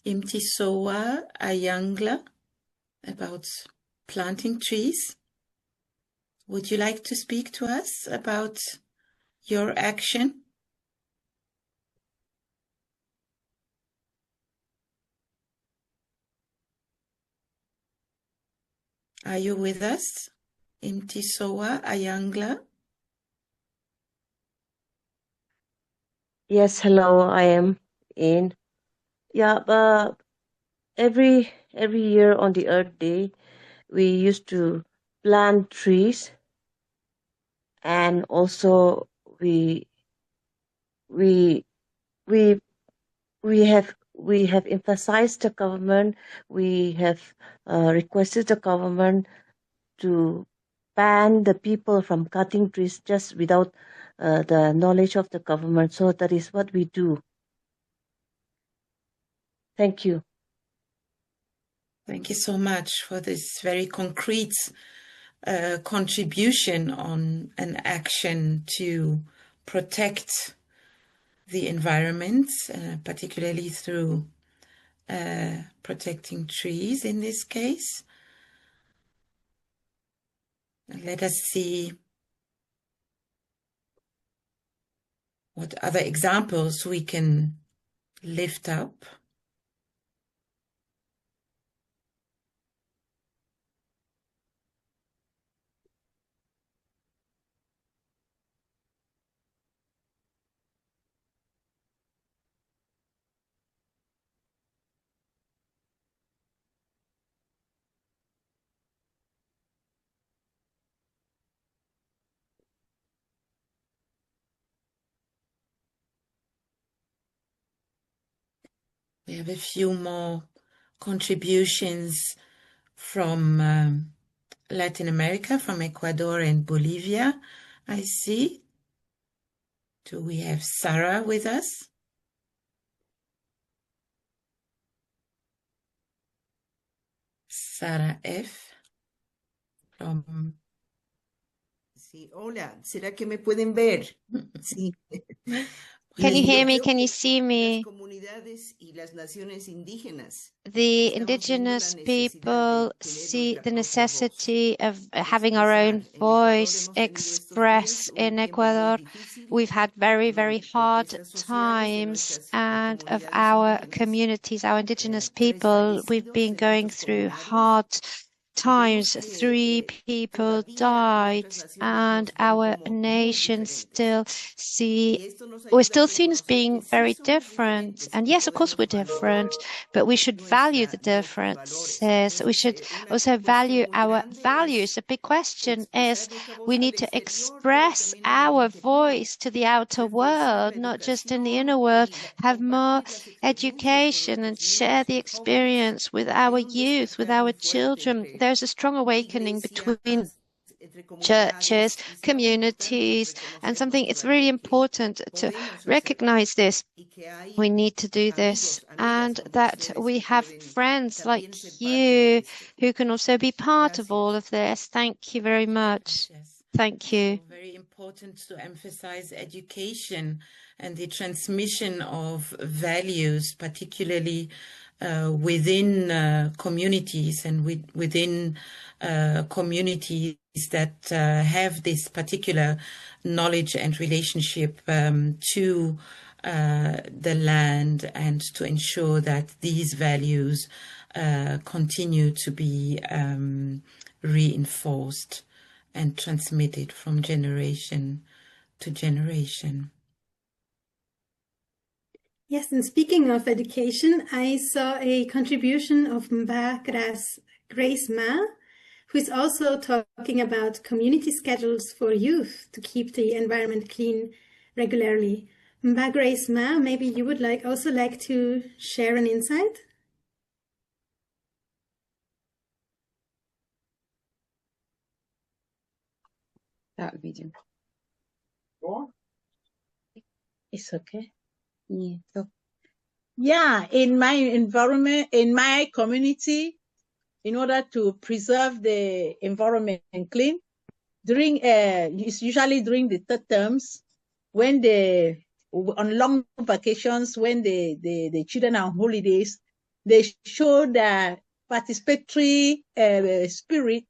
Imtisoa Ayangla, about planting trees. Would you like to speak to us about your action? Are you with us? Imtisoa Ayangla? Yes, hello, I am in. Yeah, every year on the Earth Day, we used to plant trees, and also we have emphasized the government. We have requested the government to ban the people from cutting trees just without the knowledge of the government. So that is what we do. Thank you. Thank you so much for this very concrete contribution on an action to protect the environment, particularly through protecting trees in this case. And let us see what other examples we can lift up. We have a few more contributions from Latin America, from Ecuador and Bolivia, I see. Do we have Sarah with us? Sarah F. from... Sí, hola, ¿será que me pueden ver? Sí. Can you hear me? Can you see me? The indigenous people see the necessity of having our own voice expressed in Ecuador. We've had very, very hard times, and of our communities, our indigenous people, we've been going through hard times. 3 people died, and our nation we're still seen as being very different. And yes, of course we're different, but we should value the differences. We should also value our values. The big question is we need to express our voice to the outer world, not just in the inner world, have more education and share the experience with our youth, with our children. There's a strong awakening between churches, communities, and something it's really important to recognize this. We need to do this, and that we have friends like you who can also be part of all of this. Thank you very much. Thank you. Very important to emphasize education and the transmission of values, particularly within communities and within communities that have this particular knowledge and relationship to the land, and to ensure that these values continue to be reinforced and transmitted from generation to generation. Yes, and speaking of education, I saw a contribution of Grace Ma, who is also talking about community schedules for youth to keep the environment clean regularly. Grace Ma, maybe you would also like to share an insight? That video. It's okay. Yeah, in my environment, in my community, in order to preserve the environment clean, it's usually during the third terms, when on long vacations, when the children are on holidays, they show the participatory spirit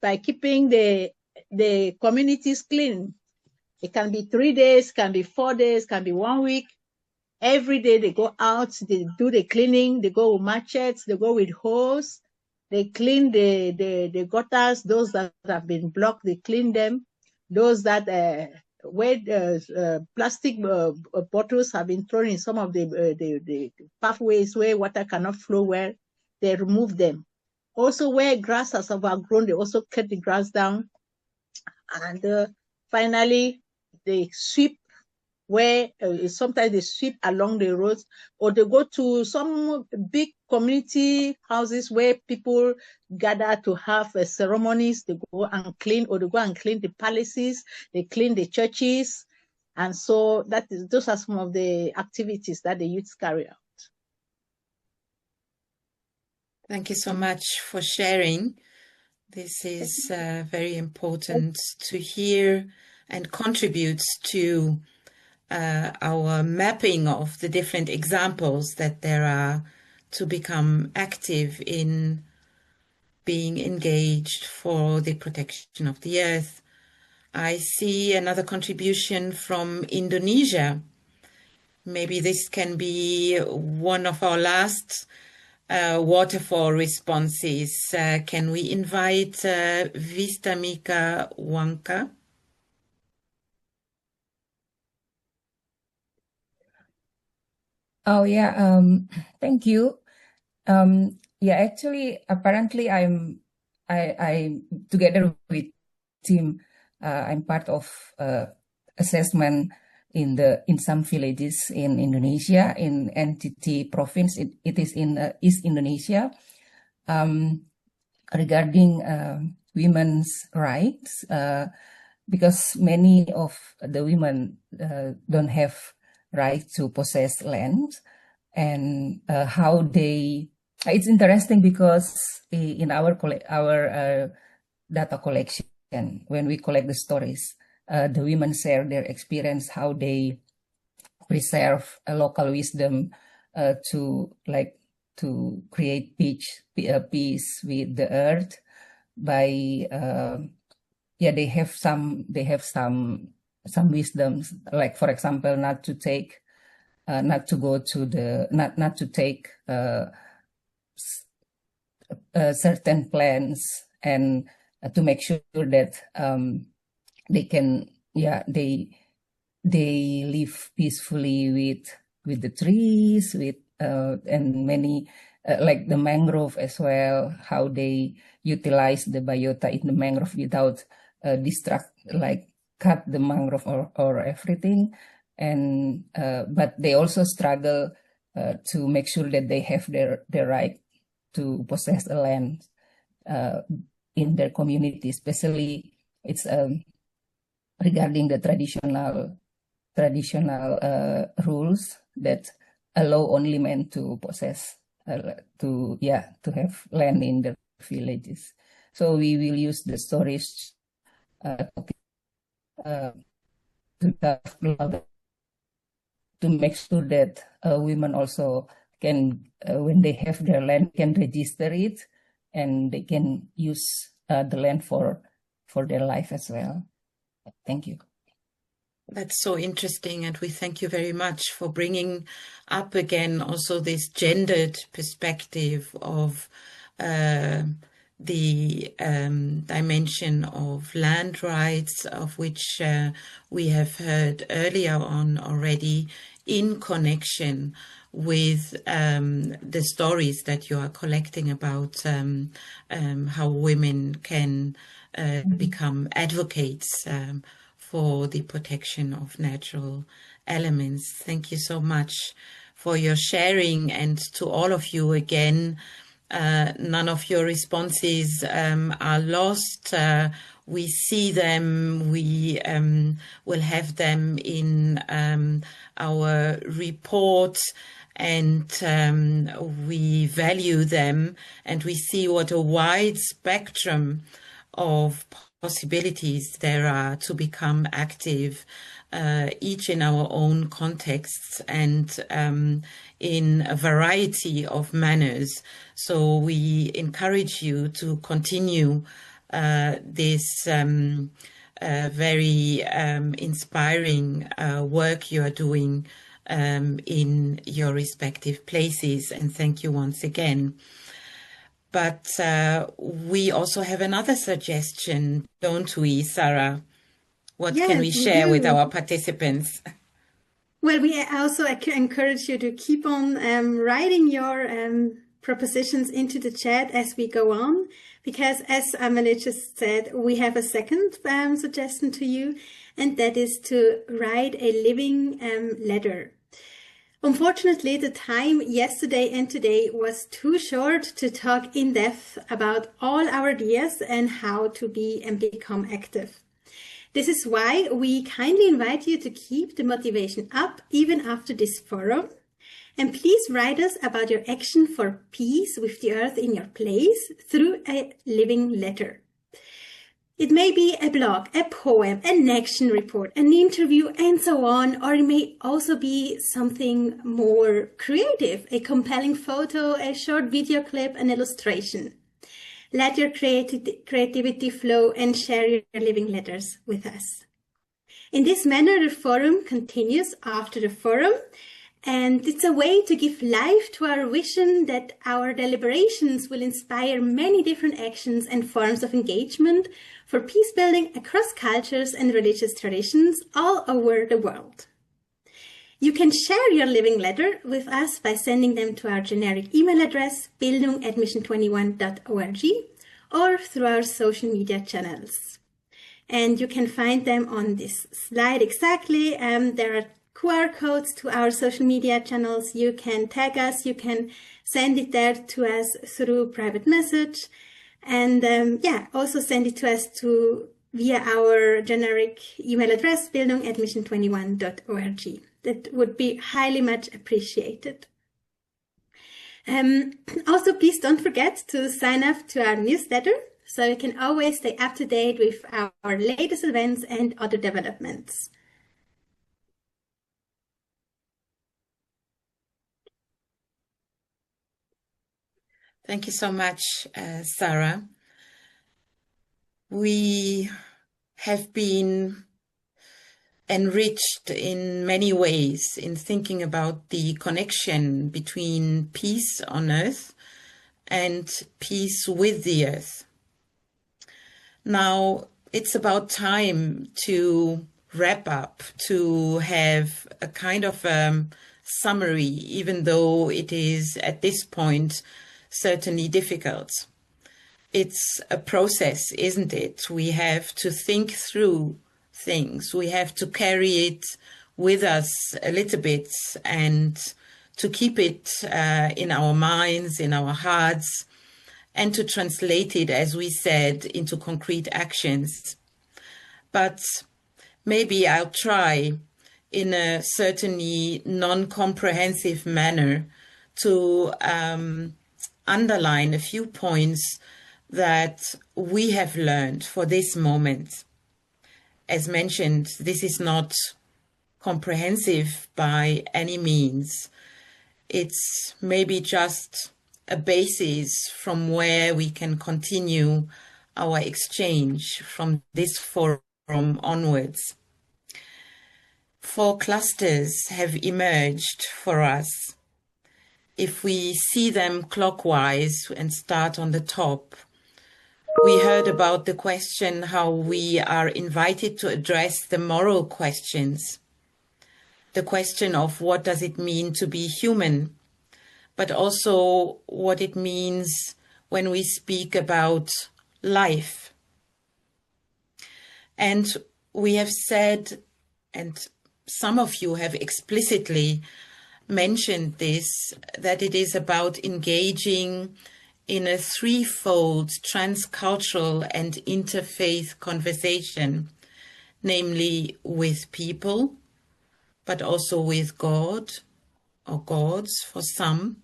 by keeping the communities clean. It can be 3 days, can be 4 days, can be 1 week. Every day they go out, they do the cleaning, they go with machetes, they go with hose, they clean the gutters, those that have been blocked, they clean them. Those that where plastic bottles have been thrown in some of the pathways where water cannot flow well, they remove them. Also, where grass has overgrown, they also cut the grass down. And finally, they sweep where sometimes they sweep along the roads, or they go to some big community houses where people gather to have ceremonies. They go and clean, or they go and clean the palaces, they clean the churches. And so those are some of the activities that the youths carry out. Thank you so much for sharing. This is very important to hear and contributes to our mapping of the different examples that there are to become active in being engaged for the protection of the earth. I see another contribution from Indonesia. Maybe this can be one of our last waterfall responses. Can we invite Vistamika Wanka? Oh yeah, thank you. Yeah, actually, apparently I together with team, I'm part of assessment in some villages in Indonesia, in NTT province. It is in East Indonesia, regarding women's rights, because many of the women don't have right to possess land, and how they. It's interesting because in our data collection, when we collect the stories, the women share their experience, how they preserve a local wisdom to create peace with the earth by they have some wisdoms, like for example not to take certain plans, and to make sure that they can they live peacefully with the trees, with and many like the mangrove as well, how they utilize the biota in the mangrove without cut the mangrove or everything. And but they also struggle to make sure that they have their right to possess a land in their community, especially it's regarding the traditional rules that allow only men to possess to have land in their villages. So we will use the stories to make sure that women also can, when they have their land, can register it, and they can use the land for their life as well. Thank you. That's so interesting, and we thank you very much for bringing up again also this gendered perspective of the dimension of land rights, of which we have heard earlier on already, in connection with the stories that you are collecting about how women can become advocates for the protection of natural elements. Thank you so much for your sharing, and to all of you again. None of your responses are lost. We see them. We will have them in our report, and we value them, and we see what a wide spectrum of possibilities there are to become active, each in our own contexts and in a variety of manners. So we encourage you to continue this very inspiring work you are doing in your respective places, and thank you once again. But we also have another suggestion, don't we, Sarah? What can we share with our participants? Well, we also encourage you to keep on writing your propositions into the chat as we go on, because as Amelie just said, we have a second suggestion to you, and that is to write a living letter. Unfortunately, the time yesterday and today was too short to talk in depth about all our ideas and how to be and become active. This is why we kindly invite you to keep the motivation up even after this forum. And please write us about your action for peace with the earth in your place through a living letter. It may be a blog, a poem, an action report, an interview, and so on, or it may also be something more creative, a compelling photo, a short video clip, an illustration. Let your creativity flow and share your living letters with us. In this manner, the forum continues after the forum, and it's a way to give life to our vision that our deliberations will inspire many different actions and forms of engagement for peace building across cultures and religious traditions all over the world. You can share your living letter with us by sending them to our generic email address, bildung@mission21.org, or through our social media channels. And you can find them on this slide exactly. There are QR codes to our social media channels. You can tag us, you can send it there to us through private message, and also send it to us via our generic email address, bildung@mission21.org. That would be highly much appreciated. Also, please don't forget to sign up to our newsletter so you can always stay up to date with our latest events and other developments. Thank you so much, Sarah. We have been enriched in many ways in thinking about the connection between peace on earth and peace with the earth. Now, it's about time to wrap up, to have a kind of summary, even though it is at this point certainly difficult. It's a process, isn't it? We have to think through things. We have to carry it with us a little bit and to keep it in our minds, in our hearts, and to translate it, as we said, into concrete actions. But maybe I'll try in a certainly non-comprehensive manner to underline a few points that we have learned for this moment. As mentioned, this is not comprehensive by any means. It's maybe just a basis from where we can continue our exchange from this forum onwards. 4 clusters have emerged for us. If we see them clockwise and start on the top, we heard about the question how we are invited to address the moral questions. The question of what does it mean to be human, but also what it means when we speak about life. And we have said, and some of you have explicitly mentioned this, that it is about engaging in a threefold transcultural and interfaith conversation, namely with people, but also with God or gods for some,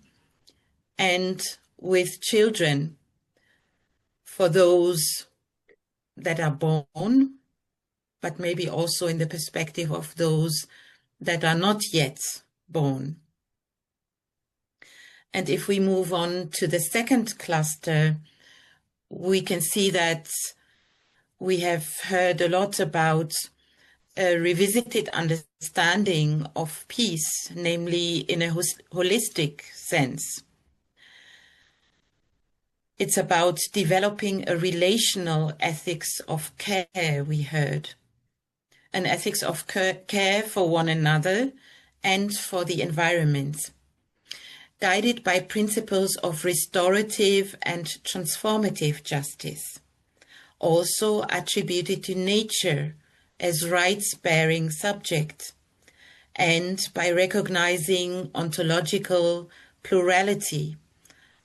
and with children for those that are born, but maybe also in the perspective of those that are not yet born. And if we move on to the second cluster, we can see that we have heard a lot about a revisited understanding of peace, namely in a holistic sense. It's about developing a relational ethics of care, we heard. An ethics of care for one another and for the environment. guided by principles of restorative and transformative justice, also attributed to nature as rights-bearing subject, and by recognizing ontological plurality,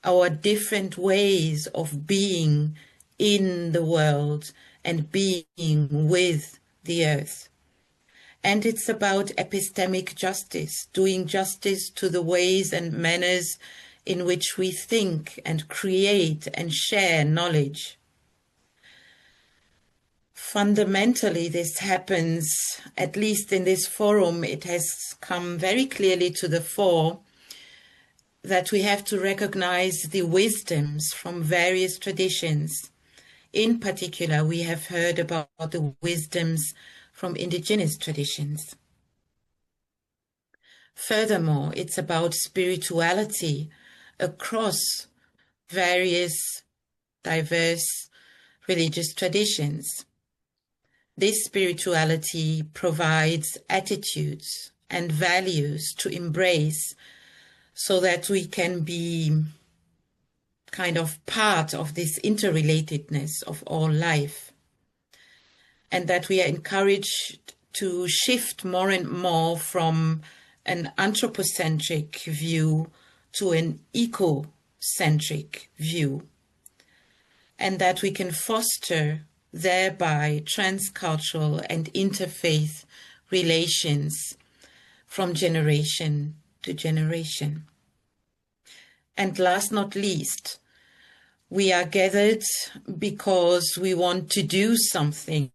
our different ways of being in the world and being with the earth. And it's about epistemic justice, doing justice to the ways and manners in which we think and create and share knowledge. Fundamentally, this happens, at least in this forum, it has come very clearly to the fore that we have to recognize the wisdoms from various traditions. In particular, we have heard about the wisdoms from indigenous traditions. Furthermore, it's about spirituality across various diverse religious traditions. This spirituality provides attitudes and values to embrace so that we can be kind of part of this interrelatedness of all life, and that we are encouraged to shift more and more from an anthropocentric view to an ecocentric view, and that we can foster thereby transcultural and interfaith relations from generation to generation. And last not least, we are gathered because we want to do something.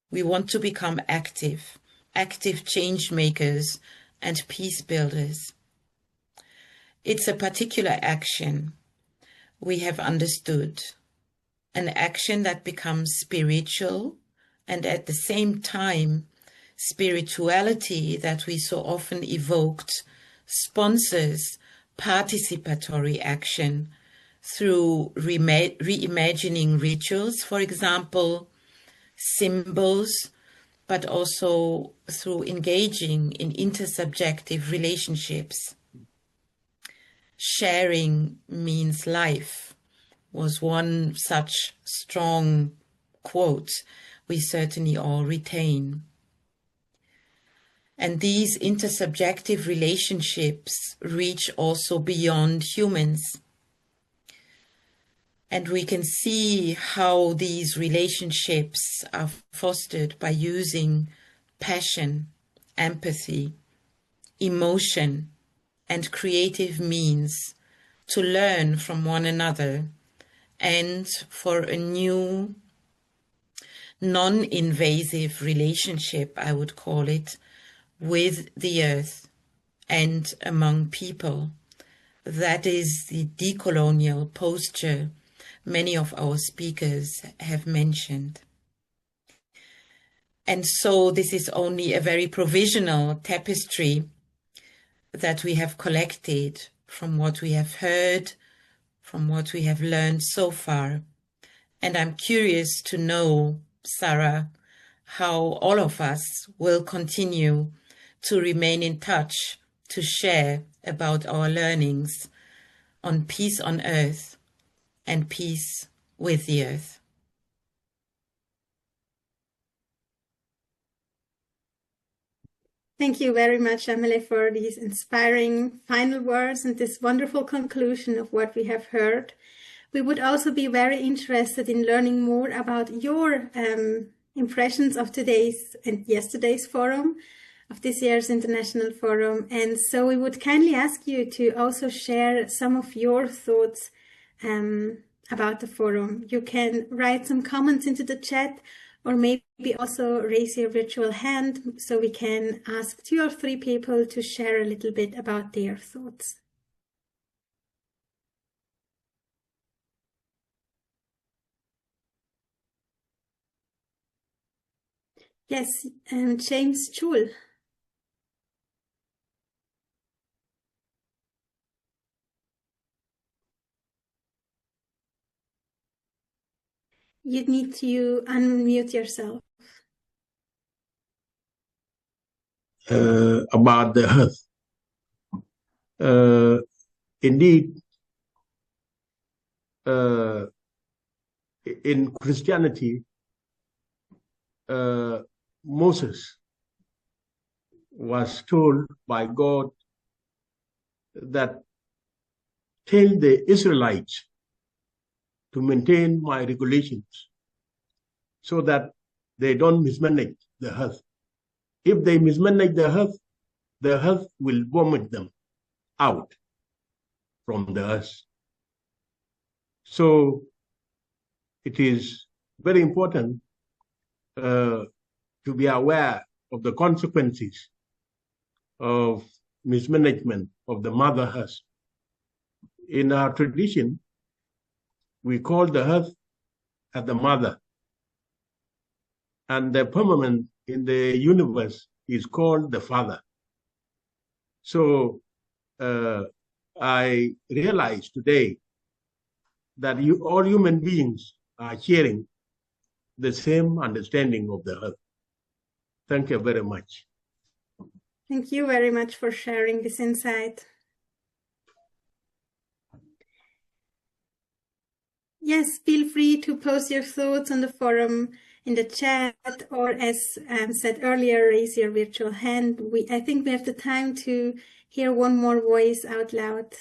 We want to become active change makers and peace builders. It's a particular action we have understood, an action that becomes spiritual, and at the same time, spirituality that we so often evoked sponsors participatory action through reimagining rituals, for example, symbols, but also through engaging in intersubjective relationships. Sharing means life was one such strong quote we certainly all retain. And these intersubjective relationships reach also beyond humans. And we can see how these relationships are fostered by using passion, empathy, emotion, and creative means to learn from one another and for a new, non-invasive relationship, I would call it, with the earth and among people. That is the decolonial posture many of our speakers have mentioned. And so this is only a very provisional tapestry that we have collected from what we have heard, from what we have learned so far. And I'm curious to know, Sarah, how all of us will continue to remain in touch, to share about our learnings on peace on earth and peace with the earth. Thank you very much, Emily, for these inspiring final words and this wonderful conclusion of what we have heard. We would also be very interested in learning more about your impressions of today's and yesterday's forum, of this year's International Forum. And so we would kindly ask you to also share some of your thoughts about the forum. You can write some comments into the chat, or maybe also raise your virtual hand so we can ask 2 or 3 people to share a little bit about their thoughts. Yes, James Jewell. You need to unmute yourself. About the earth. Indeed, in Christianity, Moses was told by God that tell the Israelites to maintain my regulations so that they don't mismanage the earth. If they mismanage the earth will vomit them out from the earth. So it is very important to be aware of the consequences of mismanagement of the mother earth. In our tradition, we call the earth as the mother, and the firmament in the universe is called the father. So I realize today that all human beings are sharing the same understanding of the earth. Thank you very much. Thank you very much for sharing this insight. Yes, feel free to post your thoughts on the forum in the chat, or as said earlier, raise your virtual hand. I think we have the time to hear one more voice out loud.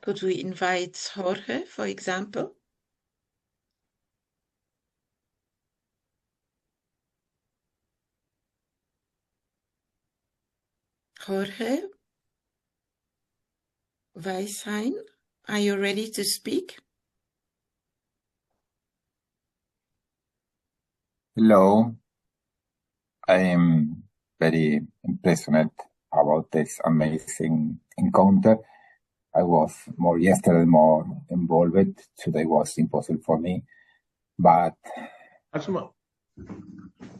Could we invite Jorge, for example? Jorge Weishain, are you ready to speak? Hello, I am very impressed about this amazing encounter. I was yesterday more involved. Today was impossible for me, but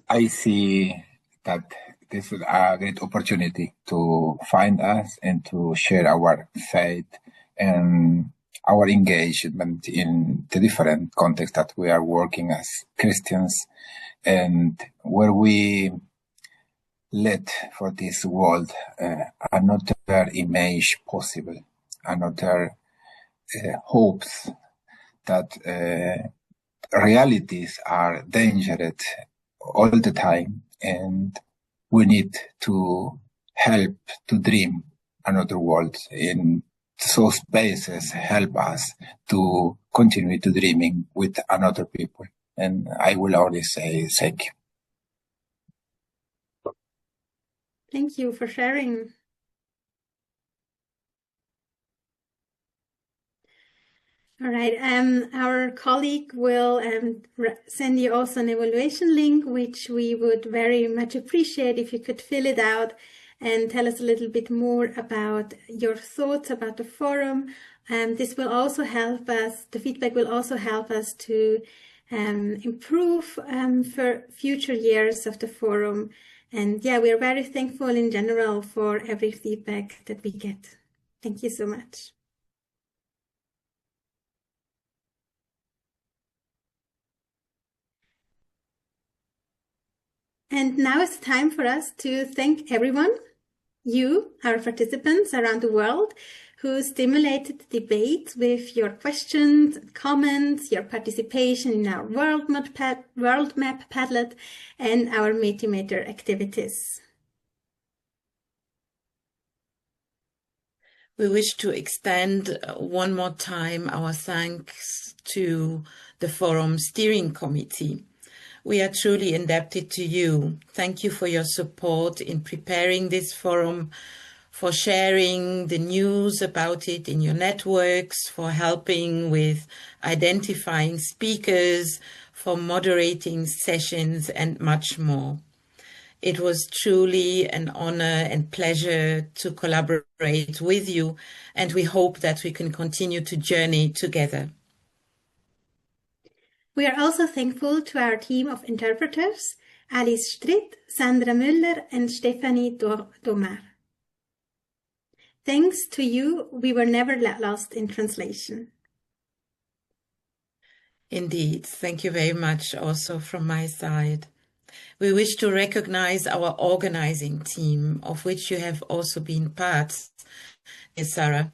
I see that this is a great opportunity to find us and to share our faith and our engagement in the different contexts that we are working as Christians, and where we let for this world another image possible, another hopes that realities are dangerous all the time, and we need to help to dream another world. In so spaces help us to continue to dreaming with another people. And I will only say thank you. Thank you for sharing. All right, our colleague will send you also an evaluation link, which we would very much appreciate if you could fill it out and tell us a little bit more about your thoughts about the forum. This will also help us, the feedback will also help us to improve for future years of the forum. And yeah, we are very thankful in general for every feedback that we get. Thank you so much. And now it's time for us to thank everyone, you, our participants around the world, who stimulated the debate with your questions, comments, your participation in our World Map Padlet and our Metimeter activities. We wish to extend one more time our thanks to the Forum Steering Committee. We are truly indebted to you. Thank you for your support in preparing this forum, for sharing the news about it in your networks, for helping with identifying speakers, for moderating sessions, and much more. It was truly an honor and pleasure to collaborate with you, and we hope that we can continue to journey together. We are also thankful to our team of interpreters, Alice Stritt, Sandra Müller, and Stephanie Domar. Thanks to you, we were never lost in translation. Indeed. Thank you very much also from my side. We wish to recognize our organizing team, of which you have also been part, Sarah,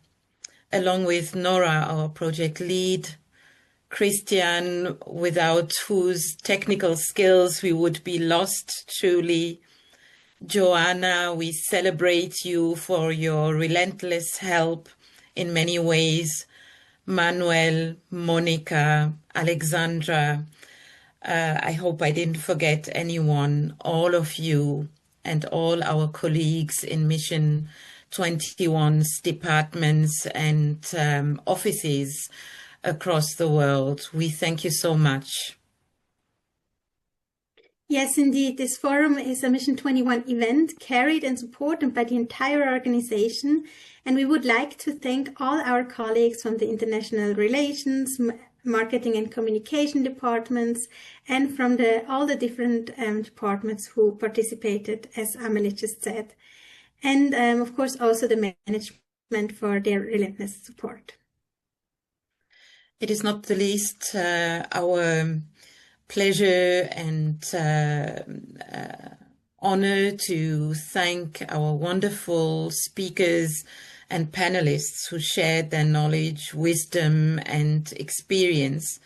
along with Nora, our project lead, Christian, without whose technical skills we would be lost truly. Joanna, we celebrate you for your relentless help in many ways. Manuel, Monica, Alexandra, I hope I didn't forget anyone, all of you and all our colleagues in Mission 21's departments and offices across the world. We thank you so much. Yes, indeed. This forum is a Mission 21 event carried and supported by the entire organization. And we would like to thank all our colleagues from the International Relations, Marketing and Communication departments, and from all the different departments who participated, as Amelie just said. And of course, also the management for their relentless support. It is not the least our pleasure and honor to thank our wonderful speakers and panelists who shared their knowledge, wisdom, and experience.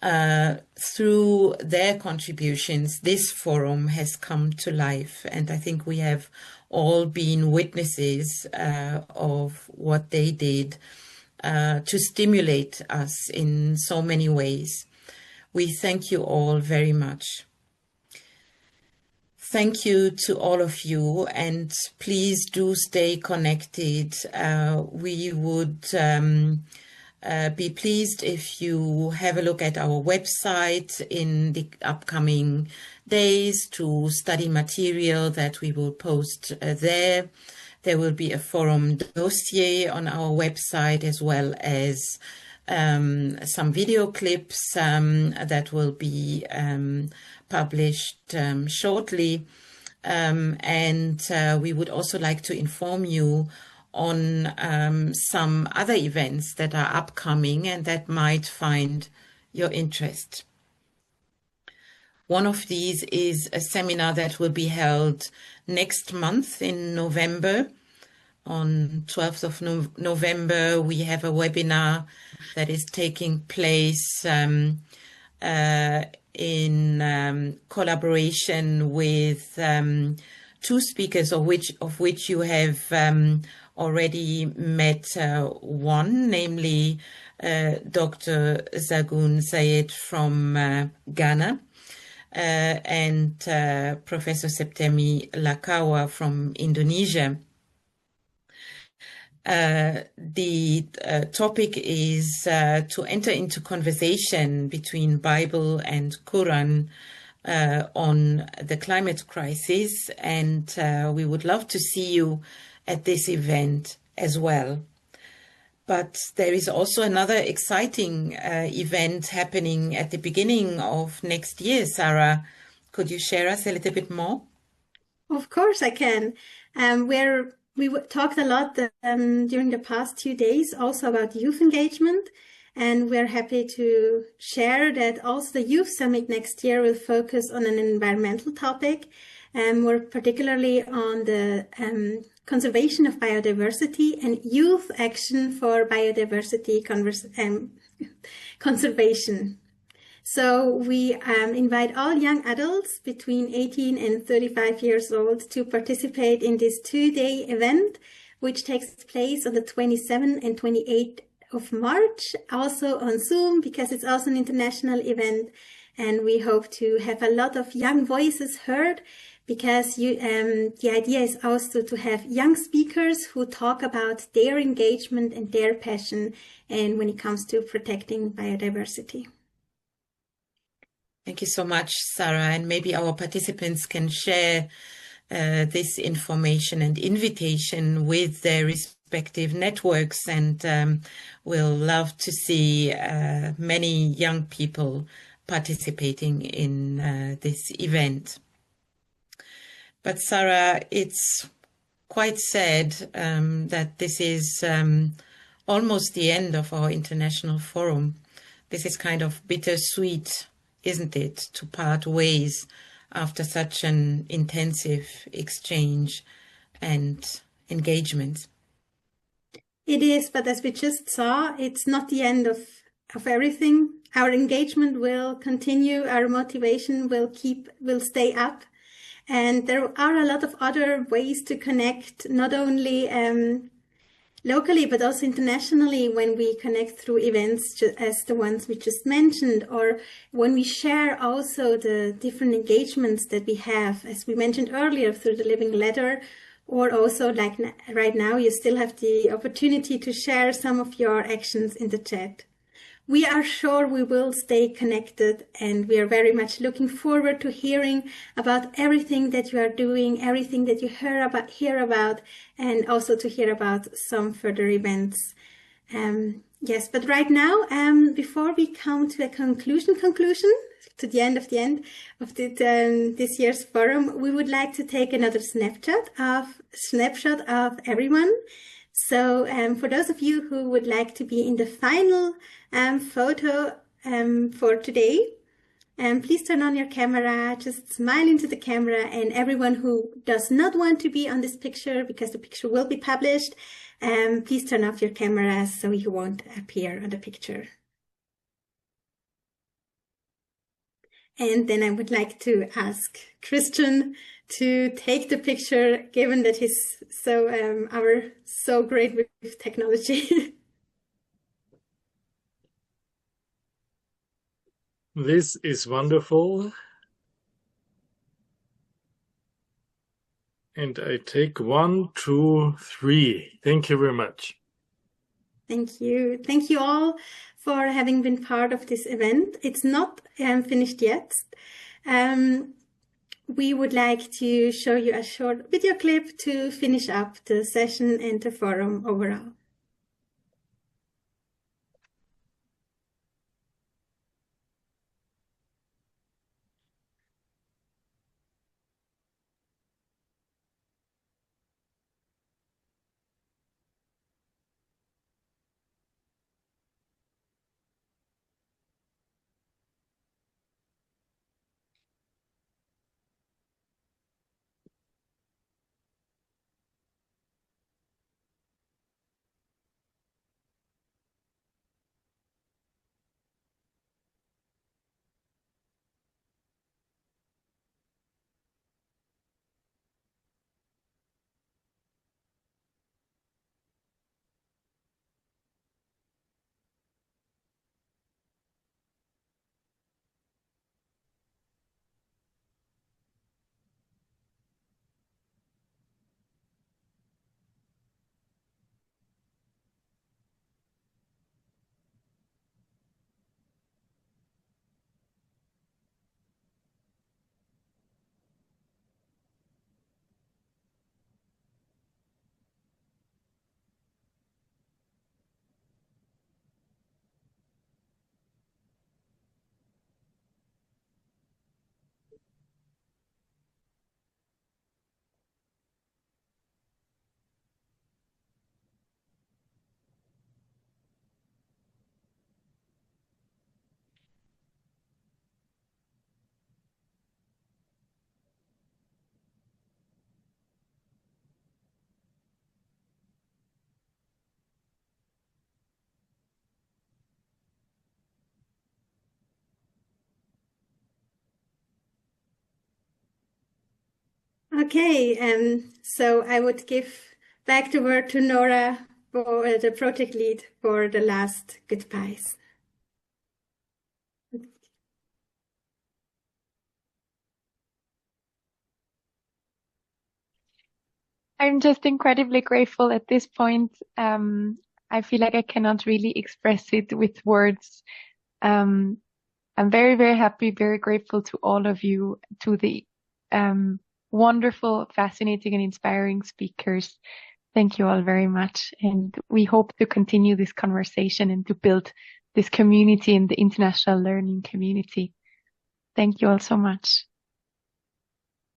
Through their contributions, this forum has come to life, and I think we have all been witnesses of what they did to stimulate us in so many ways. We thank you all very much. Thank you to all of you, and please do stay connected. We would be pleased if you have a look at our website in the upcoming days to study material that we will post there. There will be a forum dossier on our website, as well as some video clips that will be published shortly. And we would also like to inform you on some other events that are upcoming and that might find your interest. One of these is a seminar that will be held next month in November. On 12th of November, we have a webinar that is taking place in collaboration with two speakers, of which you have already met one, namely Dr. Zagun Zayed from Ghana, and Professor Septemi Lakawa from Indonesia. The topic is to enter into conversation between Bible and Quran on the climate crisis, and we would love to see you at this event as well. But there is also another exciting event happening at the beginning of next year. Sarah, could you share us a little bit more? Of course I can. We talked a lot during the past 2 days also about youth engagement, and we're happy to share that also the Youth Summit next year will focus on an environmental topic, and more particularly on the conservation of biodiversity and youth action for biodiversity conservation. So we invite all young adults between 18 and 35 years old to participate in this 2-day event, which takes place on the 27th and 28th of March, also on Zoom, because it's also an international event. And we hope to have a lot of young voices heard, because the idea is also to have young speakers who talk about their engagement and their passion, and when it comes to protecting biodiversity. Thank you so much, Sarah. And maybe our participants can share this information and invitation with their respective networks. And we'll love to see many young people participating in this event. But Sarah, it's quite sad that this is almost the end of our international forum. This is kind of bittersweet, isn't it, to part ways after such an intensive exchange and engagement. It is, but as we just saw, it's not the end of everything. Our engagement will continue, our motivation will stay up. And there are a lot of other ways to connect, not only locally, but also internationally, when we connect through events as the ones we just mentioned, or when we share also the different engagements that we have, as we mentioned earlier, through the Living Letter, or also like right now, you still have the opportunity to share some of your actions in the chat. We are sure we will stay connected, and we are very much looking forward to hearing about everything that you are doing, everything that you hear about, and also to hear about some further events. Yes, but right now, before we come to a conclusion, to the end of this year's forum, we would like to take another snapshot of everyone. So for those of you who would like to be in the final photo for today, please turn on your camera, just smile into the camera, and everyone who does not want to be on this picture, because the picture will be published, please turn off your cameras so you won't appear on the picture. And then I would like to ask Christian to take the picture, given that he's so great with technology. This is wonderful. And I take 1, 2, 3. Thank you very much. Thank you. Thank you all for having been part of this event. It's not finished yet. We would like to show you a short video clip to finish up the session and the forum overall. Okay, so I would give back the word to Nora, for the project lead, for the last goodbyes. I'm just incredibly grateful at this point. I feel like I cannot really express it with words. I'm very, very happy, very grateful to all of you, to the wonderful, fascinating, and inspiring speakers. Thank you all very much. And we hope to continue this conversation and to build this community in the international learning community. Thank you all so much.